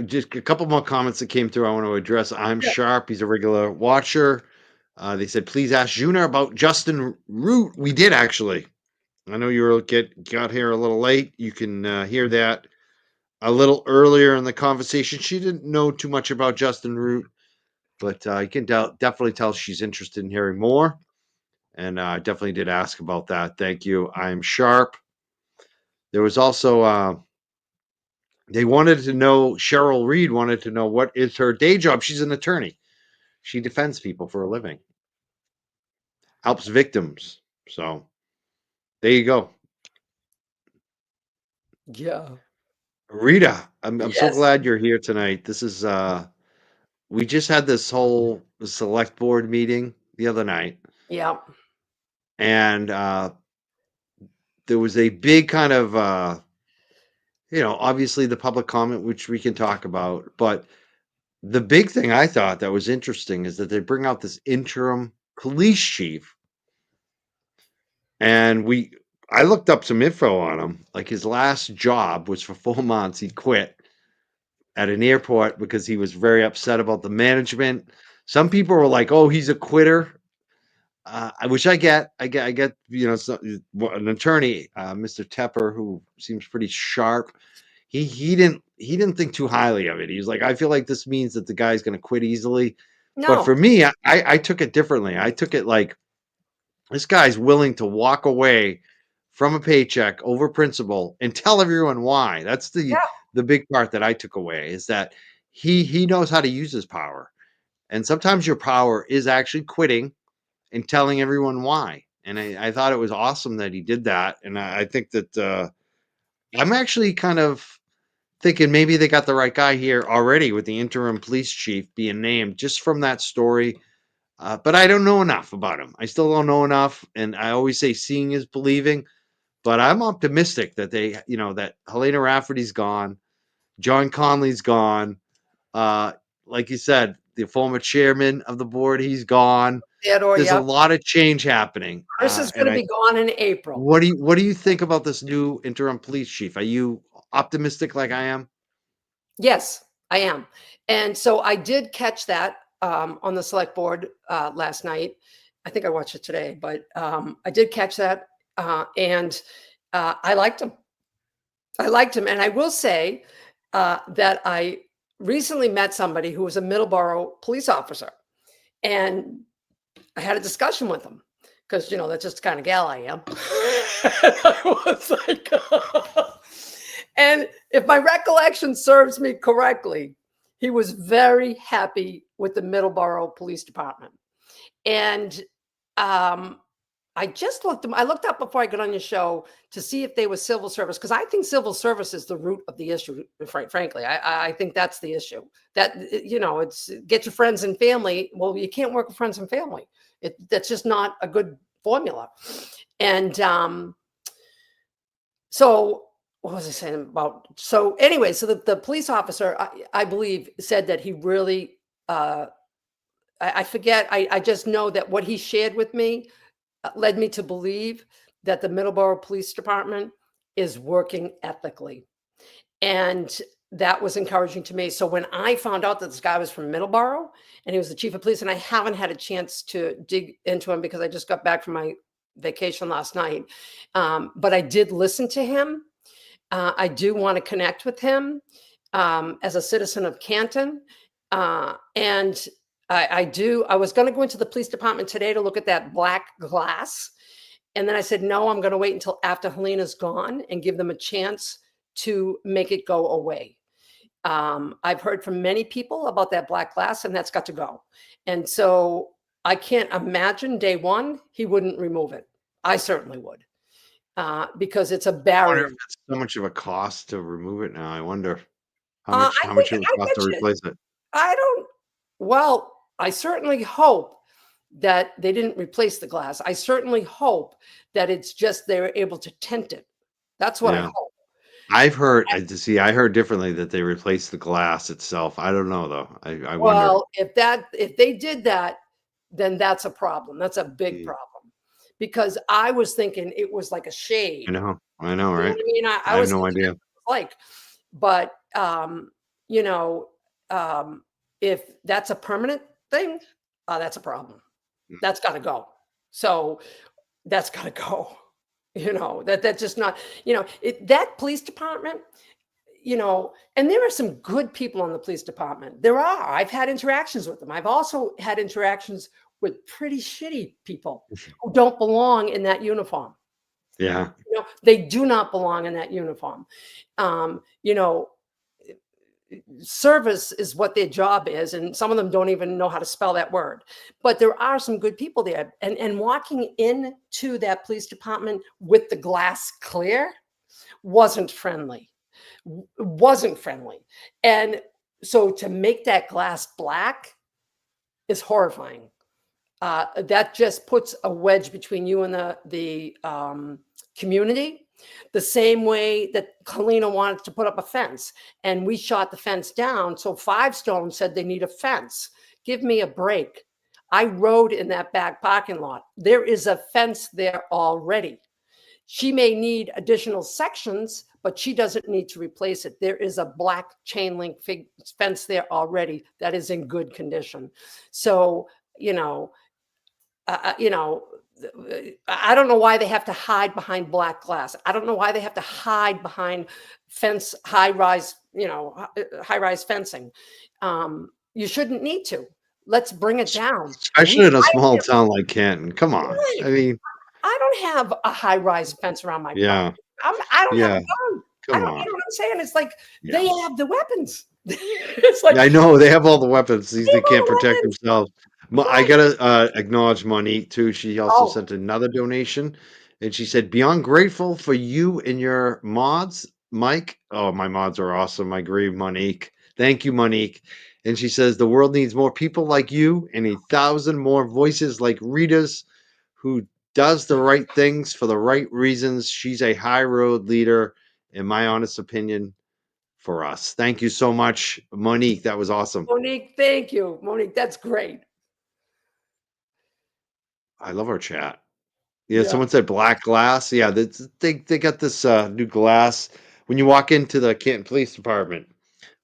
Just a couple more comments that came through I want to address. I'm Sharp. He's a regular watcher. They said, please ask Juna about Justin Root. We did, actually. I know you got here a little late. You can hear that a little earlier in the conversation. She didn't know too much about Justin Root, but you can definitely tell she's interested in hearing more. And I definitely did ask about that. Thank you. I'm Sharp. There was also... they wanted to know, Cheryl Reed wanted to know what is her day job. She's an attorney. She defends people for a living, helps victims. So there you go. Yeah. Rita, I'm so Yes. glad you're here tonight. This is, we just had this whole select board meeting the other night. Yeah. And there was a big kind of, obviously the public comment, which we can talk about, but the big thing I thought that was interesting is that they bring out this interim police chief. And I looked up some info on him. Like, his last job was for 4 months. He quit at an airport because he was very upset about the management. Some people were like, oh, he's a quitter. Which I get, an attorney, Mr. Tepper, who seems pretty sharp. He didn't think too highly of it. He was like, I feel like this means that the guy's going to quit easily. No. But for me, I took it differently. I took it like, this guy's willing to walk away from a paycheck over principle and tell everyone why. That's the big part that I took away, is that he knows how to use his power. And sometimes your power is actually quitting and telling everyone why. And I thought it was awesome that he did that. And I think that I'm actually kind of thinking maybe they got the right guy here already with the interim police chief being named just from that story. But I don't know enough about him. I still don't know enough. And I always say seeing is believing. But I'm optimistic that that Helena Rafferty's gone. John Conley's gone. Like you said, the former chairman of the board, he's gone. There's a lot of change happening. Chris is going to be gone in April. What do you think about this new interim police chief? Are you optimistic like I am? Yes, I am. And so I did catch that on the select board last night. I think I watched it today, but I did catch that. And I liked him. And I will say that I recently met somebody who was a Middleborough police officer. And I had a discussion with him because, that's just the kind of gal I am. And I was like, and if my recollection serves me correctly, he was very happy with the Middleborough Police Department. And I just looked up before I got on your show to see if they were civil service, because I think civil service is the root of the issue. Frankly, I think that's the issue. That it's get your friends and family. Well, you can't work with friends and family. That's just not a good formula. And so what was I saying about? So anyway, so the police officer, I believe, said that he really. I forget. I just know that what he shared with me led me to believe that the Middleborough Police Department is working ethically. And that was encouraging to me. So when I found out that this guy was from Middleborough and he was the chief of police, and I haven't had a chance to dig into him because I just got back from my vacation last night, but I did listen to him. I do want to connect with him as a citizen of Canton. And I was going to go into the police department today to look at that black glass. And then I said, no, I'm going to wait until after Helena's gone and give them a chance to make it go away. I've heard from many people about that black glass, and that's got to go. And so I can't imagine day one, he wouldn't remove it. I certainly would, because it's a I wonder barrier. if it's so much of a cost to remove it now. I wonder how much it would cost to replace it. Well, I certainly hope that they didn't replace the glass. I certainly hope that it's just they were able to tint it. That's what I hope. I've heard, I heard differently, that they replaced the glass itself. I don't know though. I wonder. Well, if they did that, then that's a problem. That's a big problem, because I was thinking it was like a shade. I know, right? You know what I mean? I have was no idea. But if that's a permanent thing, that's a problem. That's got to go. So that's got to go. That's just not, that police department, and there are some good people in the police department. There are. I've had interactions with them. I've also had interactions with pretty shitty people who don't belong in that uniform. Yeah. They do not belong in that uniform. Service is what their job is, and some of them don't even know how to spell that word. But there are some good people there, and walking into that police department with the glass clear wasn't friendly. And so to make that glass black is horrifying. That just puts a wedge between you and the community. The same way that Helena wanted to put up a fence, and we shot the fence down. So Fivestone said they need a fence. Give me a break. I rode in that back parking lot. There is a fence there already. She may need additional sections, but she doesn't need to replace it. There is a black chain link fence there already that is in good condition. So, I don't know why they have to hide behind black glass. I don't know why they have to hide behind high-rise fencing. You shouldn't need to. Let's bring it down. Especially in a small town like Canton. Come on. Right. I mean, I don't have a high-rise fence around my property. I don't have a gun. Come on. You know what I'm saying? It's like they have the weapons. It's like, I know they have all the weapons. They can't protect themselves. I gotta acknowledge Monique too. She also sent another donation, and she said, "Beyond grateful for you and your mods, Mike." Oh, my mods are awesome. I agree, Monique. Thank you, Monique. And she says the world needs more people like you and 1,000 more voices like Rita's, who does the right things for the right reasons. She's a high road leader, in my honest opinion, for us. Thank you so much, Monique. That was awesome. Monique, thank you. Monique, that's great. I love our chat. Yeah, someone said black glass. Yeah, they got this new glass. When you walk into the Canton Police Department,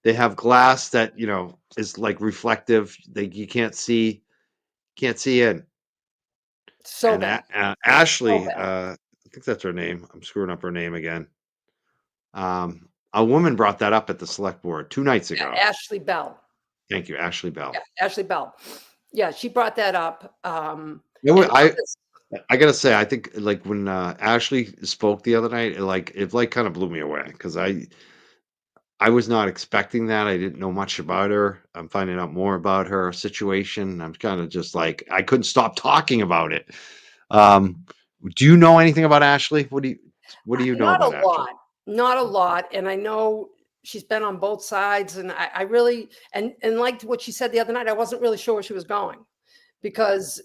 they have glass that is like reflective. You can't see in. So and Ashley, I think that's her name. I'm screwing up her name again. A woman brought that up at the select board 2 nights ago. Ashley Bell. Thank you, Ashley Bell. Yeah, Ashley Bell. Yeah, she brought that up. I gotta say, I think like when Ashley spoke the other night, it kind of blew me away, because I was not expecting that. I didn't know much about her. I'm finding out more about her situation. I'm kind of just like I couldn't stop talking about it. Um, do you know anything about Ashley? What do you know Not about a Ashley? lot, not a lot. And I know she's been on both sides. And I really and like what she said the other night, I wasn't really sure where she was going because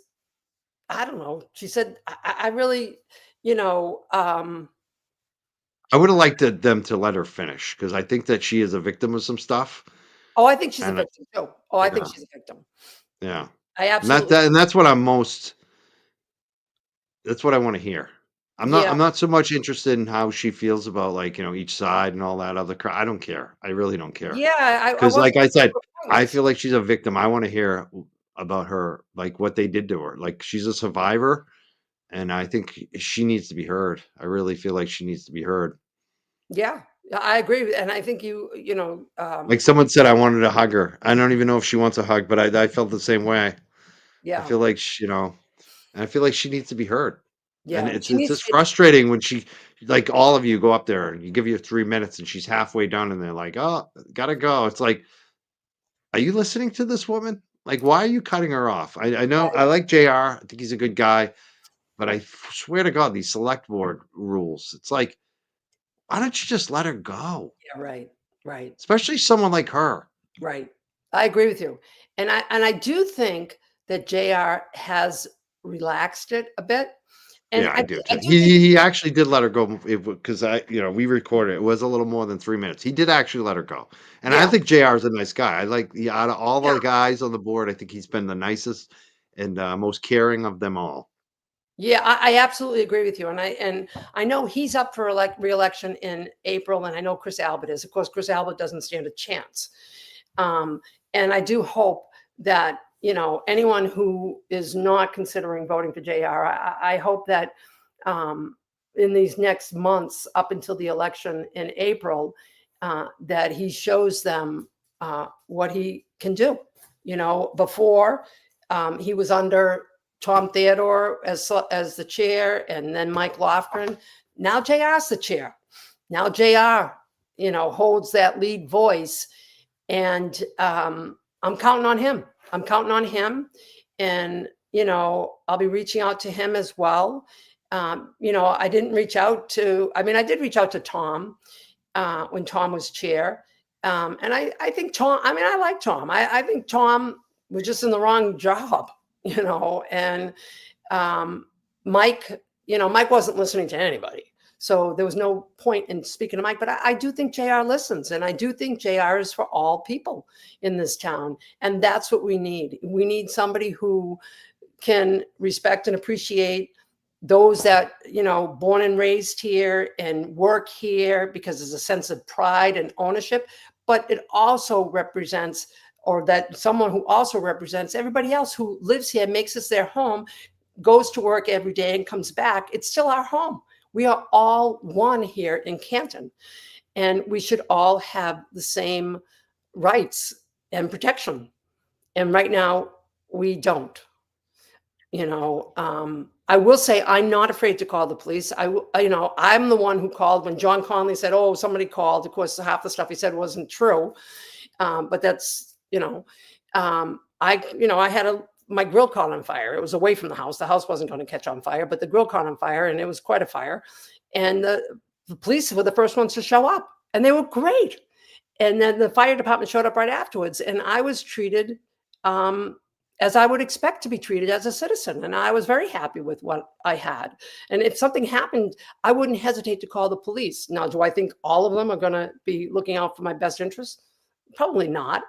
I don't know. She said, I really, you know, I would have liked them to let her finish because I think that she is a victim of some stuff. oh, I think she's a And victim too. Oh, I think yeah, she's a victim. yeah, I and that, absolutely, that and that's what I'm most. That's what I want to hear. I'm not. yeah, I'm not so much interested in how she feels about like each side and all that other. I don't care. I really don't care. yeah. I Because, like wasn't I sure said, what her point I was. feel like she's a victim. I want to hear about her, like what they did to her. Like she's a survivor, and I think she needs to be heard. I really feel like she needs to be heard. Yeah, I agree. And I think Like someone said, I wanted to hug her. I don't even know if she wants a hug, but I felt the same way. I yeah, feel like I feel like she needs to be heard. And yeah. it's She it's needs just to. frustrating when like all of you go up there and you give you 3 minutes and she's halfway done and they're like, oh, gotta go. It's like, are you listening to this woman? Like, why are you cutting her off? I know I like JR. I think he's a good guy, but I swear to God, these select board rules, it's like, why don't you just let her go? Yeah, right, right. Especially someone like her. Right. I agree with you. And I do think that JR has relaxed it a bit. And Yeah, I do I too. do think He actually did let her go because we recorded it. It was a little more than 3 minutes. He did actually let her go, and I yeah, think JR is a nice guy. I like out of all yeah, the guys on the board, I think he's been the nicest and most caring of them all. yeah, I absolutely agree with you. And I know he's up for re-election in April, and I know Chris Albert is. Of course, Chris Albert doesn't stand a chance. Um, and I do hope that anyone who is not considering voting for JR, I hope that um, in these next months up until the election in April, that he shows them what he can do. Before he was under Tom Theodore as the chair, and then Mike Lofgren. Now JR's the chair. Now JR, holds that lead voice, and I'm counting on him. I'm counting on him, and I'll be reaching out to him as well. I didn't reach out to. I mean, I did reach out to Tom when Tom was chair, and I think Tom. I mean, I like Tom. I think Tom was just in the wrong job, and um, Mike. Mike wasn't listening to anybody. So there was no point in speaking to Mike, but I do think JR listens, and I do think JR is for all people in this town. And that's what we need. We need somebody who can respect and appreciate those that, born and raised here and work here because there's a sense of pride and ownership, but it also represents, or that someone who also represents everybody else who lives here, makes this their home, goes to work every day and comes back. It's still our home. We are all one here in Canton, and we should all have the same rights and protection. And right now, we don't. I will say I'm not afraid to call the police. I'm the one who called when John Conley said, "Oh, somebody called." Of course, half the stuff he said wasn't true, but that's I had my grill caught on fire. It was away from the house. The house wasn't going to catch on fire, but the grill caught on fire, and it was quite a fire. And the police were the first ones to show up, and they were great. And then the fire department showed up right afterwards, and I was treated as I would expect to be treated as a citizen. And I was very happy with what I had. And if something happened, I wouldn't hesitate to call the police. Now, do I think all of them are going to be looking out for my best interests? Probably not.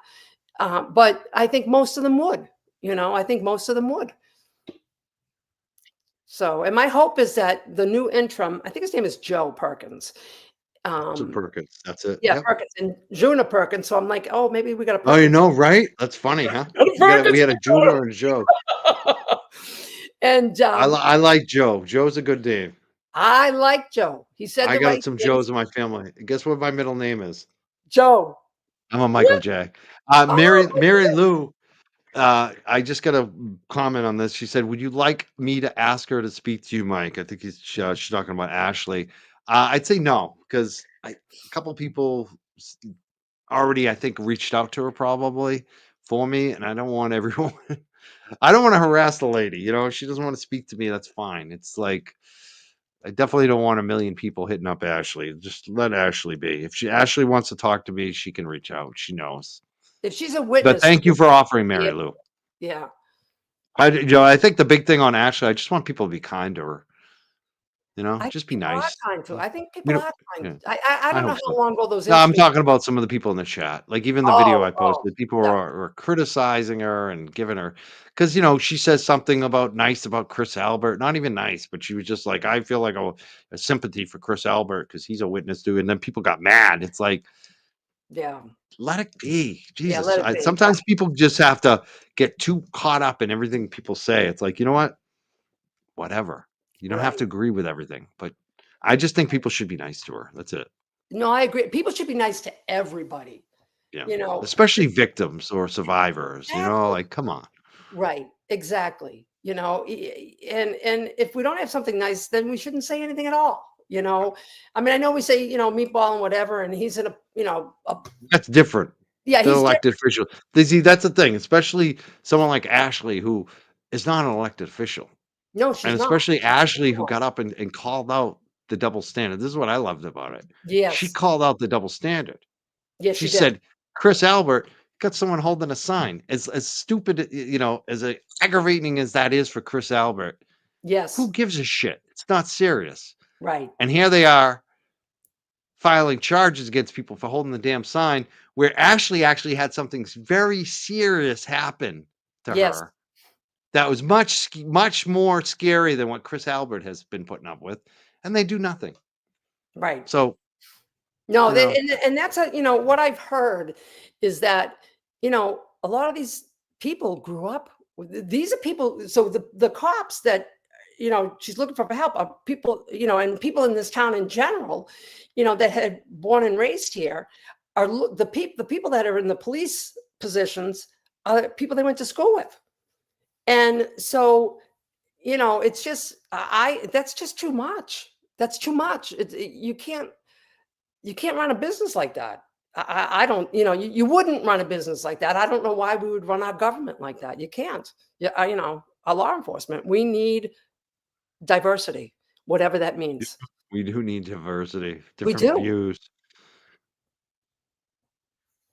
But I think most of them would. I think most of them would. So, and my hope is that the new interim, I think his name is Joe Perkins. So Perkins, that's it. Yeah, Yep. Perkins and Djuna Perkins. So I'm like, oh, maybe we got a Oh, you Perkins. know, right? That's funny, huh? We Perkins. had a Juna and a Joe. And I like Joe. Joe's a good name. I like Joe. He said I the got right some things. Joes in my family. Guess what my middle name is? Joe. I'm a Michael What? J. Oh, Mary Lou. I just got a comment on this. She said, "Would you like me to ask her to speak to you, Mike?" I think she's talking about Ashley. I'd say no because a couple people already, I think, reached out to her probably for me, and I don't want everyone. I don't want to harass the lady. If she doesn't want to speak to me, that's fine. It's like I definitely don't want a million people hitting up Ashley. Just let Ashley be. If Ashley wants to talk to me, she can reach out. She knows. If she's a But witness, thank you for offering, yeah, Mary Lou. yeah. I think the big thing on Ashley, I just want people to be kind to her. I Just think be people are nice. kind to. I think You people know, are yeah, kind. I I don't know hope how so. long ago those No, I'm incidents. talking about some of the people in the chat. Like even the video Oh, I posted, people yeah, were criticizing her and giving her because she says something nice about Chris Albert. Not even nice, but she was just like, I feel like a sympathy for Chris Albert because he's a witness too. And then people got mad. It's like, yeah, let it be. yeah. Jesus. Let it be. Sometimes people just have to get too caught up in everything people say. It's like, you know what? Whatever. You don't have Right. to agree with everything, but I just think people should be nice to her. That's it. No, I agree. People should be nice to everybody. Yeah. You know, Especially victims or survivors, exactly. like, come on. Right. Exactly. And if we don't have something nice, then we shouldn't say anything at all. I mean, I know we say, meatball and whatever, and he's in That's different. yeah, The he's different. elected official. See, that's the thing, especially someone like Ashley, who is not an elected official. No, And she's not. especially Ashley, who got up and called out the double standard. This is what I loved about it. She Yes. called out the double standard. Yes, She she did. said, Chris Albert got someone holding a sign. As stupid, as aggravating as that is for Chris Albert, Yes. who gives a shit? It's not serious. Right. And here they are filing charges against people for holding the damn sign where Ashley actually had something very serious happen to Yes. her that was much more scary than what Chris Albert has been putting up with, and they do nothing. Right. So, No, you know, and that's what I've heard is that, a lot of these people grew up these are people. So the cops that, she's looking for help are people, and people in this town in general, that had born and raised here are the people that are in the police positions are people they went to school with. And so, it's just, that's just too much. That's too much. You can't run a business like that. I don't, you wouldn't run a business like that. I don't know why we would run our government like that. You can't. Yeah, our law enforcement, we need diversity, whatever that means. we do need diversity, We different do. views.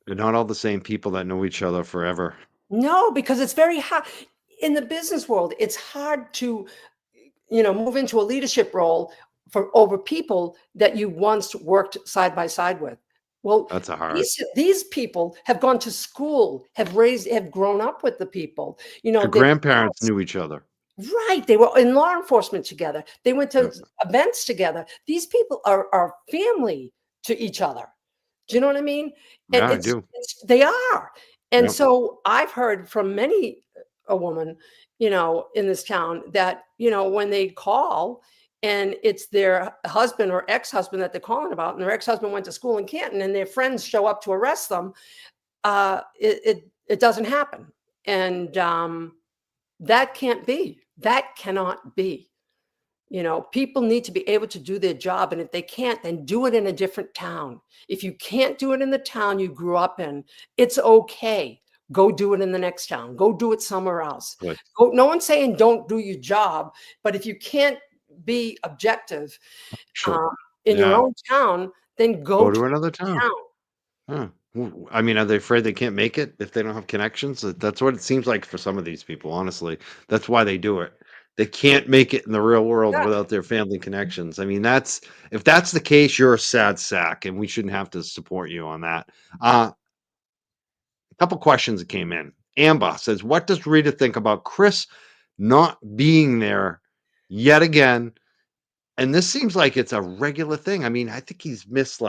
They're not all the same people that know each other forever. No, because it's very hard in the business world. It's hard to, move into a leadership role over people that you once worked side by side with. Well, That's a hard. these people have gone to school, have grown up with the people. Their They grandparents knew each other. right. They were in law enforcement together. They went to Yeah. events together. These people are family to each other. Do you know what I mean? And Yeah, I do. they are. And Yep. so I've heard from many a woman, in this town that, when they call and it's their husband or ex-husband that they're calling about, and their ex-husband went to school in Canton and their friends show up to arrest them, it doesn't happen. And that can't be. That cannot be. People need to be able to do their job. And if they can't, then do it in a different town. If you can't do it in the town you grew up in, it's okay. Go do it in the next town. Go do it somewhere else. Right. No one's saying don't do your job, but if you can't be objective Sure. in your Yeah. own town, then Go to another town. town. Huh. I mean, are they afraid they can't make it if they don't have connections? That's what it seems like for some of these people, honestly. That's why they do it. They can't make it in the real world Yeah. without their family connections. I mean, if that's the case, you're a sad sack, and we shouldn't have to support you on that. A couple questions that came in. Amber says, what does Rita think about Chris not being there yet again? And this seems like it's a regular thing. I mean, I think he's missed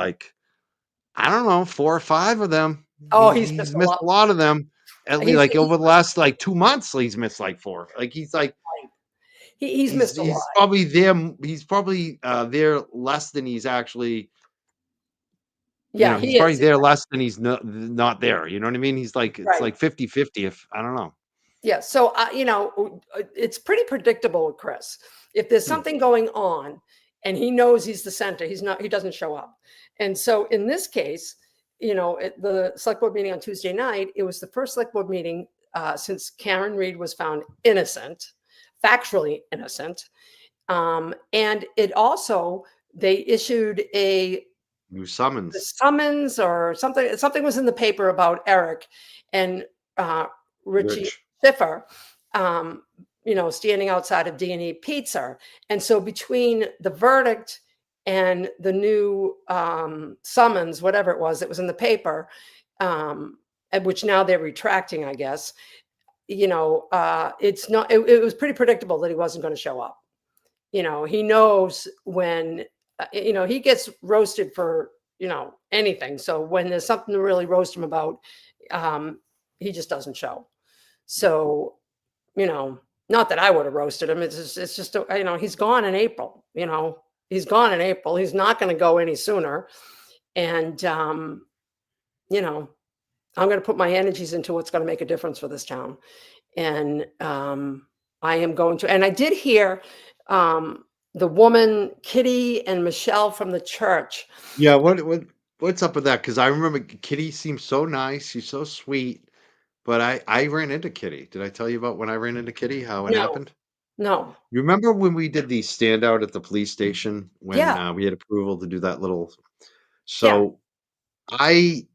I don't know, 4 or 5 of them. Oh, He's missed a lot of them. At least, He's over the last 2 months, he's missed 4. he's missed a lot. He's probably there. He's probably there less than he's actually. Yeah, He's he probably is. there less than he's not there. You know what I mean? He's it's Right. like 50-50. If I don't know. Yeah. So, it's pretty predictable with Chris. If there's something going on and he knows he's the center, he doesn't show up. And so in this case, at the select board meeting on Tuesday night, it was the first select board meeting since Karen Reed was found innocent, factually innocent. And it also, they issued a New summons. summons or something. Something was in the paper about Eric and Richie Rich. Schiffer, standing outside of D&E Pizza. And so between the verdict and the new summons, whatever it was that was in the paper, which now they're retracting, I guess, it's not, it was pretty predictable that he wasn't going to show up. He knows when, he gets roasted for, anything. So when there's something to really roast him about, he just doesn't show. So, not that I would have roasted him. It's just, he's gone in April, he's gone in April. He's not going to go any sooner. And, I'm going to put my energies into what's going to make a difference for this town. And I am going to, and I did hear the woman, Kitty and Michelle from the church. Yeah, what's up with that? Because I remember Kitty seems so nice. She's so sweet. But I ran into Kitty. Did I tell you about when I ran into Kitty, how it happened? No. You remember when we did the standout at the police station when Yeah. we had approval to do that little? Yeah. So I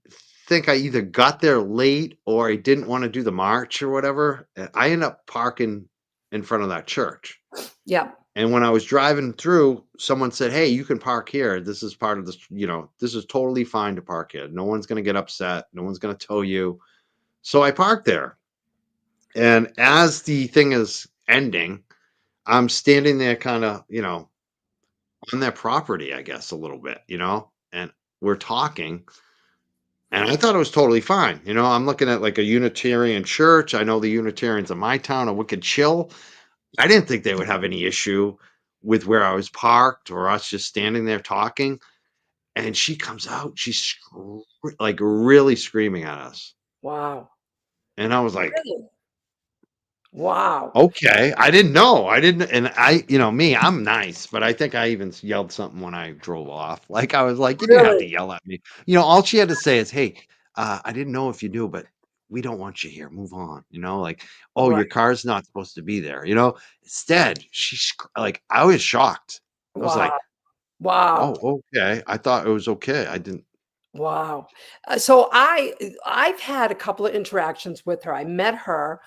think I either got there late or I didn't want to do the march or whatever. And I ended up parking in front of that church. Yeah. And when I was driving through, someone said, "Hey, you can park here. This is part of this, this is totally fine to park here. No one's going to get upset. No one's going to tow you." So I parked there. And as the thing is ending, I'm standing there kind of, on their property, I guess, a little bit, and we're talking. And I thought it was totally fine. I'm looking at like a Unitarian church. I know the Unitarians in my town are wicked chill. I didn't think they would have any issue with where I was parked or us just standing there talking. And she comes out, she's like really screaming at us. Wow. And I was like, Really? Wow. okay. I didn't know. I didn't. And me, I'm nice, but I think I even yelled something when I drove off. Like I was like, you didn't have to Really? yell at me. All she had to say is, "Hey, I didn't know if you knew, but we don't want you here. Move on." Like, "Oh, Right. your car's not supposed to be there." Instead, like, I was shocked. I was like, Wow. "Oh, okay." I thought it was okay. I didn't. Wow. So I've had a couple of interactions with her. I met her.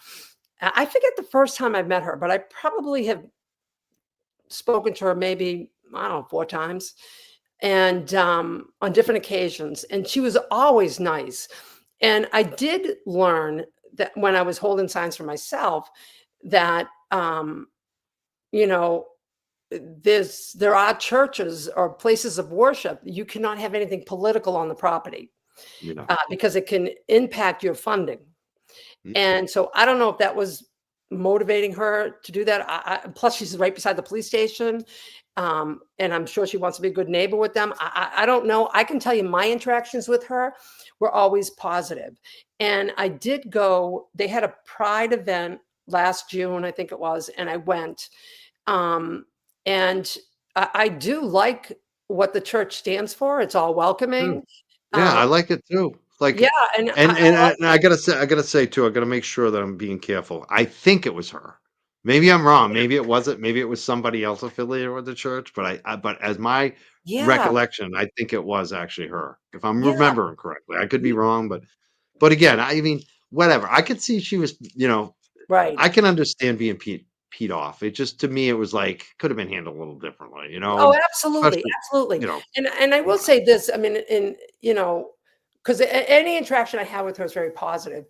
I forget the first time I met her, but I probably have spoken to her maybe, I don't know, 4 times, and on different occasions. And she was always nice. And I did learn that when I was holding signs for myself, that you know, there are churches or places of worship. You cannot have anything political on the property because it can impact your funding. Mm. And so I don't know if that was motivating her to do that. Plus, she's right beside the police station. And I'm sure she wants to be a good neighbor with them. I don't know. I can tell you my interactions with her were always positive. And I did go, they had a Pride event last June, I think it was, and I went. And I do like what the church stands for. It's all welcoming. Yeah, I like it too. Like, Yeah, and and I gotta say too, I gotta make sure that I'm being careful. I think it was her. Maybe I'm wrong. Maybe it wasn't. Maybe it was somebody else affiliated with the church. But but as my yeah, recollection, I think it was actually her. If I'm yeah, remembering correctly, I could be wrong. But again, I mean, whatever. I could see she was. right. I can understand being peed off. It just to me, it was like could have been handled a little differently. Oh, And absolutely, especially, absolutely. you know, And I will say this. I mean, because any interaction I have with her is very positive.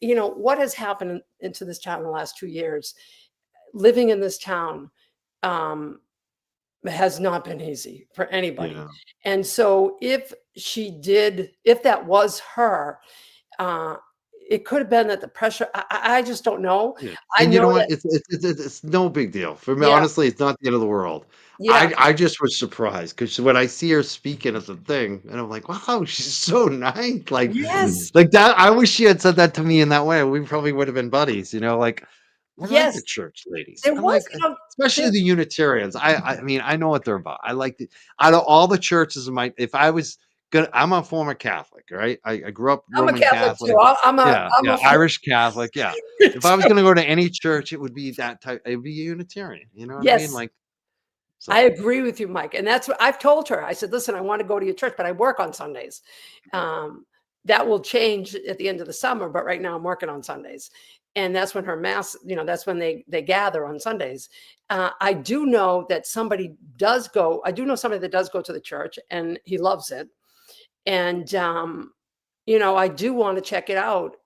What has happened into this town in the last 2 years? Living in this town has not been easy for anybody. yeah. And so if that was her, it could have been that the pressure, I just don't know. Yeah, I and you know know what? that, It's no big deal. For me, yeah, honestly, it's not the end of the world. yeah, I just was surprised because when I see her speaking as a thing, and I'm like, wow, she's so nice. Like, yes, like that. I wish she had said that to me in that way. We probably would have been buddies. Like I like yes, the church ladies. there I was, like, especially the Unitarians. I mean, I know what they're about. I like the out of all the churches in my. If I was I'm a former Catholic, right? I grew up I'm a Roman Catholic Catholic. too. I'm Yeah, a Irish Catholic. Yeah. If I was too. going to go to any church, it would be that type. It would be Unitarian. You know what I mean? Yes, Like, I so agree with you, Mike. And that's what I've told her. I said, listen, I want to go to your church, but I work on Sundays. That will change at the end of the summer, but right now I'm working on Sundays. And that's when her mass, that's when they gather on Sundays. I do know that somebody does go. I do know somebody that does go to the church, and he loves it. And I do want to check it out.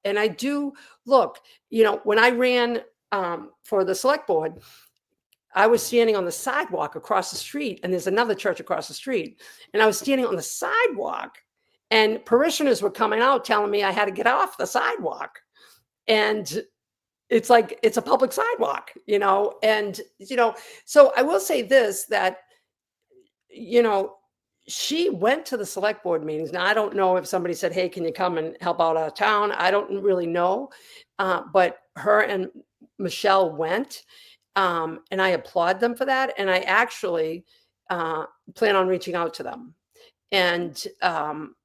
And I do look. When I ran for the select board, I was standing on the sidewalk across the street, and there's another church across the street. And I was standing on the sidewalk, and parishioners were coming out telling me I had to get off the sidewalk. And it's like, it's a public sidewalk, and, so I will say this, that, she went to the select board meetings. Now, I don't know if somebody said, hey, can you come and help out of town? I don't really know. But her and Michelle went. And I applaud them for that. And I actually plan on reaching out to them. And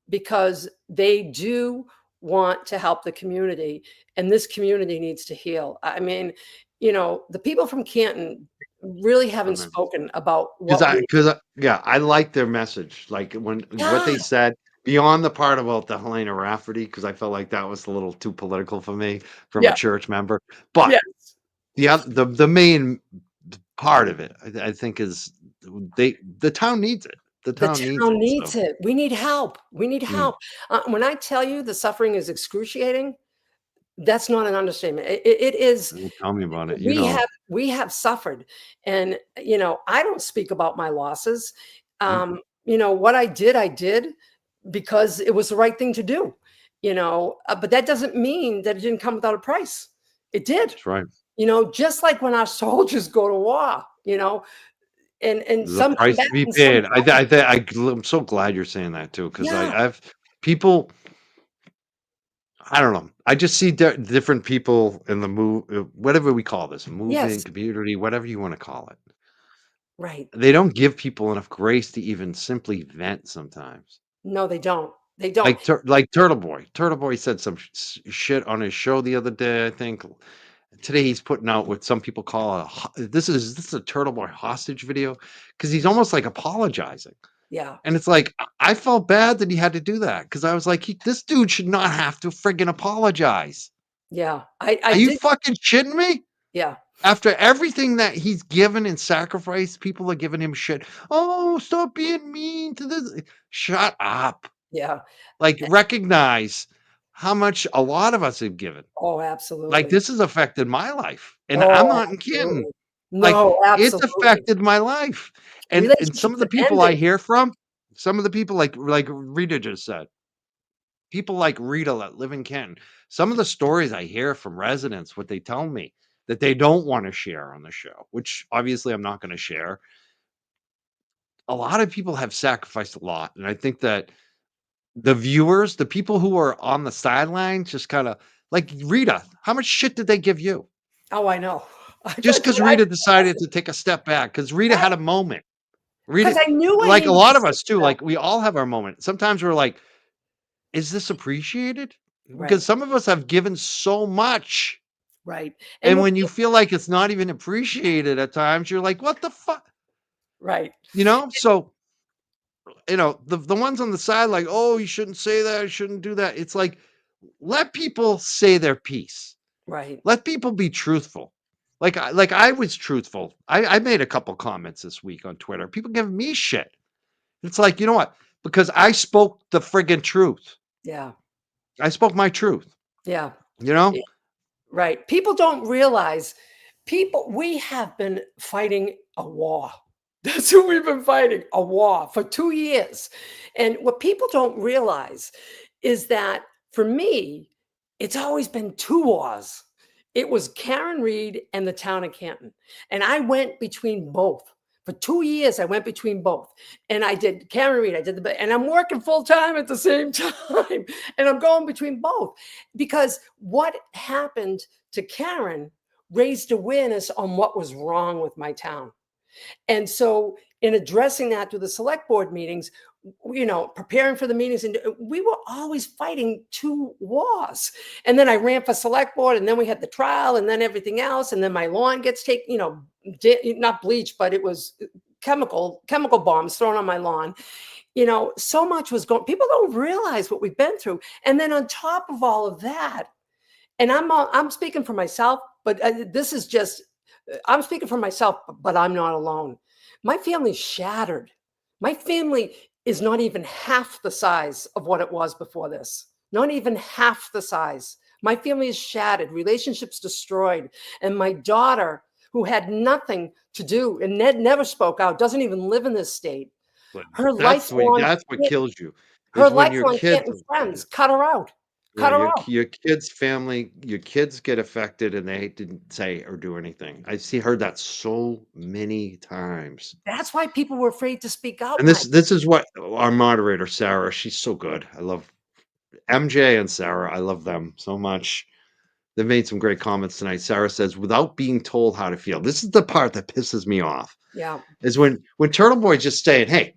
because they do want to help the community, and this community needs to heal. I mean, the people from Canton really haven't spoken about what I like their message. Like what they Yeah. said beyond the part about the Helena Rafferty, because I felt like that was a little too political for me from a Yeah. church member. But Yes. the main part of it, I think, is the town needs it. The The town needs town it. needs So, it. We need help. We need help. When I tell you the suffering is excruciating, that's not an understatement. It is. tell me about it. We have suffered, and I don't speak about my losses. Mm. What I did because it was the right thing to do. But that doesn't mean that it didn't come without a price. It did. That's right. Just like when our soldiers go to war. And The some come price back to be and some paid. don't. I'm so glad you're saying that too, because Yeah. I've people. I don't know. I just see different people in the whatever we call this, movement, Yes. community, whatever you want to call it. Right. They don't give people enough grace to even simply vent sometimes. No, they don't. They don't. Like Turtle Boy. Turtle Boy said some shit on his show the other day, I think. Today he's putting out what some people call this is a Turtle Boy hostage video, because he's almost like apologizing. Yeah. And it's like, I felt bad that he had to do that, because I was like, this dude should not have to friggin' apologize. Yeah. I Are you did. fucking shitting me? Yeah. After everything that he's given and sacrificed, people are giving him shit. Oh, stop being mean to this. Shut up. Yeah. Like, recognize how much a lot of us have given. Oh, Like, absolutely. this has affected my life, and I'm Oh, not in Canton. absolutely. Like, No, it's absolutely. affected my life. And some of Relationships the have people I ended. hear from, some of the people like Rita just said, people like Rita that live in Canton, some of the stories I hear from residents, what they tell me that they don't want to share on the show, which obviously I'm not going to share. A lot of people have sacrificed a lot. And I think that the viewers, the people who are on the sidelines, just kind of like Rita, how much shit did they give you? Oh, I know. Just because Rita decided to take a step back, because Rita had a moment. Because Rita, I knew I like a needed to lot of sit us too, down. like we all have our moment. Sometimes we're like, is this appreciated? Because Right. some of us have given so much. Right. And And what when you feel like it's not even appreciated at times, you're like, what the fuck? right. So, the ones on the side, like, oh, you shouldn't say that, you shouldn't do that. It's like, let people say their piece. Right. Let people be truthful. Like I was truthful. I made a couple comments this week on Twitter. People giving me shit. It's like, you know what? Because I spoke the friggin' truth. Yeah. I spoke my truth, Yeah. you know? Right. People don't realize we have been fighting a war. That's who we've been fighting, a war for 2 years. And what people don't realize is that for me, it's always been 2 wars. It was Karen Reed and the town of Canton. And I went between both. For 2 years, I went between both. And I did Karen Reed, and I'm working full time at the same time. And I'm going between both. Because what happened to Karen raised awareness on what was wrong with my town. And so in addressing that through the select board meetings, preparing for the meetings, and we were always fighting two wars. And then I ran for select board, and then we had the trial, and then everything else, and then my lawn gets taken, not bleach, but it was chemical bombs thrown on my lawn. So much was going. People don't realize what we've been through, and then on top of all of that, and I'm speaking for myself, but this is just I'm speaking for myself, but I'm not alone. My family's shattered. My family is not even half the size of what it was before this. Not even half the size. My family is shattered, relationships destroyed. And my daughter, who had nothing to do and never spoke out, doesn't even live in this state. But Her that's lifelong, what kills you, her is when your lifelong kids, Canton friends cut her out. yeah, Cut her out. your kids' family, your kids get affected and they didn't say or do anything. Heard that so many times. That's why people were afraid to speak out. And this is what our moderator, Sarah, she's so good. I love MJ and Sarah. I love them so much. They made some great comments tonight. Sarah says, without being told how to feel. This is the part that pisses me off. Yeah. Is when Turtle Boy's just saying, hey,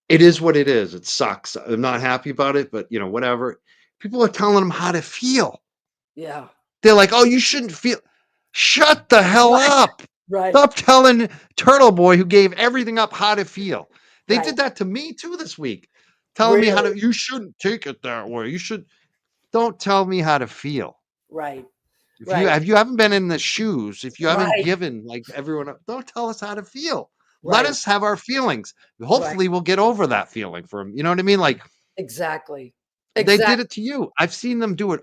it is what it is. It sucks. I'm not happy about it, but whatever. People are telling him how to feel. Yeah. They're like, oh, you shouldn't feel. Shut the hell up. Right. Stop telling Turtle Boy, who gave everything up, how to feel. They Right. did that to me too this week. Telling me how to, you shouldn't take it that way. Don't tell me how to feel. Right. If you haven't been in the shoes, if you haven't Right. given like everyone, don't tell us how to feel. Right. Let us have our feelings. Hopefully we'll get over that feeling from, you know what I mean? Like, Exactly. they did it to you. I've seen them do it.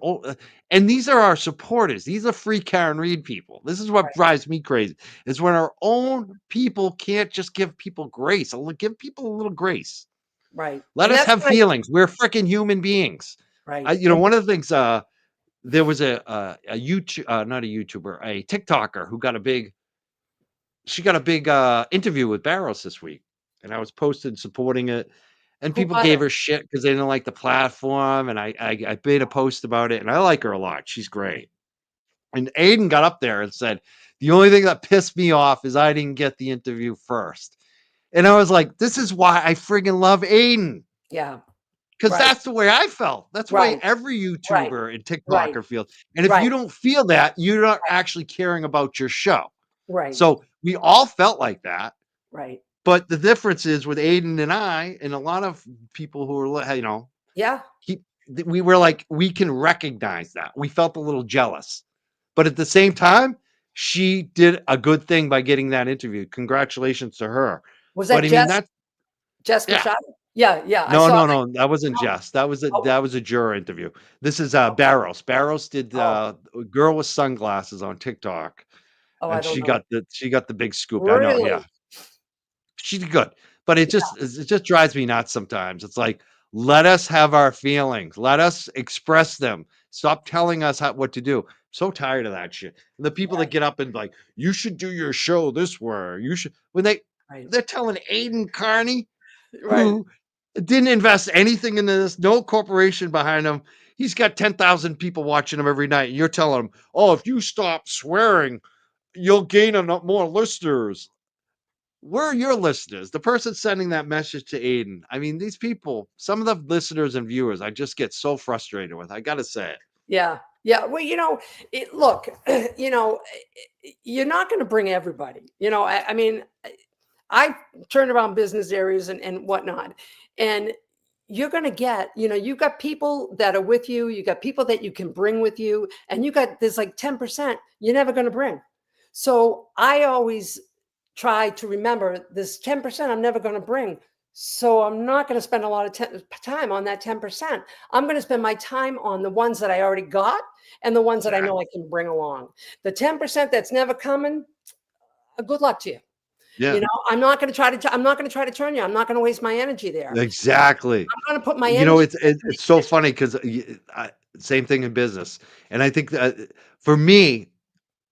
And these are our supporters. These are free Karen Reed people. This is what drives me crazy, is when our own people can't just give people grace. Give people a little grace. Right. Let And us that's have feelings. We're freaking human beings. Right. One of the things, there was a YouTube, not a YouTuber, a TikToker who got a big interview with Barros this week. And I was posted supporting it. And people gave her shit because they didn't like the platform. And I made a post about it. And I like her a lot. She's great. And Aiden got up there and said, the only thing that pissed me off is I didn't get the interview first. And I was like, this is why I friggin' love Aiden. Yeah. Because that's the way I felt. That's the way every Right. YouTuber and TikToker feels. And if you don't feel that, you're not actually caring about your show. Right. So we all felt like that. Right. But the difference is with Aiden and I, and a lot of people who are, Yeah. we were like, we can recognize that. We felt a little jealous. But at the same time, she did a good thing by getting that interview. Congratulations to her. Was that Jess yeah. Machado? Yeah, yeah. No. That wasn't Jess. That was a juror interview. This is Barros. Barros did a girl with sunglasses on TikTok. Oh, and I don't know. she got the big scoop. Really? I know, yeah. She did good. But it just drives me nuts sometimes. It's like, let us have our feelings. Let us express them. Stop telling us what to do. I'm so tired of that shit. And the people that get up and like, you should do your show this way. You should, when they're telling Aiden Carney, who didn't invest anything in this, no corporation behind him. He's got 10,000 people watching him every night. And you're telling him, oh, if you stop swearing, you'll gain more listeners. Where are your listeners? The person sending that message to Aiden. I mean, these people, some of the listeners and viewers, I just get so frustrated with. I got to say it. Yeah. Yeah. Well, look, you're not going to bring everybody. I mean, I turned around business areas and whatnot. And you're going to get, you've got people that are with you. You got people that you can bring with you. And there's like 10% you're never going to bring. So I always try to remember this 10% I'm never going to bring. So I'm not going to spend a lot of time on that 10%. I'm going to spend my time on the ones that I already got and the ones that I know I can bring along. The 10% that's never coming, good luck to you. Yeah. I'm not going to try to turn you. I'm not going to waste my energy there. Exactly. I'm going to put my energy. It's so funny because same thing in business. And I think that for me,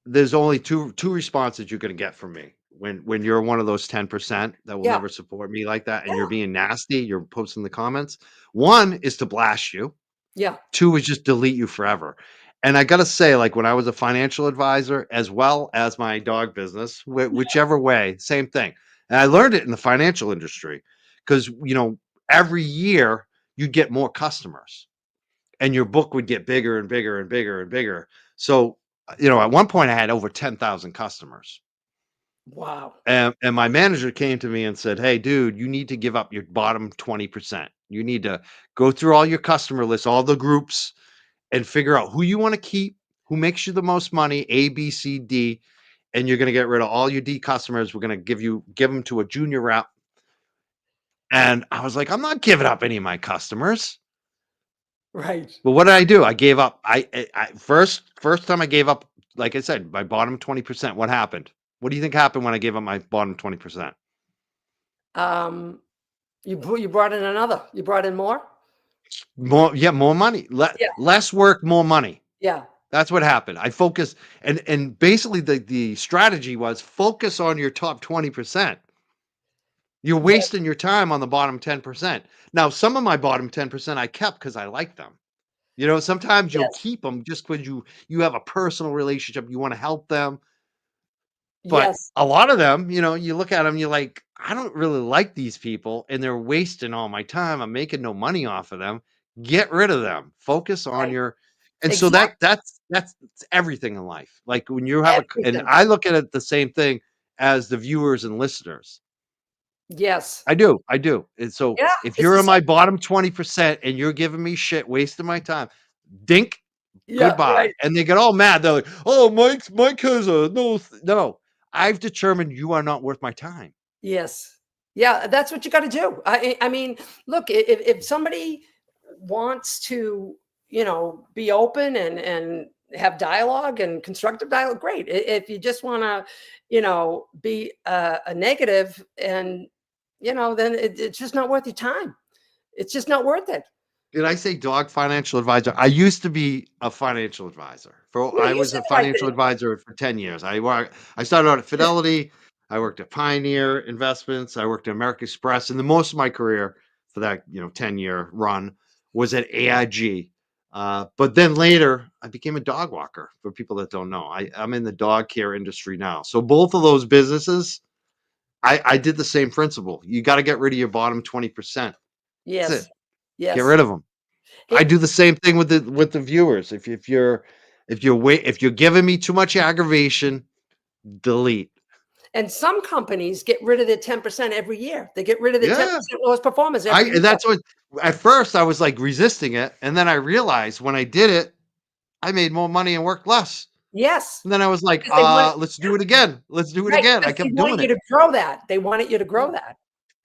there's only two responses you're going to get from me when you're one of those 10% that will never support me like that, and you're being nasty, you're posting the comments. One is to blast you. Yeah. Two is just delete you forever. And I got to say, like when I was a financial advisor, as well as my dog business, whichever way, same thing. And I learned it in the financial industry because, every year you'd get more customers and your book would get bigger and bigger and bigger and bigger. So, at one point I had over 10,000 customers. Wow. And my manager came to me and said, "Hey, dude, you need to give up your bottom 20%. You need to go through all your customer lists, all the groups, and figure out who you want to keep, who makes you the most money, A, B, C, D, and you're going to get rid of all your D customers. We're going to give them to a junior rep." And I was like, "I'm not giving up any of my customers." Right. But what did I do? I gave up. I first time I gave up, like I said, my bottom 20%. What happened? What do you think happened when I gave up my bottom 20%? You brought in another. You brought in more? More money. Yeah. Less work, more money. Yeah. That's what happened. I focused, and basically the strategy was focus on your top 20%. You're Yeah. wasting your time on the bottom 10%. Now, some of my bottom 10% I kept because I like them. Sometimes you'll Yes. keep them just because you have a personal relationship, you want to help them. But Yes. a lot of them, you look at them, you're like, I don't really like these people and they're wasting all my time. I'm making no money off of them. Get rid of them. Focus on Right. your and so Exactly. that's everything in life. Like when you have and Everything. I look at it the same thing as the viewers and listeners. Yes. I do. I do. And so Yeah. if It's you're the in same. my bottom 20% and you're giving me shit, wasting my time, dink, Yeah. goodbye. Right. And they get all mad. They're like, "Oh, Mike has a no." I've determined you are not worth my time. Yes. Yeah. That's what you got to do. I mean, look, if somebody wants to, be open and have dialogue and constructive dialogue, great. If you just want to, be a negative and, then it's just not worth your time. It's just not worth it. Did I say dog financial advisor? I used to be a financial advisor. Yeah, I you was said a the right financial thing. advisor for 10 years. I started out at Fidelity. I worked at Pioneer Investments. I worked at American Express. And the most of my career for that, 10-year run was at AIG. But then later, I became a dog walker for people that don't know. I'm in the dog care industry now. So both of those businesses, I did the same principle. You got to get rid of your bottom 20%. That's Yes. it. Get Yes. rid of them. I do the same thing with the viewers. If you're giving me too much aggravation, delete. And some companies get rid of their 10% every year. They get rid of their Yeah. 10% lowest performers every year. And that's what at first I was like resisting it. And then I realized when I did it, I made more money and worked less. Yes. And then I was like, Because they want it, let's do it again. Let's do it right, again. I because they kept want doing you it. to grow that. They wanted you to Yeah. grow that.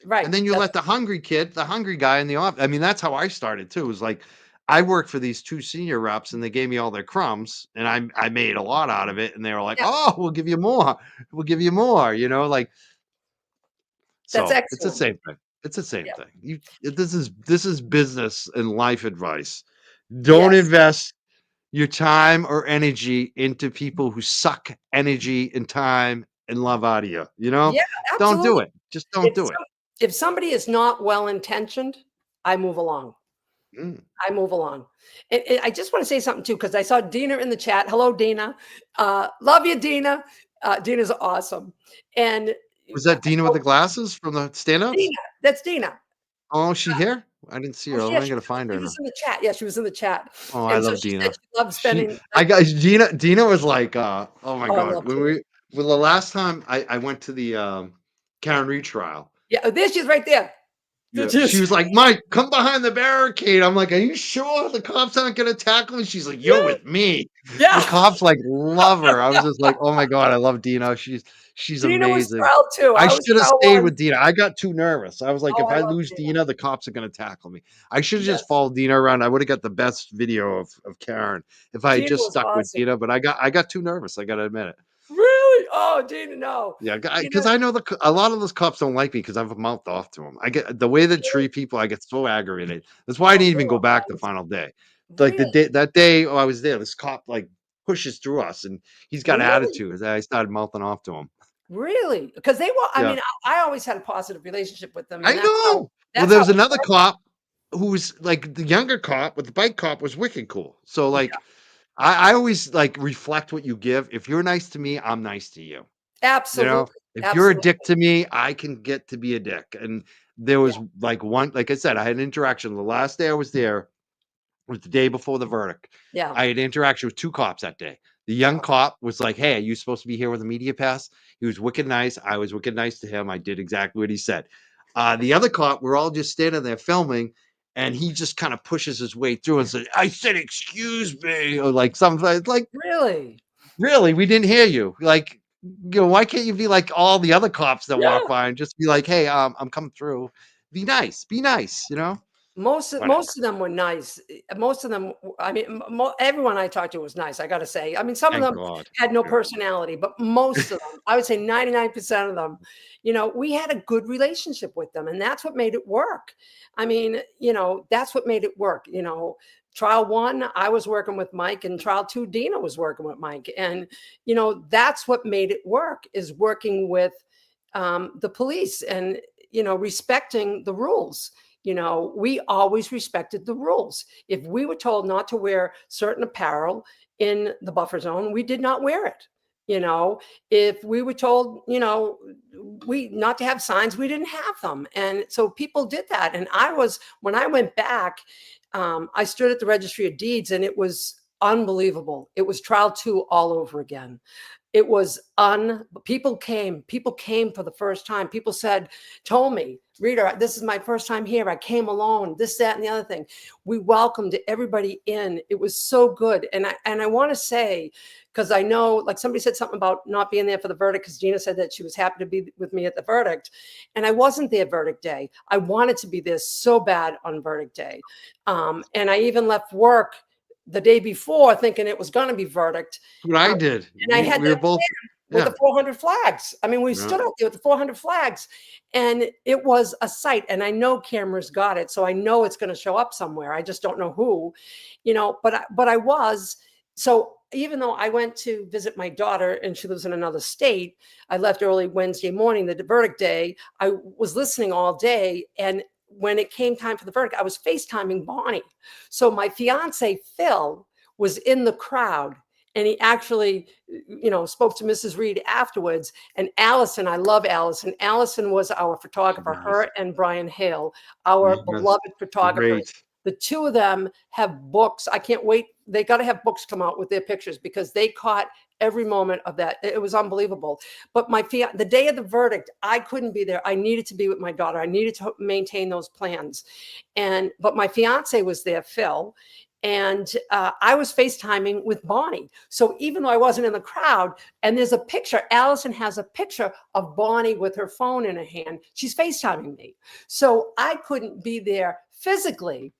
Right. And then you let the hungry guy in the office. I mean, that's how I started too. It was like I worked for these two senior reps and they gave me all their crumbs and I made a lot out of it. And they were like, Yeah, "Oh, we'll give you more. We'll give you more," like that's so it's the excellent. same thing. It's the same Yeah. thing. This is business and life advice. Don't Yes. invest your time or energy into people who suck energy and time and love out of you. Yeah, Don't do absolutely. it. Just don't If do it. some if somebody is not well-intentioned, I move along. Mm. I move along. And I just want to say something too, because I saw Dena in the chat. Hello, Dena. Love you, Dena. Dena's awesome. And Was that Dina with the glasses from the stand-ups? Dena, that's Dena. Oh, is she here? I didn't see Oh, her. yeah, I gotta find she her now. was in the chat. Yeah, she was in the chat. Oh, I And so love she said Dina. she loves She spending I got Dina was like, oh my oh, I God. love Dena. Well, the last time I went to the Karen Reed trial, Yeah, oh, there she is right there. There yeah, she she is. was like, "Mike, come behind the barricade." I'm like, "Are you sure the cops aren't gonna tackle me?" She's like, "You're Yeah, with me." The yeah. cops like love her. I was just like, "Oh my God, I love Dina. She's Dena was amazing." proud too. I I was should have proud stayed once. with Dina. I got too nervous. I was like, Oh, if I I love lose Dena. Dina, the cops are gonna tackle me. I should have just Yes. followed Dina around. I would have got the best video of Karen if I had Dena just was stuck with awesome. Dina, but I got too nervous. I gotta admit it. Really? Oh, Dena, no. Yeah, Dena, because I know a lot of those cops don't like me because I've mouthed off to them. I get the way they treat people. I get so aggravated. That's why I oh, didn't they even go back were the awesome. final day. Like Really? that day I was there, this cop like pushes through us, and he's got Really? attitude. I started mouthing off to him. Really? Because they were, I Yeah, mean, I always had a positive relationship with them, I and know. Well, that's there how was it another started. cop who was like the younger cop, but the bike cop was wicked cool. So Yeah, like, I always like reflect what you give. If you're nice to me, I'm nice to you. You know, absolutely. If you're a Absolutely. dick to me, I can get to be a dick. And there Yeah. was like I said, I had an interaction. The last day I was there was the day before the verdict. Yeah. I had interaction with 2 cops that day. The young cop was like, "Hey, are you supposed to be here with a media pass?" He was wicked nice. I was wicked nice to him. I did exactly what he said. The other cop, we're all just standing there filming, and he just kind of pushes his way through and said, "I said, excuse me," or like something like, Really? "Really? We didn't hear you." Like, why can't you be like all the other cops that Yeah. walk by and just be like, "Hey, I'm coming through." Be nice. Be nice, you know? Whatever. Most of them were nice. Most of them, I mean, everyone I talked to was nice. I got to say. I mean, some of Thank them God. had no Yeah. personality, but most of them, I would say 99% of them, we had a good relationship with them, and that's what made it work. I mean, that's what made it work. Trial 1, I was working with Mike, and trial 2, Dena was working with Mike, and that's what made it work, is working with the police and respecting the rules. We always respected the rules. If we were told not to wear certain apparel in the buffer zone, we did not wear it. If we were told, we not to have signs, we didn't have them. And so people did that. And when I went back, I stood at the registry of deeds, and it was unbelievable. It was trial 2 all over again. It was people came for the first time. People told me, "Rita, this is my first time here. I came alone," this, that, and the other thing. We welcomed everybody in. It was so good. And I want to say, because I know, like, somebody said something about not being there for the verdict, because Gina said that she was happy to be with me at the verdict. And I wasn't there verdict day. I wanted to be there so bad on verdict day. And I even left work the day before thinking it was going to be verdict. That's what I did. And I had We were that both, with yeah. the 400 flags. I mean, we Yeah. stood out there with the 400 flags, and it was a sight. And I know cameras got it, so I know it's going to show up somewhere. I just don't know who, but I was. So even though I went to visit my daughter and she lives in another state, I left early Wednesday morning, the verdict day. I was listening all day, and when it came time for the verdict, I was FaceTiming Bonnie. So my fiance, Phil, was in the crowd, and he actually, spoke to Mrs. Reed afterwards. And Allison, I love Allison. Allison was our photographer, Nice. her and Brian Hale, our Yes. beloved photographers. Great. The two of them have books. I can't wait. They got to have books come out with their pictures, because they caught every moment of that. It was unbelievable. But the day of the verdict, I couldn't be there. I needed to be with my daughter. I needed to maintain those plans. But my fiance was there, Phil. And I was FaceTiming with Bonnie. So even though I wasn't in the crowd, and there's a picture, Allison has a picture of Bonnie with her phone in her hand. She's FaceTiming me. So I couldn't be there physically,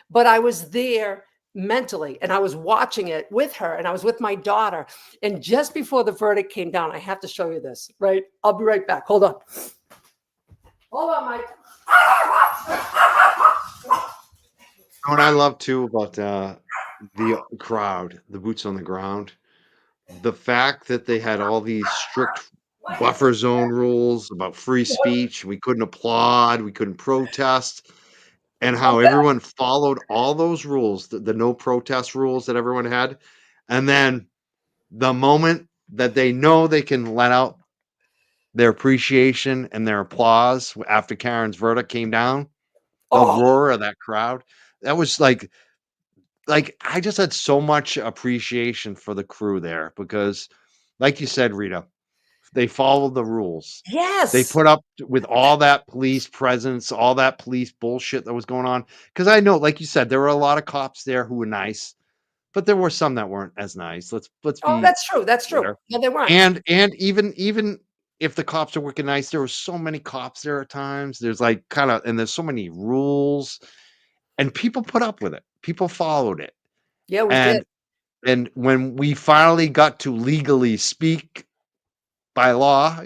but I was there mentally, and I was watching it with her, and I was with my daughter. And just before the verdict came down, I have to show you this, right? I'll be right back. Hold on. Hold on, Mike. What I love too about the crowd, the boots on the ground, the fact that they had all these strict buffer zone rules about free speech. We couldn't applaud, we couldn't protest, and how everyone followed all those rules, the no protest rules that everyone had. And then the moment that they know they can let out their appreciation and their applause after Karen's verdict came down, the Oh, roar of that crowd, that was like I just had so much appreciation for the crew there because, like you said, Rita, they followed the rules. They yes. put up with all that police presence, all that police bullshit that was going on. Because I know, like you said, there were a lot of cops there who were nice, but there were some that weren't as nice. Let's Oh, be that's true. That's true. fair. No, they weren't. And even if the cops are working nice, there were so many cops there at times. There's like and there's so many rules, and people put up with it. People followed it. Yeah, we did. And when we finally got to legally speak by law,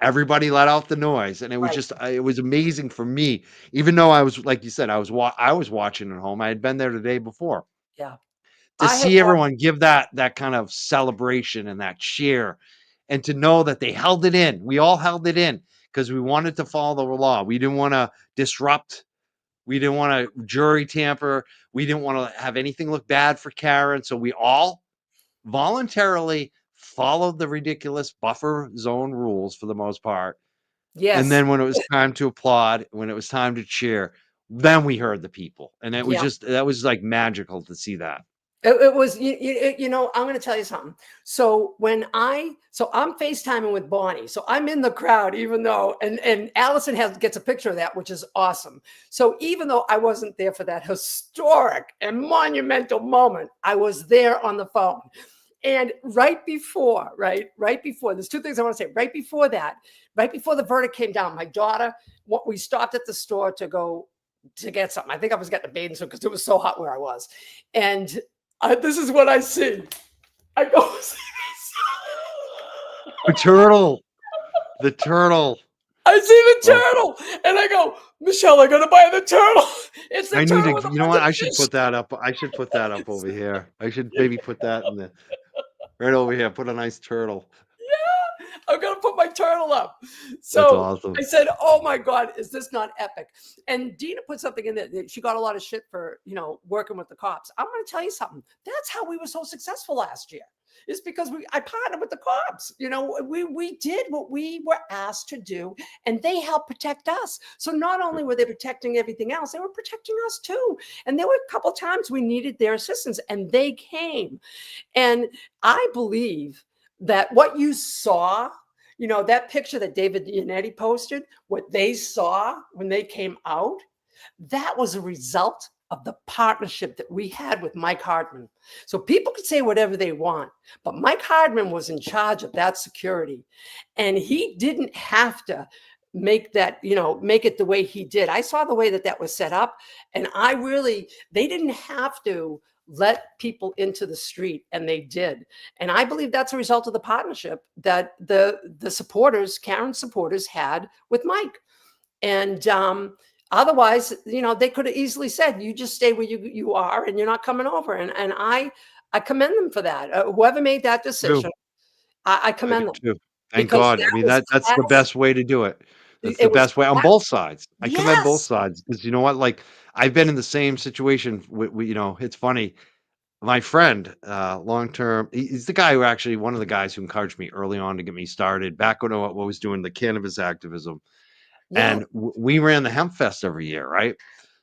everybody let out the noise, and it was Right. just it was amazing for me. Even though I was, like you said, I was watching at home. I had been there the day before Yeah. to I had see watched. everyone give that kind of celebration and that cheer, and to know that they held it in. We all held it in because we wanted to follow the law. We didn't want to disrupt. We didn't want to jury tamper. We didn't want to have anything look bad for Karen. So we all voluntarily followed the ridiculous buffer zone rules for the most part. And Yes. then when it was time to applaud, when it was time to cheer, then we heard the people. And it was Yeah. just, that was like magical to see that. It was, I'm going to tell you something. So I'm FaceTiming with Bonnie. So I'm in the crowd, even though, and Allison gets a picture of that, which is awesome. So even though I wasn't there for that historic and monumental moment, I was there on the phone. And right before, there's two things I want to say. Right before the verdict came down, my daughter, we stopped at the store to get something. I think I was getting a bathing suit because it was so hot where I was. And this is what I see. I go, The turtle. The turtle. I see the turtle. And I go, Michelle, I got to buy the turtle. It's the I need turtle. to, you know what? I should put that up. I should put that up over here. I should maybe put that in the right over here. Put a nice turtle. Yeah, I'm going to put my turtle up. That's So awesome. I said, oh my God, is this not epic? And Dena put something in there. She got a lot of shit for, working with the cops. I'm going to tell you something. That's how we were so successful last year. It's because I partnered with the cops. We did what we were asked to do, and they helped protect us. So not only were they protecting everything else, they were protecting us too. And there were a couple of times we needed their assistance, and they came. And I believe that what you saw, that picture that David Yannetti posted, what they saw when they came out, that was a result of the partnership that we had with Mike Hardman. So people could say whatever they want, but Mike Hardman was in charge of that security. And he didn't have to make it the way he did. I saw the way that was set up, and they didn't have to let people into the street, and they did. And I believe that's a result of the partnership that the supporters, Karen's supporters, had with Mike. And otherwise, they could have easily said, you just stay where you are and you're not coming over. And I commend them for that. Whoever made that decision, I commend them. Too. Thank Because God. I mean, that's the best way to do it. That's the It was best way on both sides. I commend both Yes. sides because you know what? Like I've been in the same situation with it's funny. My friend, long term, he's the guy who actually one of the guys who encouraged me early on to get me started back when I was doing the cannabis activism. Yeah. And we ran the hemp fest every year, right?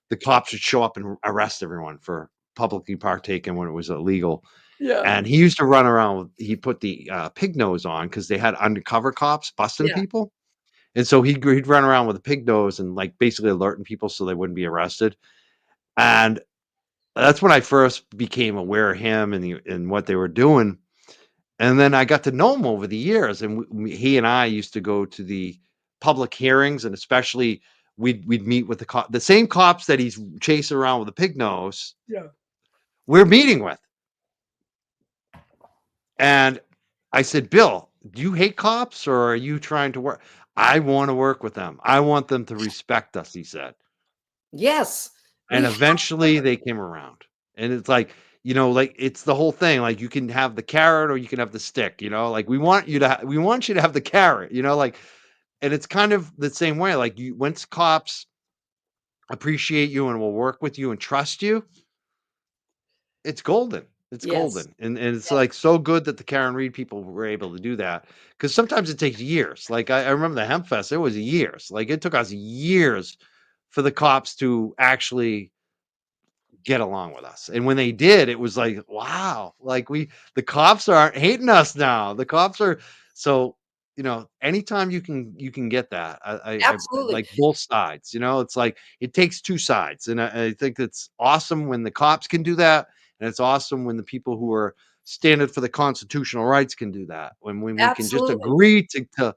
The cops would show up and arrest everyone for publicly partaking when it was illegal. Yeah. And he used to run around. He put the pig nose on because they had undercover cops busting Yeah. people, and so he'd run around with a pig nose and like basically alerting people so they wouldn't be arrested. And that's when I first became aware of him and what they were doing. And then I got to know him over the years, and he and I used to go to the public hearings, and especially we'd meet with the same cops that he's chasing around with a pig nose. Yeah. We're meeting with. And I said, Bill, do you hate cops or are you trying to work? I want to work with them. I want them to respect us, he said. Yes. And eventually they came around. And it's like, like it's the whole thing. Like you can have the carrot or you can have the stick, like we want you to have the carrot, like, and it's kind of the same way. Like once cops appreciate you and will work with you and trust you, it's golden. It's Yes. golden. And it's like so good that the Karen Reed people were able to do that. Because sometimes it takes years. Like I remember the Hemp Fest, it was years. Like it took us years for the cops to actually get along with us. And when they did, it was like, wow, like the cops aren't hating us now. The cops are so anytime you can get that. I Absolutely. like both sides, it's like it takes two sides. And I think it's awesome when the cops can do that. And it's awesome when the people who are standing for the constitutional rights can do that. When we can just Absolutely. agree to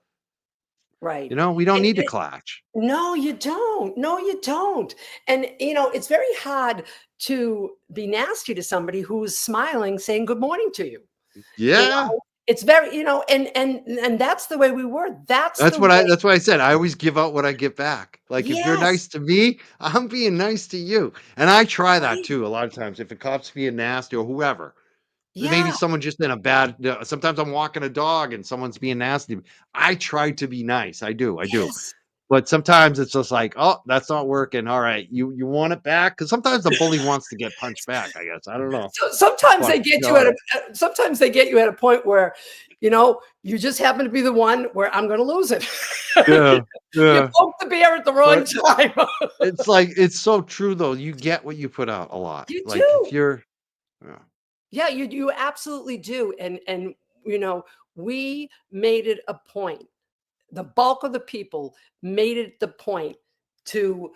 Right. we don't And need to clash. No, you don't. No, you don't. And it's very hard to be nasty to somebody who's smiling, saying good morning to you. Yeah. It's very, and that's the way we were. That's what I said. I always give out what I get back. Like if you're Yes. nice to me, I'm being nice to you. And I try that Right. too a lot of times. If a cop's being nasty or whoever, maybe Yeah. someone just in a bad. Sometimes I'm walking a dog and someone's being nasty. I try to be nice. I do. Yes. But sometimes it's just like, oh, that's not working. All right, you want it back? Because sometimes the bully wants to get punched back. I guess I don't know. So sometimes Fuck, they get you you know, sometimes they get you at a point where, you just happen to be the one where I'm going to lose it. yeah, You yeah. poked the bear at the wrong But time. it's like it's so true though. You get what you put out a lot. You Like if do. you're, yeah, Yeah, you absolutely do. And we made it a point. The bulk of the people made it the point to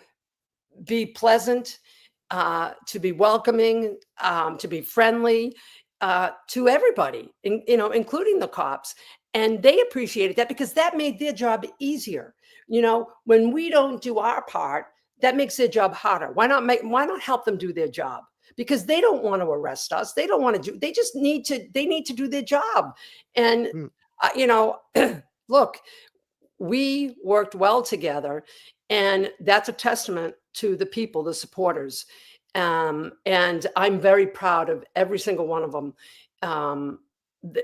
be pleasant, to be welcoming, to be friendly, to everybody, including the cops. And they appreciated that because that made their job easier. When we don't do our part, that makes their job harder. Why not help them do their job? Because they don't want to arrest us. They don't want to they just need to, they need to do their job. And, mm, look, we worked well together, and that's a testament to the people, the supporters. And I'm very proud of every single one of them.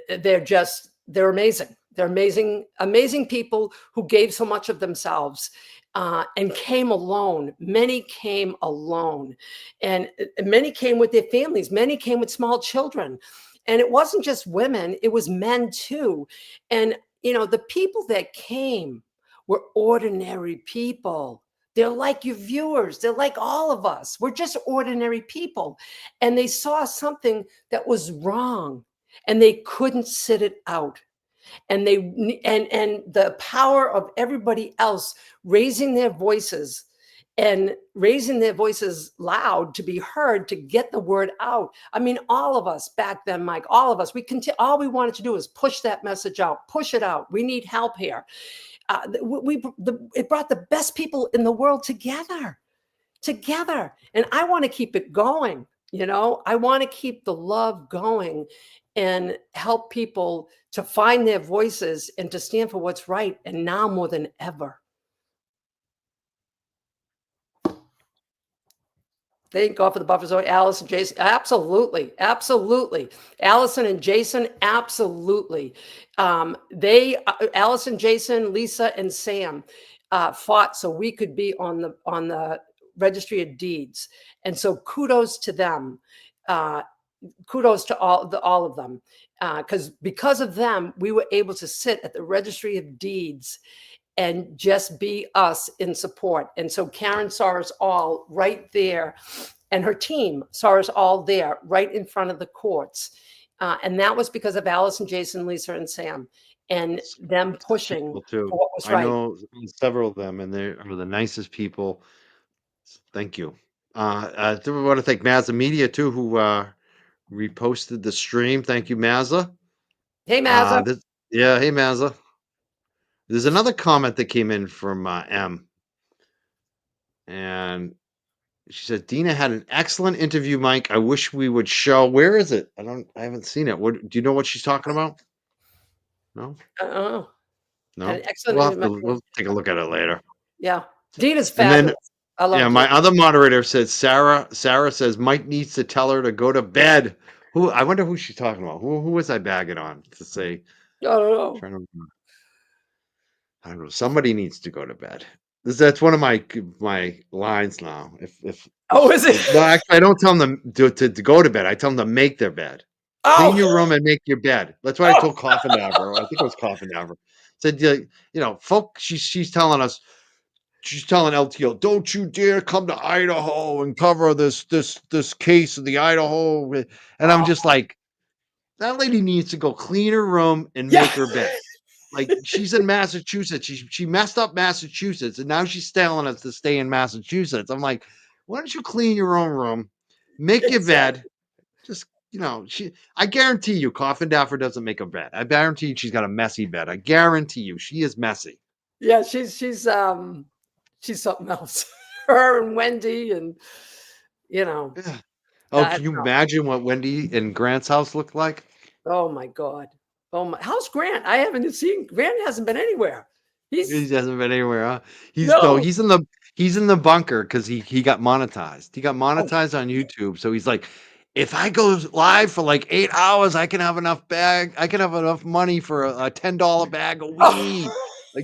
They're amazing. They're amazing people who gave so much of themselves, and came alone. Many came alone, and many came with their families. Many came with small children. And it wasn't just women, it was men too. And the people that came were ordinary people. They're like your viewers. They're like all of us. We're just ordinary people. And they saw something that was wrong, and they couldn't sit it out. And the power of everybody else raising their voices, and raising their voices loud to be heard, to get the word out. I mean, all of us back then, Mike, all of us, all we wanted to do is push that message out, push it out. We need help here. It brought the best people in the world together. And I want to keep it going. I want to keep the love going and help people to find their voices and to stand for what's right. And now more than ever. Thank God for the buffer zone. Alice and Jason, absolutely. Allison and Jason, absolutely. Allison, Jason, Lisa, and Sam fought so we could be on the Registry of Deeds, and so kudos to them. Kudos to all of them, because of them, we were able to sit at the Registry of Deeds and just be us in support. And so Karen saw us all right there, and her team saw us all there right in front of the courts. And that was because of Allison, Jason, Lisa, and Sam, and them pushing for what was right. I know several of them, and they are the nicest people. Thank you. I do want to thank Mazza Media too, who reposted the stream. Thank you, Mazza. Hey, Mazza. Yeah, hey, Mazza. There's another comment that came in from M, and she said, Dena had an excellent interview, Mike. I wish we would show. Where is it? I haven't seen it. Do you know what she's talking about? No? No. Excellent. We'll take a look at it later. Yeah. Dena's fabulous. I love Dena. My other moderator said, Sarah says Mike needs to tell her to go to bed. I wonder who she's talking about. Who was I bagging on to say? I don't know. I don't know. Somebody needs to go to bed. That's one of my lines now. Is it? No, actually, I don't tell them to go to bed. I tell them to make their bed. Clean your room and make your bed. That's what I told Coffindauber. I think it was Coffindauber. Said, folks, she's telling us. She's telling LTO, don't you dare come to Idaho and cover this case of the Idaho. And I'm just like, that lady needs to go clean her room and make her bed. Like, she's in Massachusetts. She messed up Massachusetts, and now she's telling us to stay in Massachusetts. I'm like, why don't you clean your own room, make your bed? Just, I guarantee you, Coffindauber doesn't make a bed. I guarantee you she's got a messy bed. I guarantee you she is messy. Yeah, she's something else. Her and Wendy, and Yeah. Oh, can you imagine what Wendy and Grant's house looked like? Oh my God. How's Grant? I haven't seen Grant. Hasn't been anywhere. He hasn't been anywhere, huh? He's in the bunker because he got monetized. He got monetized on YouTube. So he's like, if I go live for like 8 hours, I can have enough money for a $10 bag of weed.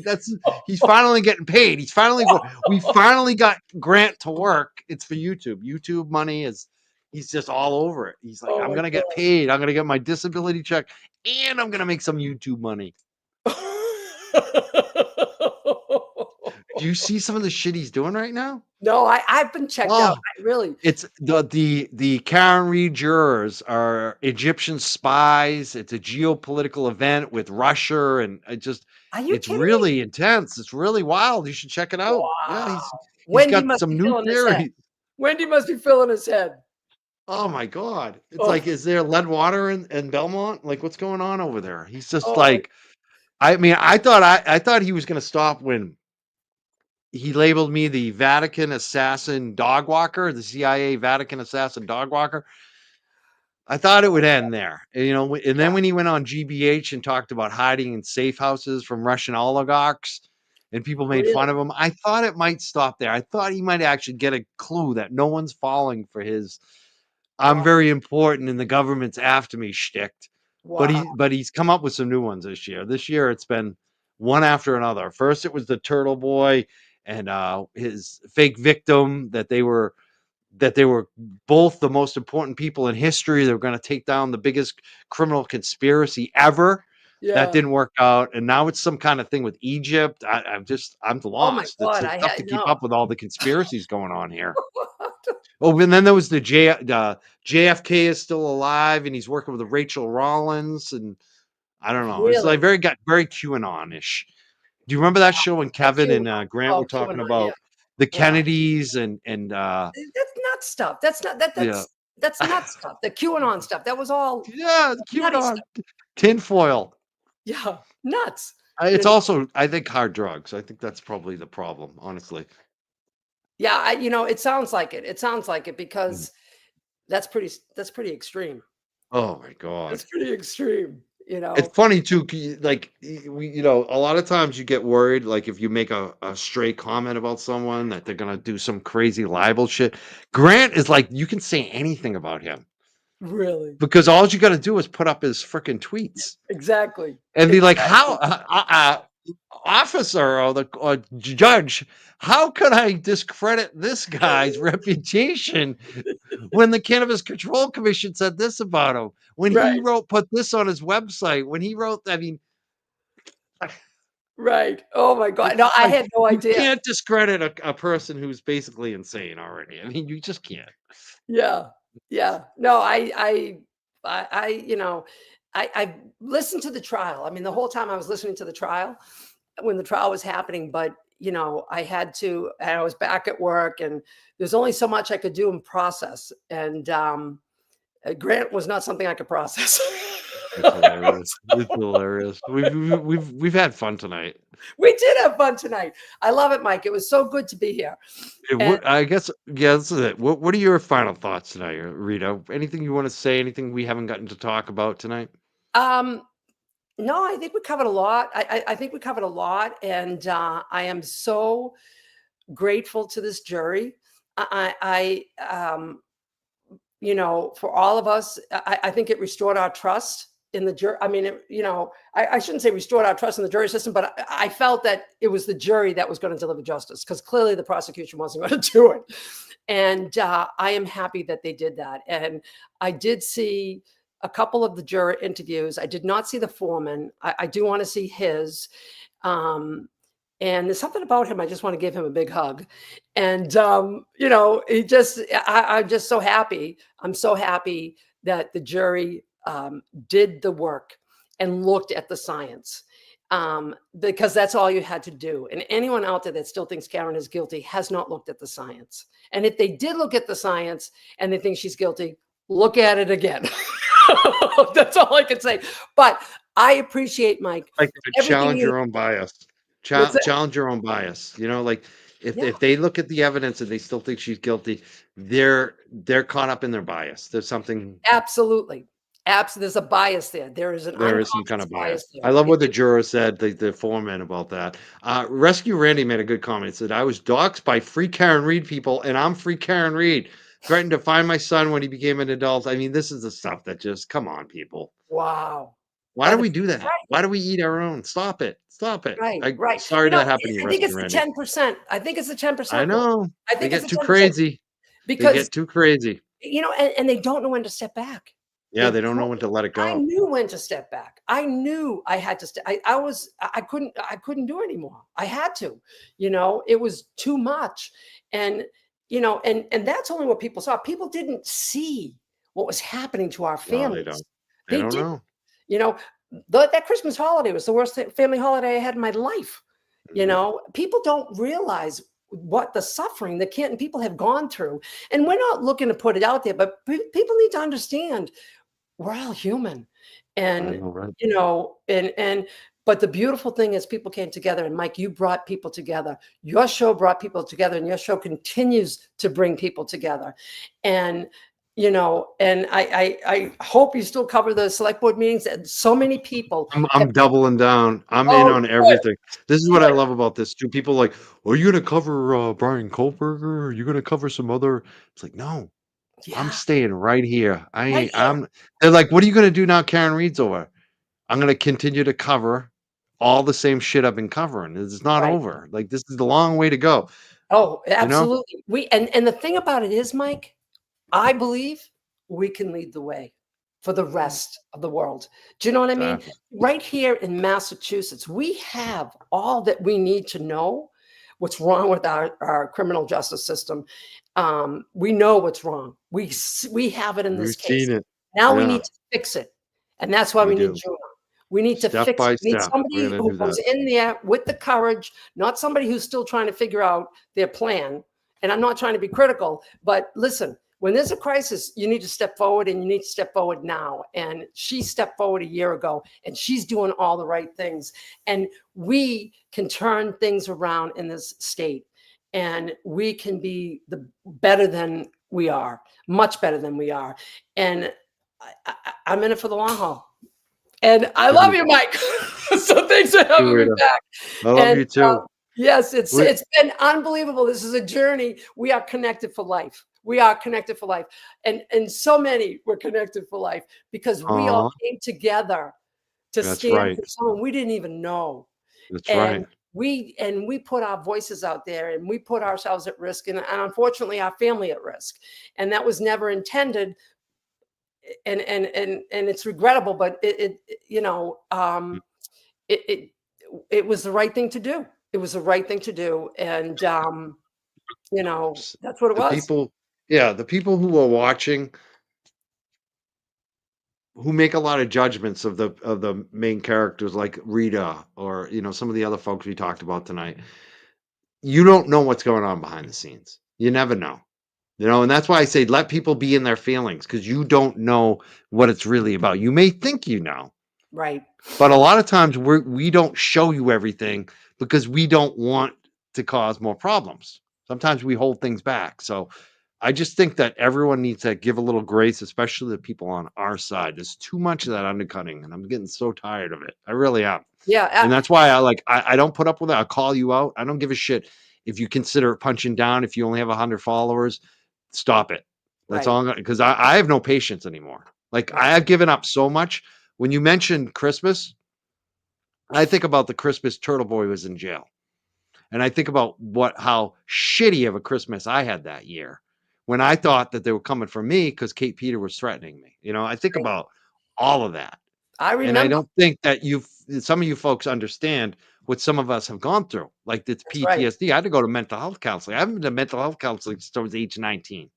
Like he's finally getting paid. We finally got Grant to work. It's for YouTube. YouTube money he's just all over it. He's like, Oh I'm my gonna get paid. I'm gonna get my disability check, and I'm gonna make some YouTube money. Do you see some of the shit he's doing right now? No, I've been checked out. Oh, I really. it's the Karen Reed jurors are Egyptian spies. It's a geopolitical event with Russia, and Are you it's kidding me? really intense. It's really wild. You should check it out. Yeah, Wow. he's Wendy got must be some new filling his head. theories. Wendy must be filling his head. Oh my god. It's Oh, like, is there lead water in Belmont? Like, what's going on over there? He's just oh my, like, I mean, I thought he was gonna stop when he labeled me the Vatican assassin dog walker, the CIA Vatican assassin dog walker. I thought it would end there, and yeah, then when he went on GBH and talked about hiding in safe houses from Russian oligarchs and people made really? fun of him, I thought it might stop there. I thought he might actually get a clue that no one's falling for his "I'm Wow. very important and the government's after me" shtick. But Wow. he's come up with some new ones this year. This year it's been one after another. First it was the Turtle Boy and his fake victim that they were both the most important people in history. They were going to take down the biggest criminal conspiracy ever. That Yeah. didn't work out, and now it's some kind of thing with Egypt. I'm Oh my lost. God. It's I tough to had keep no. up with all the conspiracies going on here. Oh, and then there was the JFK is still alive, and he's working with Rachel Rollins, and I don't know. It's like Really? got very QAnon-ish. Do you remember that show when Oh, Kevin and Grant were talking QAnon. Yeah. about the Yeah. Kennedys and That's nut stuff. That's not yeah. that's nut stuff. The QAnon stuff. That was all Yeah, nutty QAnon, stuff. tinfoil. Yeah. Nuts. It's also, I think, hard drugs. I think that's probably the problem, honestly. Yeah, it sounds like it. It sounds like it Mm. because that's pretty extreme. Oh my god. That's pretty extreme, It's funny too, like a lot of times you get worried, like if you make a stray comment about someone that they're gonna do some crazy libel shit. Grant is like, you can say anything about him Really. because all you got to do is put up his freaking tweets Exactly. and be like, "How, Exactly. officer or the judge? How could I discredit this guy's reputation when the Cannabis Control Commission said this about him? When he Right. put this on his website, when he wrote, I mean, Right. Oh my it's God. No, just I like had no you idea. can't discredit a person who's basically insane already. I mean, you just can't. Yeah. Yeah. No, I listened to the trial. I mean, the whole time I was listening to the trial when the trial was happening, but I was back at work and there's only so much I could do and process. And Grant was not something I could process. It's hilarious. It's hilarious. We've had fun tonight. We did have fun tonight. I love it, Mike. It was so good to be here. Yeah, And I guess, yeah, this is it. What are your final thoughts tonight, Rita? Anything you want to say? Anything we haven't gotten to talk about tonight? um, no, I think we covered a lot. I think we covered a lot, and I am so grateful to this jury. For all of us, I think it restored our trust in the jury. I mean, I shouldn't say restored our trust in the jury system, but I felt that it was the jury that was going to deliver justice because clearly the prosecution wasn't going to do it. And I am happy that they did that. And I did see a couple of the juror interviews. I did not see the foreman. I do want to see his. And there's something about him. I just want to give him a big hug. And, I'm just so happy. I'm so happy that the jury did the work and looked at the science because that's all you had to do. And anyone out there that still thinks Karen is guilty has not looked at the science. And if they did look at the science and they think she's guilty, look at it again. That's all I can say. But I appreciate, Mike, Like, challenge you. your own bias. What's that? Challenge your own bias. Like Yeah. if they look at the evidence and they still think she's guilty, they're caught up in their bias. There's something. Absolutely. There's a bias there. There is an There is some kind unconscious of bias. there. I love what the juror said, the foreman, about that. Rescue Randy made a good comment. He said, "I was doxxed by free Karen Reed people, and I'm free Karen Reed. Threatened to find my son when he became an adult." I mean, this is the stuff that just, come on, people. Wow. Why by do the we do that? right, Why do we eat our own? Stop it. Stop it. right, right. Sorry that happened to you, I think it's Rusty the Randy. 10%. I think it's the I 10% rule. know. I They think it's get the too 10% crazy. They because get too crazy. and they don't know when to step back. Yeah, they don't know when to let it I go. knew when to step back. I knew I had to step. I couldn't do anymore. I had to, it was too much. And, and that's only what people saw. People didn't see what was happening to our No, they families. don't. They They don't did, know. you know, that Christmas holiday was the worst family holiday I had in my life. Mhm. People don't realize what the suffering the Canton people have gone through. And we're not looking to put it out there, but people need to understand we're all human. I And, know, right? but the beautiful thing is people came together, and Mike, you brought people together. Your show brought people together, and your show continues to bring people together. And, and I hope you still cover the select board meetings, and so many people have, I'm doubling down. I'm in oh, on good, everything. This is what I good. love about this too. People like, are you gonna cover Brian Kohlberger? Are you gonna cover some other? It's like, no, I'm Yeah, staying right here. right here. They're like, what are you gonna do now? Karen Reed's over. I'm gonna continue to cover all the same shit I've been covering. It's not Right. over. Like this is the long way to go. Oh, You know? absolutely. And the thing about it is, Mike, I believe we can lead the way for the rest of the world. Do you know what I mean? Exactly. Right here in Massachusetts, we have all that we need to know what's wrong with our criminal justice system. We know what's wrong. We have it in this We've case. seen it. Now we Yeah, need to fix it. And that's why we we need do. Juna. We need to Step fix it. by We need step. We're somebody gonna who do goes that. in there with the courage, not somebody who's still trying to figure out their plan. And I'm not trying to be critical, but listen, when there's a crisis, you need to step forward, and you need to step forward now. And she stepped forward a year ago, and she's doing all the right things. And we can turn things around in this state, and we can be better than we are, much better than we are. And I'm in it for the long haul. And I love Dude, you, Mike. So thanks for you, having me Rita. back. I love And you too. yes, it's We, been unbelievable. This is a journey. We are connected for life. We are connected for life. And so many were connected for life because we all aw, came together to that's stand right. for someone we didn't even know. That's And right. we put our voices out there, and we put ourselves at risk, and unfortunately our family at risk. And that was never intended. And it's regrettable, but it, it it was the right thing to do. It was the right thing to do. And S- that's what it The was. people, yeah, the people who are watching, who make a lot of judgments of the main characters, like Rita, or some of the other folks we talked about tonight. You don't know what's going on behind the scenes. You never know. And that's why I say let people be in their feelings, because you don't know what it's really about. You may think you know, Right. but a lot of times we don't show you everything because we don't want to cause more problems. Sometimes we hold things back. So I just think that everyone needs to give a little grace, especially the people on our side. There's too much of that undercutting, and I'm getting so tired of it. I really am. Yeah. And that's why I don't put up with it. I'll call you out. I don't give a shit if you consider punching down. If you only have 100 followers, stop it. That's Right. all I'm gonna, because I have no patience anymore. Like, I Right. have given up so much. When you mentioned Christmas, I think about the Christmas Turtle Boy was in jail. And I think about how shitty of a Christmas I had that year, when I thought that they were coming for me because Kate Peter was threatening me. I think Right. about all of that. I And I remember. don't think that some of you folks understand what some of us have gone through. Like, it's That's right. PTSD. I had to go to mental health counseling. I haven't been to mental health counseling since I was age 19.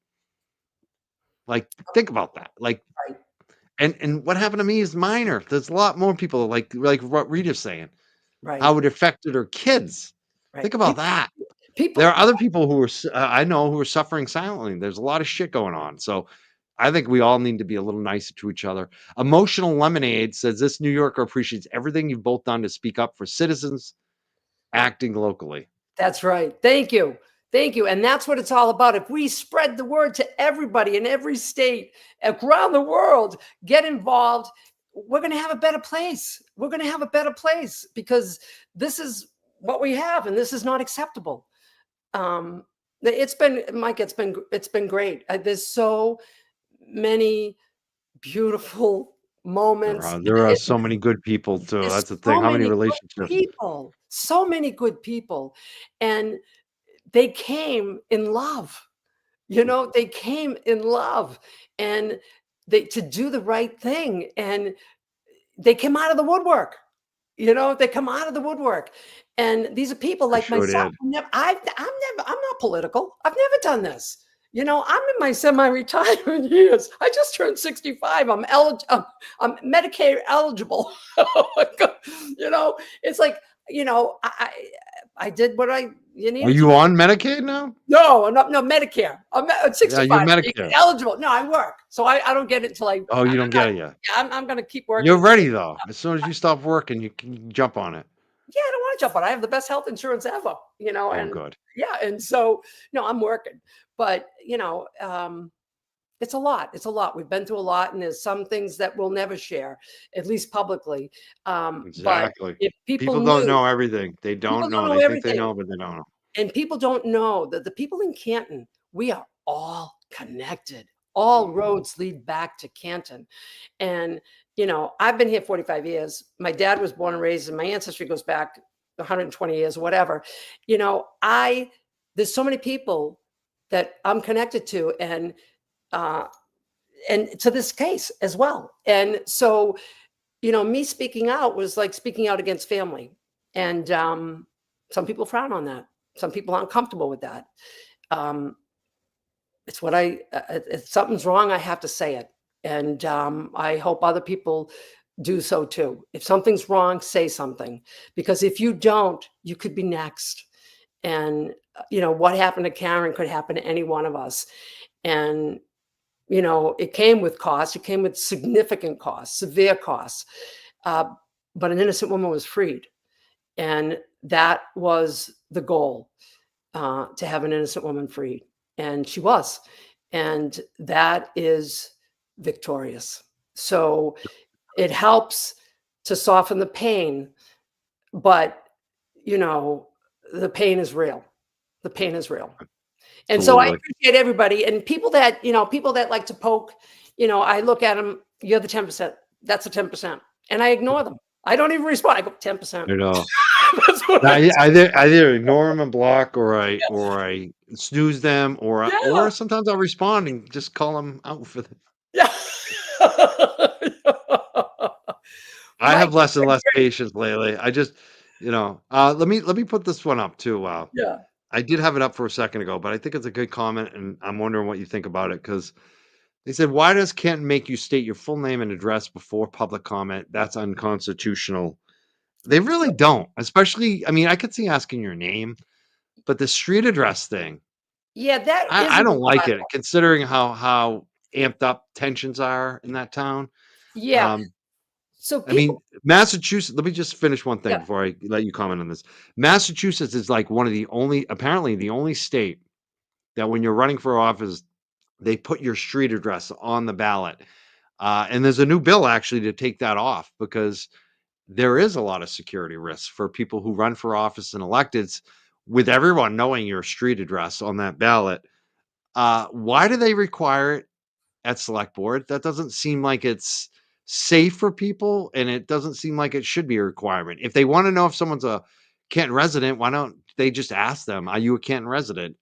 Like, think about that. Like, Right. and what happened to me is minor. There's a lot more people like what Rita's saying, Right. how it affected her kids. Right. Think about that. There People. are other people who I know who are suffering silently. There's a lot of shit going on. So I think we all need to be a little nicer to each other. Emotional Lemonade says this New Yorker appreciates everything you've both done to speak up for citizens acting locally. That's right. Thank you. Thank you. And that's what it's all about. If we spread the word to everybody in every state around the world, get involved, we're going to have a better place. We're going to have a better place because this is what we have, and this is not acceptable. It's been, Mike, it's been great. There's so many beautiful moments. There are so many good people too. There's That's the thing. so How many many good relationships? people, so many good people, and they came in love. They came in love, and they to do the right thing, and they came out of the woodwork. They come out of the woodwork, and these are people I like sure myself. did. I'm not political. I've never done this. I'm in my semi-retirement years. I just turned 65. I'm Medicare eligible. Oh my God. It's like, I did what you Are needed to you do. on Medicaid now? No, I'm not. No, Medicare. I'm at Yeah, you're 65. Medicare. Eligible. No, I work, so I don't get it until Oh, you don't get it yet. I'm going to keep working. You're ready though. As soon as you stop working, you can jump on it. Yeah, I don't want to jump on. I have the best health insurance ever. Oh, And good. yeah, and so I'm working, but it's a lot. It's a lot. We've been through a lot, and there's some things that we'll never share, at least publicly. But Exactly. if People people don't knew, know everything. They people don't don't know. know They think they everything. know, but they don't know. And people don't know that the people in Canton, we are all connected. All roads lead back to Canton. And, I've been here 45 years. My dad was born and raised, and my ancestry goes back 120 years, whatever. There's so many people that I'm connected to, and to this case as well. And so, me speaking out was like speaking out against family. And some people frown on that. Some people aren't comfortable with that. It's what if something's wrong, I have to say it. And I hope other people do so too. If something's wrong, say something, because if you don't, you could be next. And, what happened to Karen could happen to any one of us. And, it came with costs. It came with significant costs, severe costs. But an innocent woman was freed. And that was the goal, to have an innocent woman freed. And she was. And that is victorious. So it helps to soften the pain. But, the pain is real. The pain is real. And so I Absolutely. appreciate everybody, and people that like to poke, I look at them, you're the 10%. That's the 10%. And I ignore them. I don't even respond. I go 10%. You know, That's what I either ignore them and block, or I snooze them, Yeah. or sometimes I'll respond and just call them out for them. Yeah. I have Mike, less and less patience lately. I just, let me put this one up too. yeah. I did have it up for a second ago, but I think it's a good comment, and I'm wondering what you think about it, because they said, "Why does Canton make you state your full name and address before public comment? That's unconstitutional." They really don't. Especially, I mean, I could see asking your name, but the street address thing, Yeah, that I isn't. don't like it, considering how amped up tensions are in that town. Yeah. Um, So I mean, people, Massachusetts, let me just finish one thing yeah. before I let you comment on this. Massachusetts is like one of the only, apparently the only state that when you're running for office, they put your street address on the ballot. And there's a new bill actually to take that off, because there is a lot of security risks for people who run for office and electeds with everyone knowing your street address on that ballot. Why do they require it at select board? That doesn't seem like it's safe for people, and it doesn't seem like it should be a requirement. If they want to know if someone's a Canton resident, why don't they just ask them, "Are you a Canton resident?"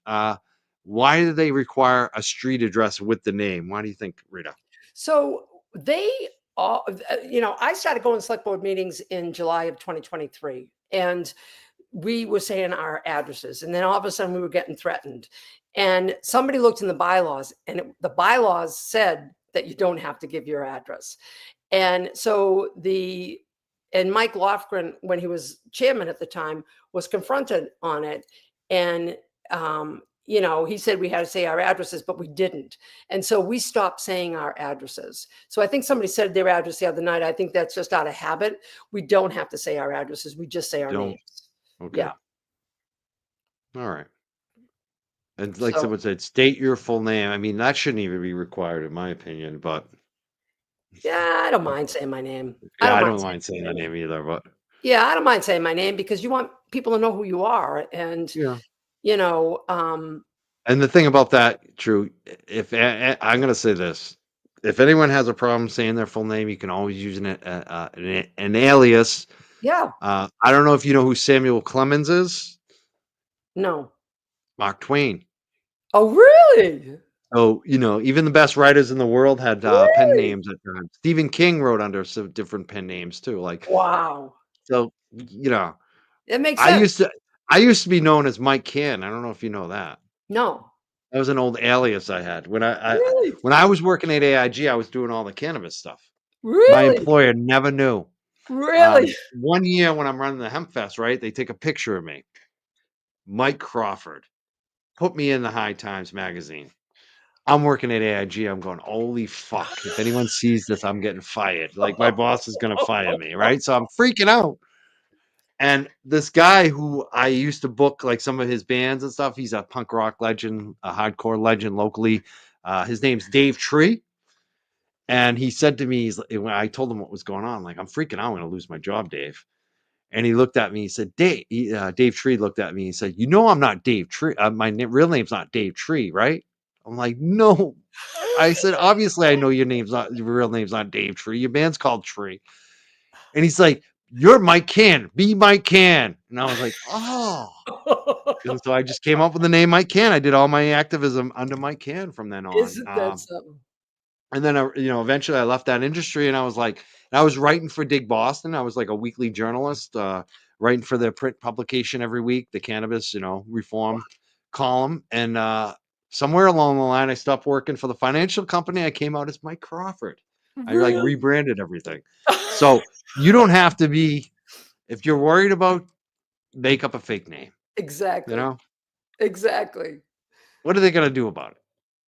Why do they require a street address with the name? Why do you think, Rita? So they all, I started going to select board meetings in July of 2023, and we were saying our addresses, and then all of a sudden we were getting threatened. And somebody looked in the bylaws, and the bylaws said that you don't have to give your address. And so and Mike Lofgren, when he was chairman at the time, was confronted on it. And he said we had to say our addresses, but we didn't. And so we stopped saying our addresses. So I think somebody said their address the other night. I think that's just out of habit. We don't have to say our addresses. We just say our Don't. names. Okay. Yeah. All right. And like So someone said, state your full name. I mean, that shouldn't even be required, in my opinion. But yeah, I don't mind saying my name. yeah, I mind don't saying mind saying my that name. name either. But Yeah, I don't mind saying my name, because you want people to know who you are. And, yeah. you know, um, And the thing about that, true, if I'm going to say this, if anyone has a problem saying their full name, you can always use an alias. Yeah. I don't know if you know who Samuel Clemens is. No. Mark Twain. Oh, really? So, even the best writers in the world had pen Really? names at times. Stephen King wrote under some different pen names too. Like, Wow. so, It makes I sense. used to be known as Mike Can. I don't know if you know that. No. That was an old alias I had Really? when I was working at AIG. I was doing all the cannabis stuff. My Really? employer never knew. Really? One year when I'm running the Hemp Fest, right? They take a picture of me, Mike Crawford, put me in the High Times magazine. I'm working at AIG. I'm going, holy fuck. If anyone sees this, I'm getting fired. Like my boss is going to fire me. Right. So I'm freaking out. And this guy who I used to book like some of his bands and stuff, he's a punk rock legend, a hardcore legend locally. His name's Dave Tree. And he said to me, when I told him what was going on, like, I'm freaking out. I'm going to lose my job, Dave. And he looked at me. He said, Dave Tree looked at me and said, I'm not Dave Tree. Real name's not Dave Tree, right? I'm like, no. I said, obviously, I know your real name's not Dave Tree. Your band's called Tree. And he's like, you're Mike Can. Be Mike Can. And I was like, oh. And so I just came up with the name Mike Can. I did all my activism under Mike Can from then on. Isn't that something? And then, eventually I left that industry and I was like, I was writing for Dig Boston. I was like a weekly journalist, writing for their print publication every week, the cannabis, reform column. And somewhere along the line, I stopped working for the financial company. I came out as Mike Crawford. I like Really? rebranded everything. So you don't have to be, if you're worried about, make up a fake name. Exactly. You know, Exactly. what are they going to do about it?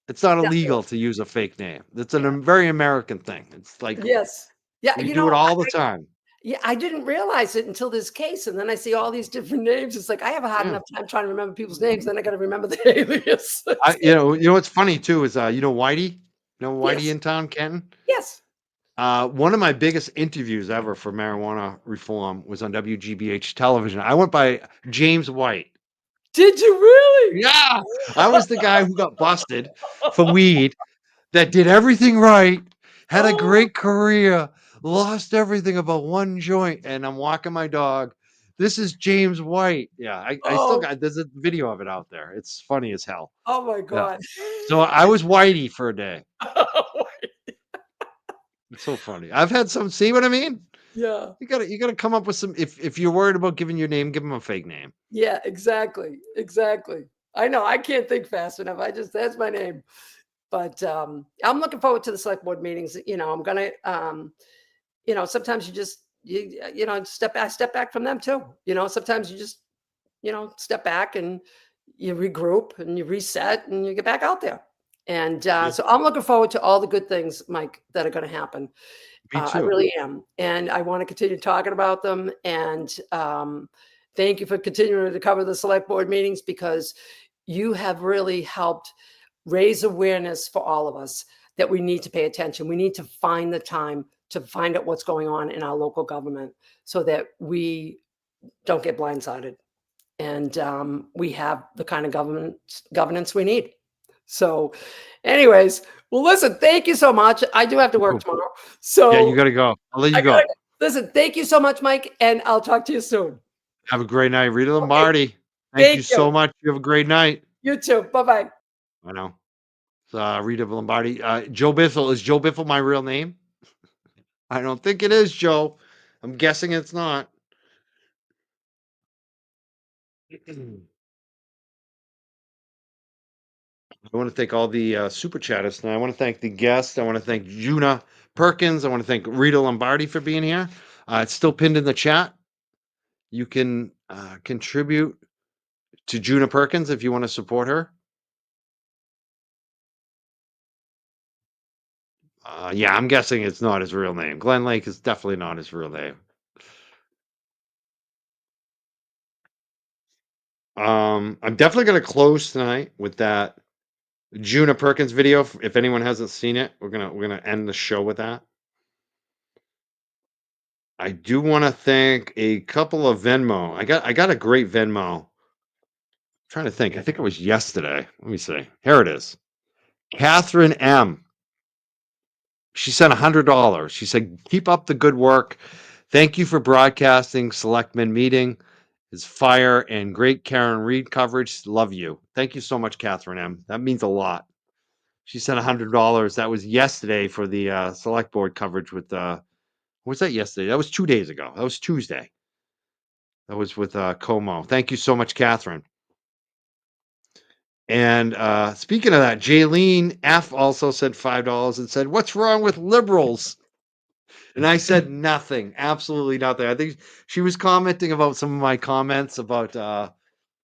It's not Yeah. illegal to use a fake name. It's a Yeah. very American thing. It's like Yes. Yeah. we do it all the time. Yeah, I didn't realize it until this case, and then I see all these different names. It's like I have a hard Yeah. enough time trying to remember people's names. Then I got to remember the alias. What's funny too is Whitey, Whitey Yes. in town, Canton. Yes. One of my biggest interviews ever for marijuana reform was on WGBH television. I went by James White. Did you really? Yeah, I was the guy who got busted for weed, that did everything right, had a Oh, great career, lost everything about one joint, and I'm walking my dog. This is James White. Yeah, I still oh, got, there's a video of it out there. It's funny as hell. oh my Yeah. God. So I was Whitey for a day. Oh, It's so funny. I've had some, see what I mean? yeah. You gotta come up with some, if you're worried about giving your name, give them a fake name. Yeah, exactly. Exactly. I know. I can't think fast enough. That's my name. But I'm looking forward to the select board meetings. I'm gonna sometimes you step back from them too. Sometimes you just step back and you regroup and you reset and you get back out there. And so I'm looking forward to all the good things, Mike, that are going to happen. Me I too. really am. And I want to continue talking about them. And thank you for continuing to cover the select board meetings, because you have really helped raise awareness for all of us that we need to pay attention. We need to find the time to find out what's going on in our local government so that we don't get blindsided and we have the kind of governance we need. So anyways, well, listen, thank you so much. I do have to work tomorrow. So yeah, you got to go. I'll let you go. Listen, thank you so much, Mike. And I'll talk to you soon. Have a great night. Rita Lombardi. Thank Thank you so much. You have a great night. You too. Bye-bye. I know. Rita Lombardi. Joe Biffle. Is Joe Biffle my real name? I don't think it is, Joe. I'm guessing it's not. I want to thank all the super chatters tonight. I want to thank the guests. I want to thank Djuna Perkins. I want to thank Rita Lombardi for being here. It's still pinned in the chat. You can contribute to Djuna Perkins if you want to support her. Yeah, I'm guessing it's not his real name. Glenn Lake is definitely not his real name. I'm definitely going to close tonight with that Djuna Perkins video. If anyone hasn't seen it, we're gonna end the show with that. I do want to thank a couple of Venmo. I got a great Venmo. I'm trying to think. I think it was yesterday. Let me see. Here it is. Catherine M. She sent $100. She said, "Keep up the good work. Thank you for broadcasting Selectmen meeting. It's fire and great Karen Reed coverage. Love you." Thank you so much, Catherine M. That means a lot. She sent $100. That was yesterday for the select board coverage with was that yesterday? That was 2 days ago. That was Tuesday. That was with Como. Thank you so much, Catherine. And speaking of that, Jaylene F also sent $5 and said, "What's wrong with liberals?" And I said nothing, absolutely nothing. I think she was commenting about some of my comments about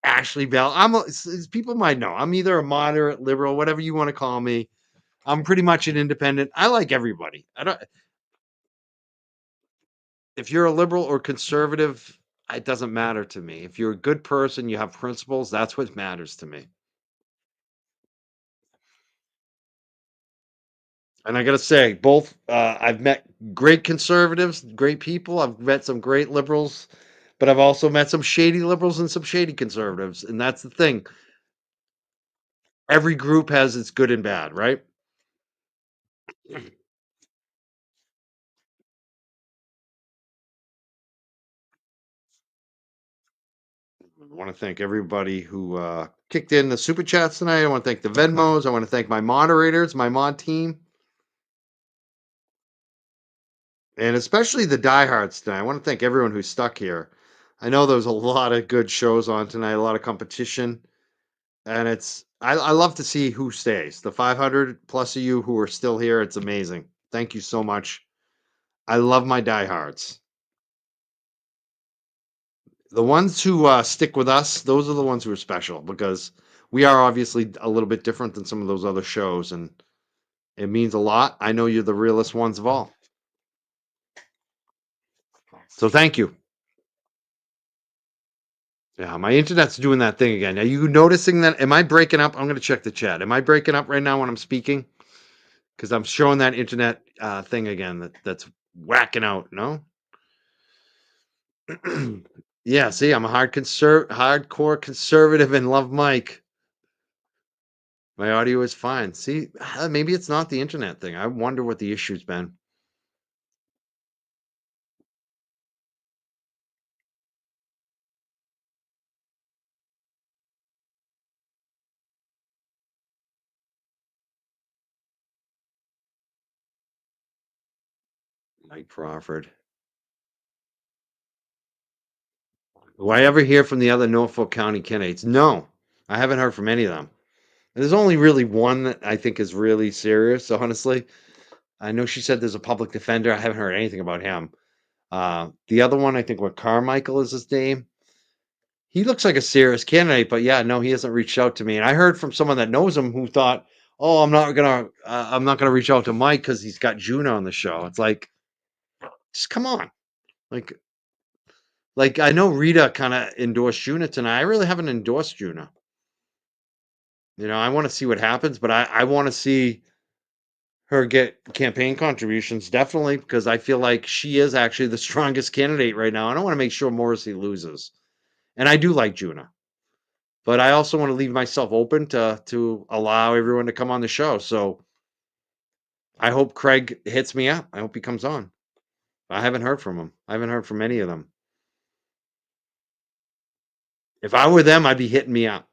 Ashley Bell. People might know I'm either a moderate, liberal, whatever you want to call me. I'm pretty much an independent. I like everybody. I don't. If you're a liberal or conservative, it doesn't matter to me. If you're a good person, you have principles. That's what matters to me. And I got to say, both I've met great conservatives, great people. I've met some great liberals, but I've also met some shady liberals and some shady conservatives. And that's the thing. Every group has its good and bad, right? I want to thank everybody who kicked in the super chats tonight. I want to thank the Venmos. I want to thank my moderators, my mod team, and especially the diehards tonight. I want to thank everyone who's stuck here. I know there's a lot of good shows on tonight, a lot of competition, and I love to see who stays. The 500 plus of you who are still here, it's amazing. Thank you so much. I love my diehards. The ones who stick with us, those are the ones who are special because we are obviously a little bit different than some of those other shows, and it means a lot. I know you're the realest ones of all. So thank you. Yeah, my internet's doing that thing again. Are you noticing that? Am I breaking up? I'm going to check the chat. Am I breaking up right now when I'm speaking? Because I'm showing that internet thing again that's whacking out. No. Yeah. See, I'm a hardcore conservative and love Mike. My audio is fine. See, maybe it's not the internet thing. I wonder what the issue's been. Mike Crawford. Do I ever hear from the other Norfolk County candidates? No, I haven't heard from any of them. There's only really one that I think is really serious, honestly. I know she said there's a public defender. I haven't heard anything about him. The other one, I think, what Carmichael is his name. He looks like a serious candidate, but yeah, no, he hasn't reached out to me. And I heard from someone that knows him who thought, "Oh, I'm not gonna reach out to Mike because he's got Juna on the show." It's like, just come on, like, I know Rita kind of endorsed Juna tonight. I really haven't endorsed Juna. I want to see what happens, but I want to see her get campaign contributions, definitely, because I feel like she is actually the strongest candidate right now. I don't want to make sure Morrissey loses. And I do like Juna. But I also want to leave myself open to allow everyone to come on the show. So I hope Craig hits me up. I hope he comes on. I haven't heard from him. I haven't heard from any of them. If I were them, I'd be hitting me up.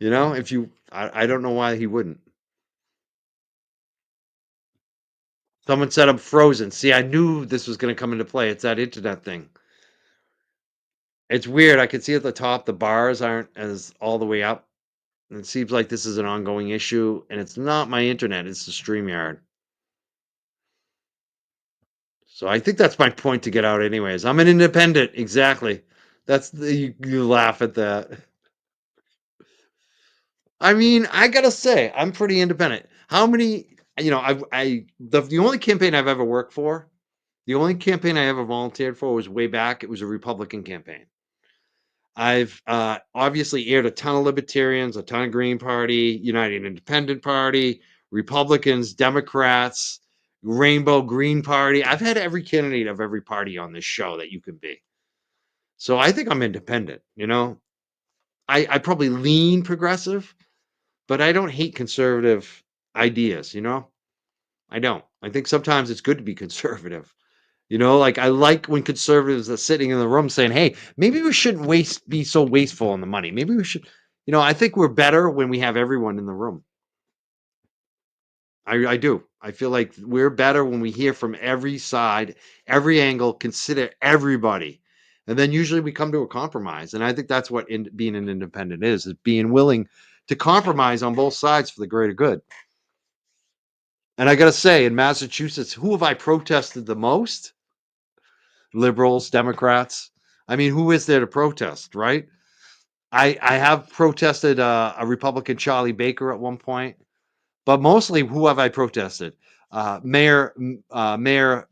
I don't know why he wouldn't. Someone said I'm frozen. See, I knew this was going to come into play. It's that internet thing. It's weird. I can see at the top the bars aren't as all the way up. And it seems like this is an ongoing issue, and it's not my internet, it's the StreamYard. So I think that's my point to get out anyways. I'm an independent, exactly. You laugh at that. I mean, I gotta say, I'm pretty independent. How many, the only campaign I've ever worked for, the only campaign I ever volunteered for was way back. It was a Republican campaign. I've obviously aired a ton of Libertarians, a ton of Green Party, United Independent Party, Republicans, Democrats, Rainbow Green Party. I've had every candidate of every party on this show that you can be. So I think I'm independent. I probably lean progressive, but I don't hate conservative ideas. I don't. I think sometimes it's good to be conservative. You know, like I like when conservatives are sitting in the room saying, "Hey, maybe we shouldn't be so wasteful on the money. Maybe we should." I think we're better when we have everyone in the room. I do. I feel like we're better when we hear from every side, every angle, consider everybody. And then usually we come to a compromise. And I think that's what being an independent is being willing to compromise on both sides for the greater good. And I got to say, in Massachusetts, who have I protested the most? Liberals, Democrats. I mean, who is there to protest, right? I have protested a Republican, Charlie Baker, at one point. But mostly, who have I protested? Mayor Menino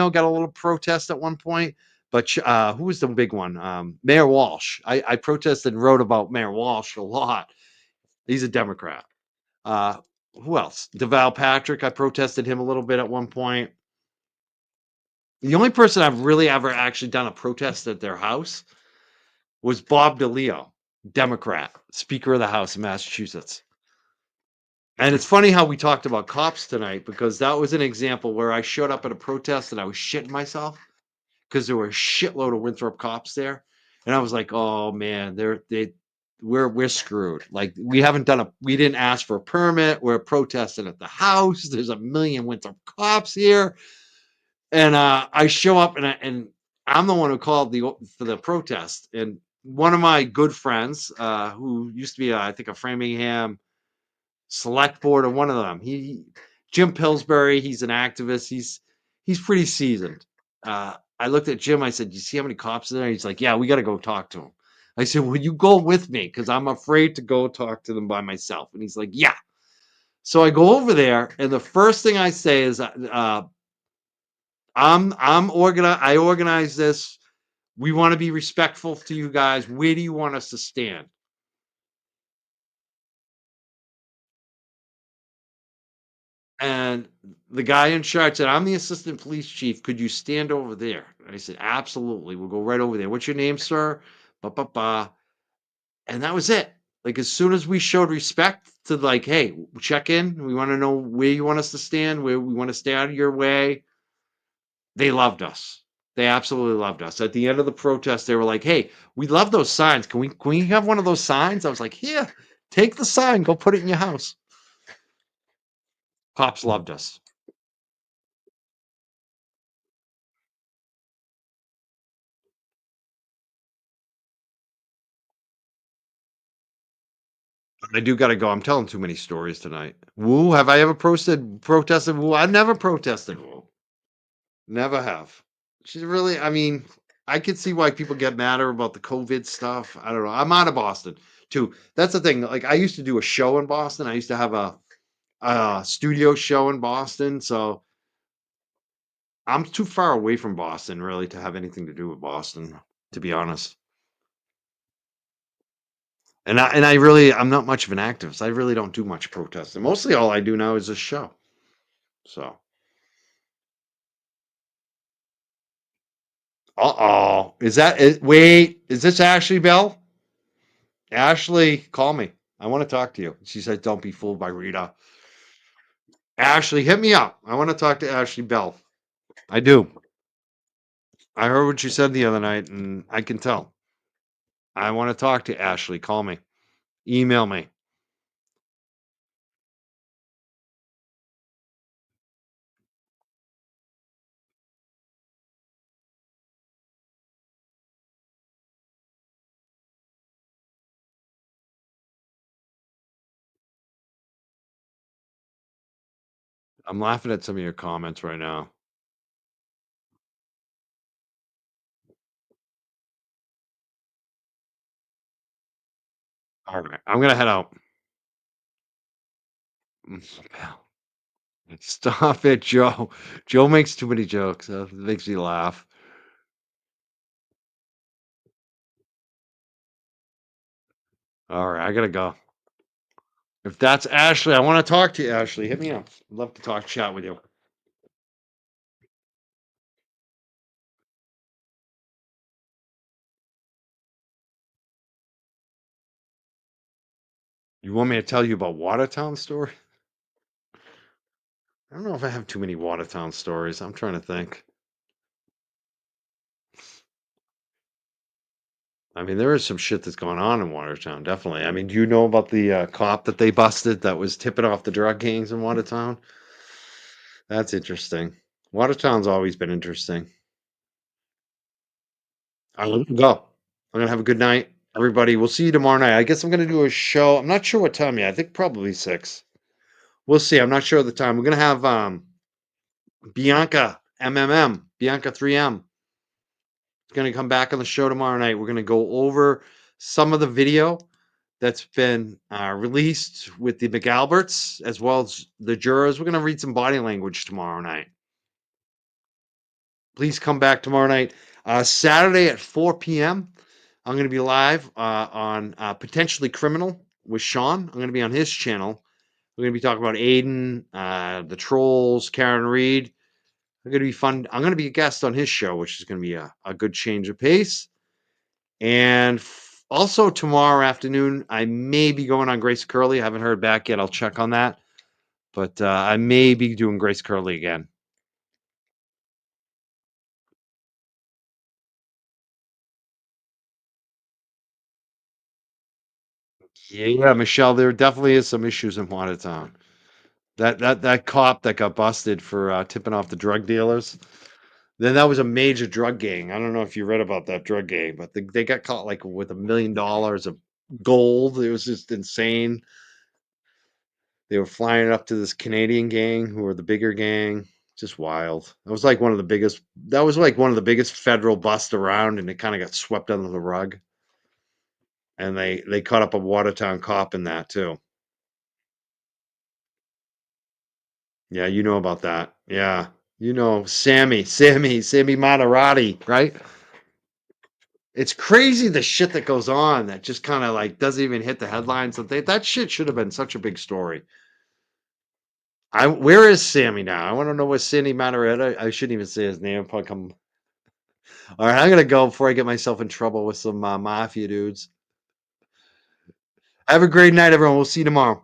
got a little protest at one point, but who was the big one? Mayor Walsh. I protested and wrote about Mayor Walsh a lot. He's a Democrat. Uh, who else? Deval Patrick. I protested him a little bit at one point. The only person I've really ever actually done a protest at their house was Bob DeLeo, Democrat, Speaker of the House in Massachusetts. And it's funny how we talked about cops tonight because that was an example where I showed up at a protest and I was shitting myself because there were a shitload of Winthrop cops there, and I was like, "Oh man, we're screwed. Like we didn't ask for a permit. We're protesting at the house. There's a million Winthrop cops here." And I show up and I'm the one who called for the protest. And one of my good friends, who used to be, I think, a Framingham Select Board, or one of them, Jim Pillsbury. He's an activist. He's pretty seasoned. I looked at Jim. I said, "You see how many cops are there?" He's like, "Yeah, we got to go talk to him." I said, "Will you go with me? Because I'm afraid to go talk to them by myself." And he's like, "Yeah." So I go over there, and the first thing I say is, I'm organized. I organize this. We want to be respectful to you guys. Where do you want us to stand? And the guy in charge said, "I'm the assistant police chief. Could you stand over there?" And I said, "Absolutely. We'll go right over there. What's your name, sir?" Ba ba ba. And that was it. Like as soon as we showed respect to like, "Hey, check in. We want to know where you want us to stand, where we want to stay out of your way." They loved us. They absolutely loved us. At the end of the protest, they were like, "Hey, we love those signs. Can we have one of those signs?" I was like, "Here, take the sign. Go put it in your house." Cops loved us. I do gotta go. I'm telling too many stories tonight. Woo, have I ever protested woo? I've never protested woo. Never have. She's really, I mean, I could see why people get madder about the COVID stuff. I don't know. I'm out of Boston too. That's the thing. Like I used to do a show in Boston. I used to have a studio show in Boston. So I'm too far away from Boston really to have anything to do with Boston, to be honest. And I really I'm not much of an activist. I really don't do much protesting. Mostly all I do now is a show. So uh-oh. Wait, is this Ashley Bell? Ashley, call me. I want to talk to you. She said, "Don't be fooled by Rita." Ashley, hit me up. I want to talk to Ashley Bell. I do. I heard what you said the other night, and I can tell. I want to talk to Ashley. Call me. Email me. I'm laughing at some of your comments right now. All right. I'm going to head out. Stop it, Joe. Joe makes too many jokes. It makes me laugh. All right. I got to go. If that's Ashley, I want to talk to you, Ashley. Hit me up. I'd love to talk, chat with you. You want me to tell you about Watertown story? I don't know if I have too many Watertown stories. I'm trying to think. I mean, there is some shit that's going on in Watertown, definitely. I mean, do you know about the cop that they busted that was tipping off the drug gangs in Watertown? That's interesting. Watertown's always been interesting. I'm gonna go. I'm gonna have a good night, everybody. We'll see you tomorrow night. I guess I'm gonna do a show. I'm not sure what time yet. I think probably 6. We'll see. I'm not sure of the time. We're gonna have Bianca MMM, Bianca 3M. Is gonna come back on the show tomorrow night. We're gonna go over some of the video that's been released with the McAlberts as well as the jurors. We're gonna read some body language tomorrow night. Please come back tomorrow night. Saturday at 4 p.m. I'm going to be live on Potentially Criminal with Sean. I'm going to be on his channel. We're going to be talking about Aiden, the trolls, Karen Reed. I'm going to be fun. I'm going to be a guest on his show, which is going to be a good change of pace. And also tomorrow afternoon, I may be going on Grace Curley. I haven't heard back yet. I'll check on that. But I may be doing Grace Curley again. Yeah, Michelle, there definitely is some issues in Watertown. That cop that got busted for tipping off the drug dealers. Then that was a major drug gang. I don't know if you read about that drug gang, but they got caught like with $1 million of gold. It was just insane. They were flying it up to this Canadian gang who were the bigger gang. Just wild. That was like one of the biggest. That was like one of the biggest federal busts around, and it kind of got swept under the rug. And they caught up a Watertown cop in that too. Yeah, you know about that. Yeah. You know, Sammy Maserati, right? It's crazy the shit that goes on that just kind of like doesn't even hit the headlines. That shit should have been such a big story. Where is Sammy now? I want to know where Sammy Maserati. I shouldn't even say his name. All right, I'm gonna go before I get myself in trouble with some mafia dudes. Have a great night, everyone. We'll see you tomorrow.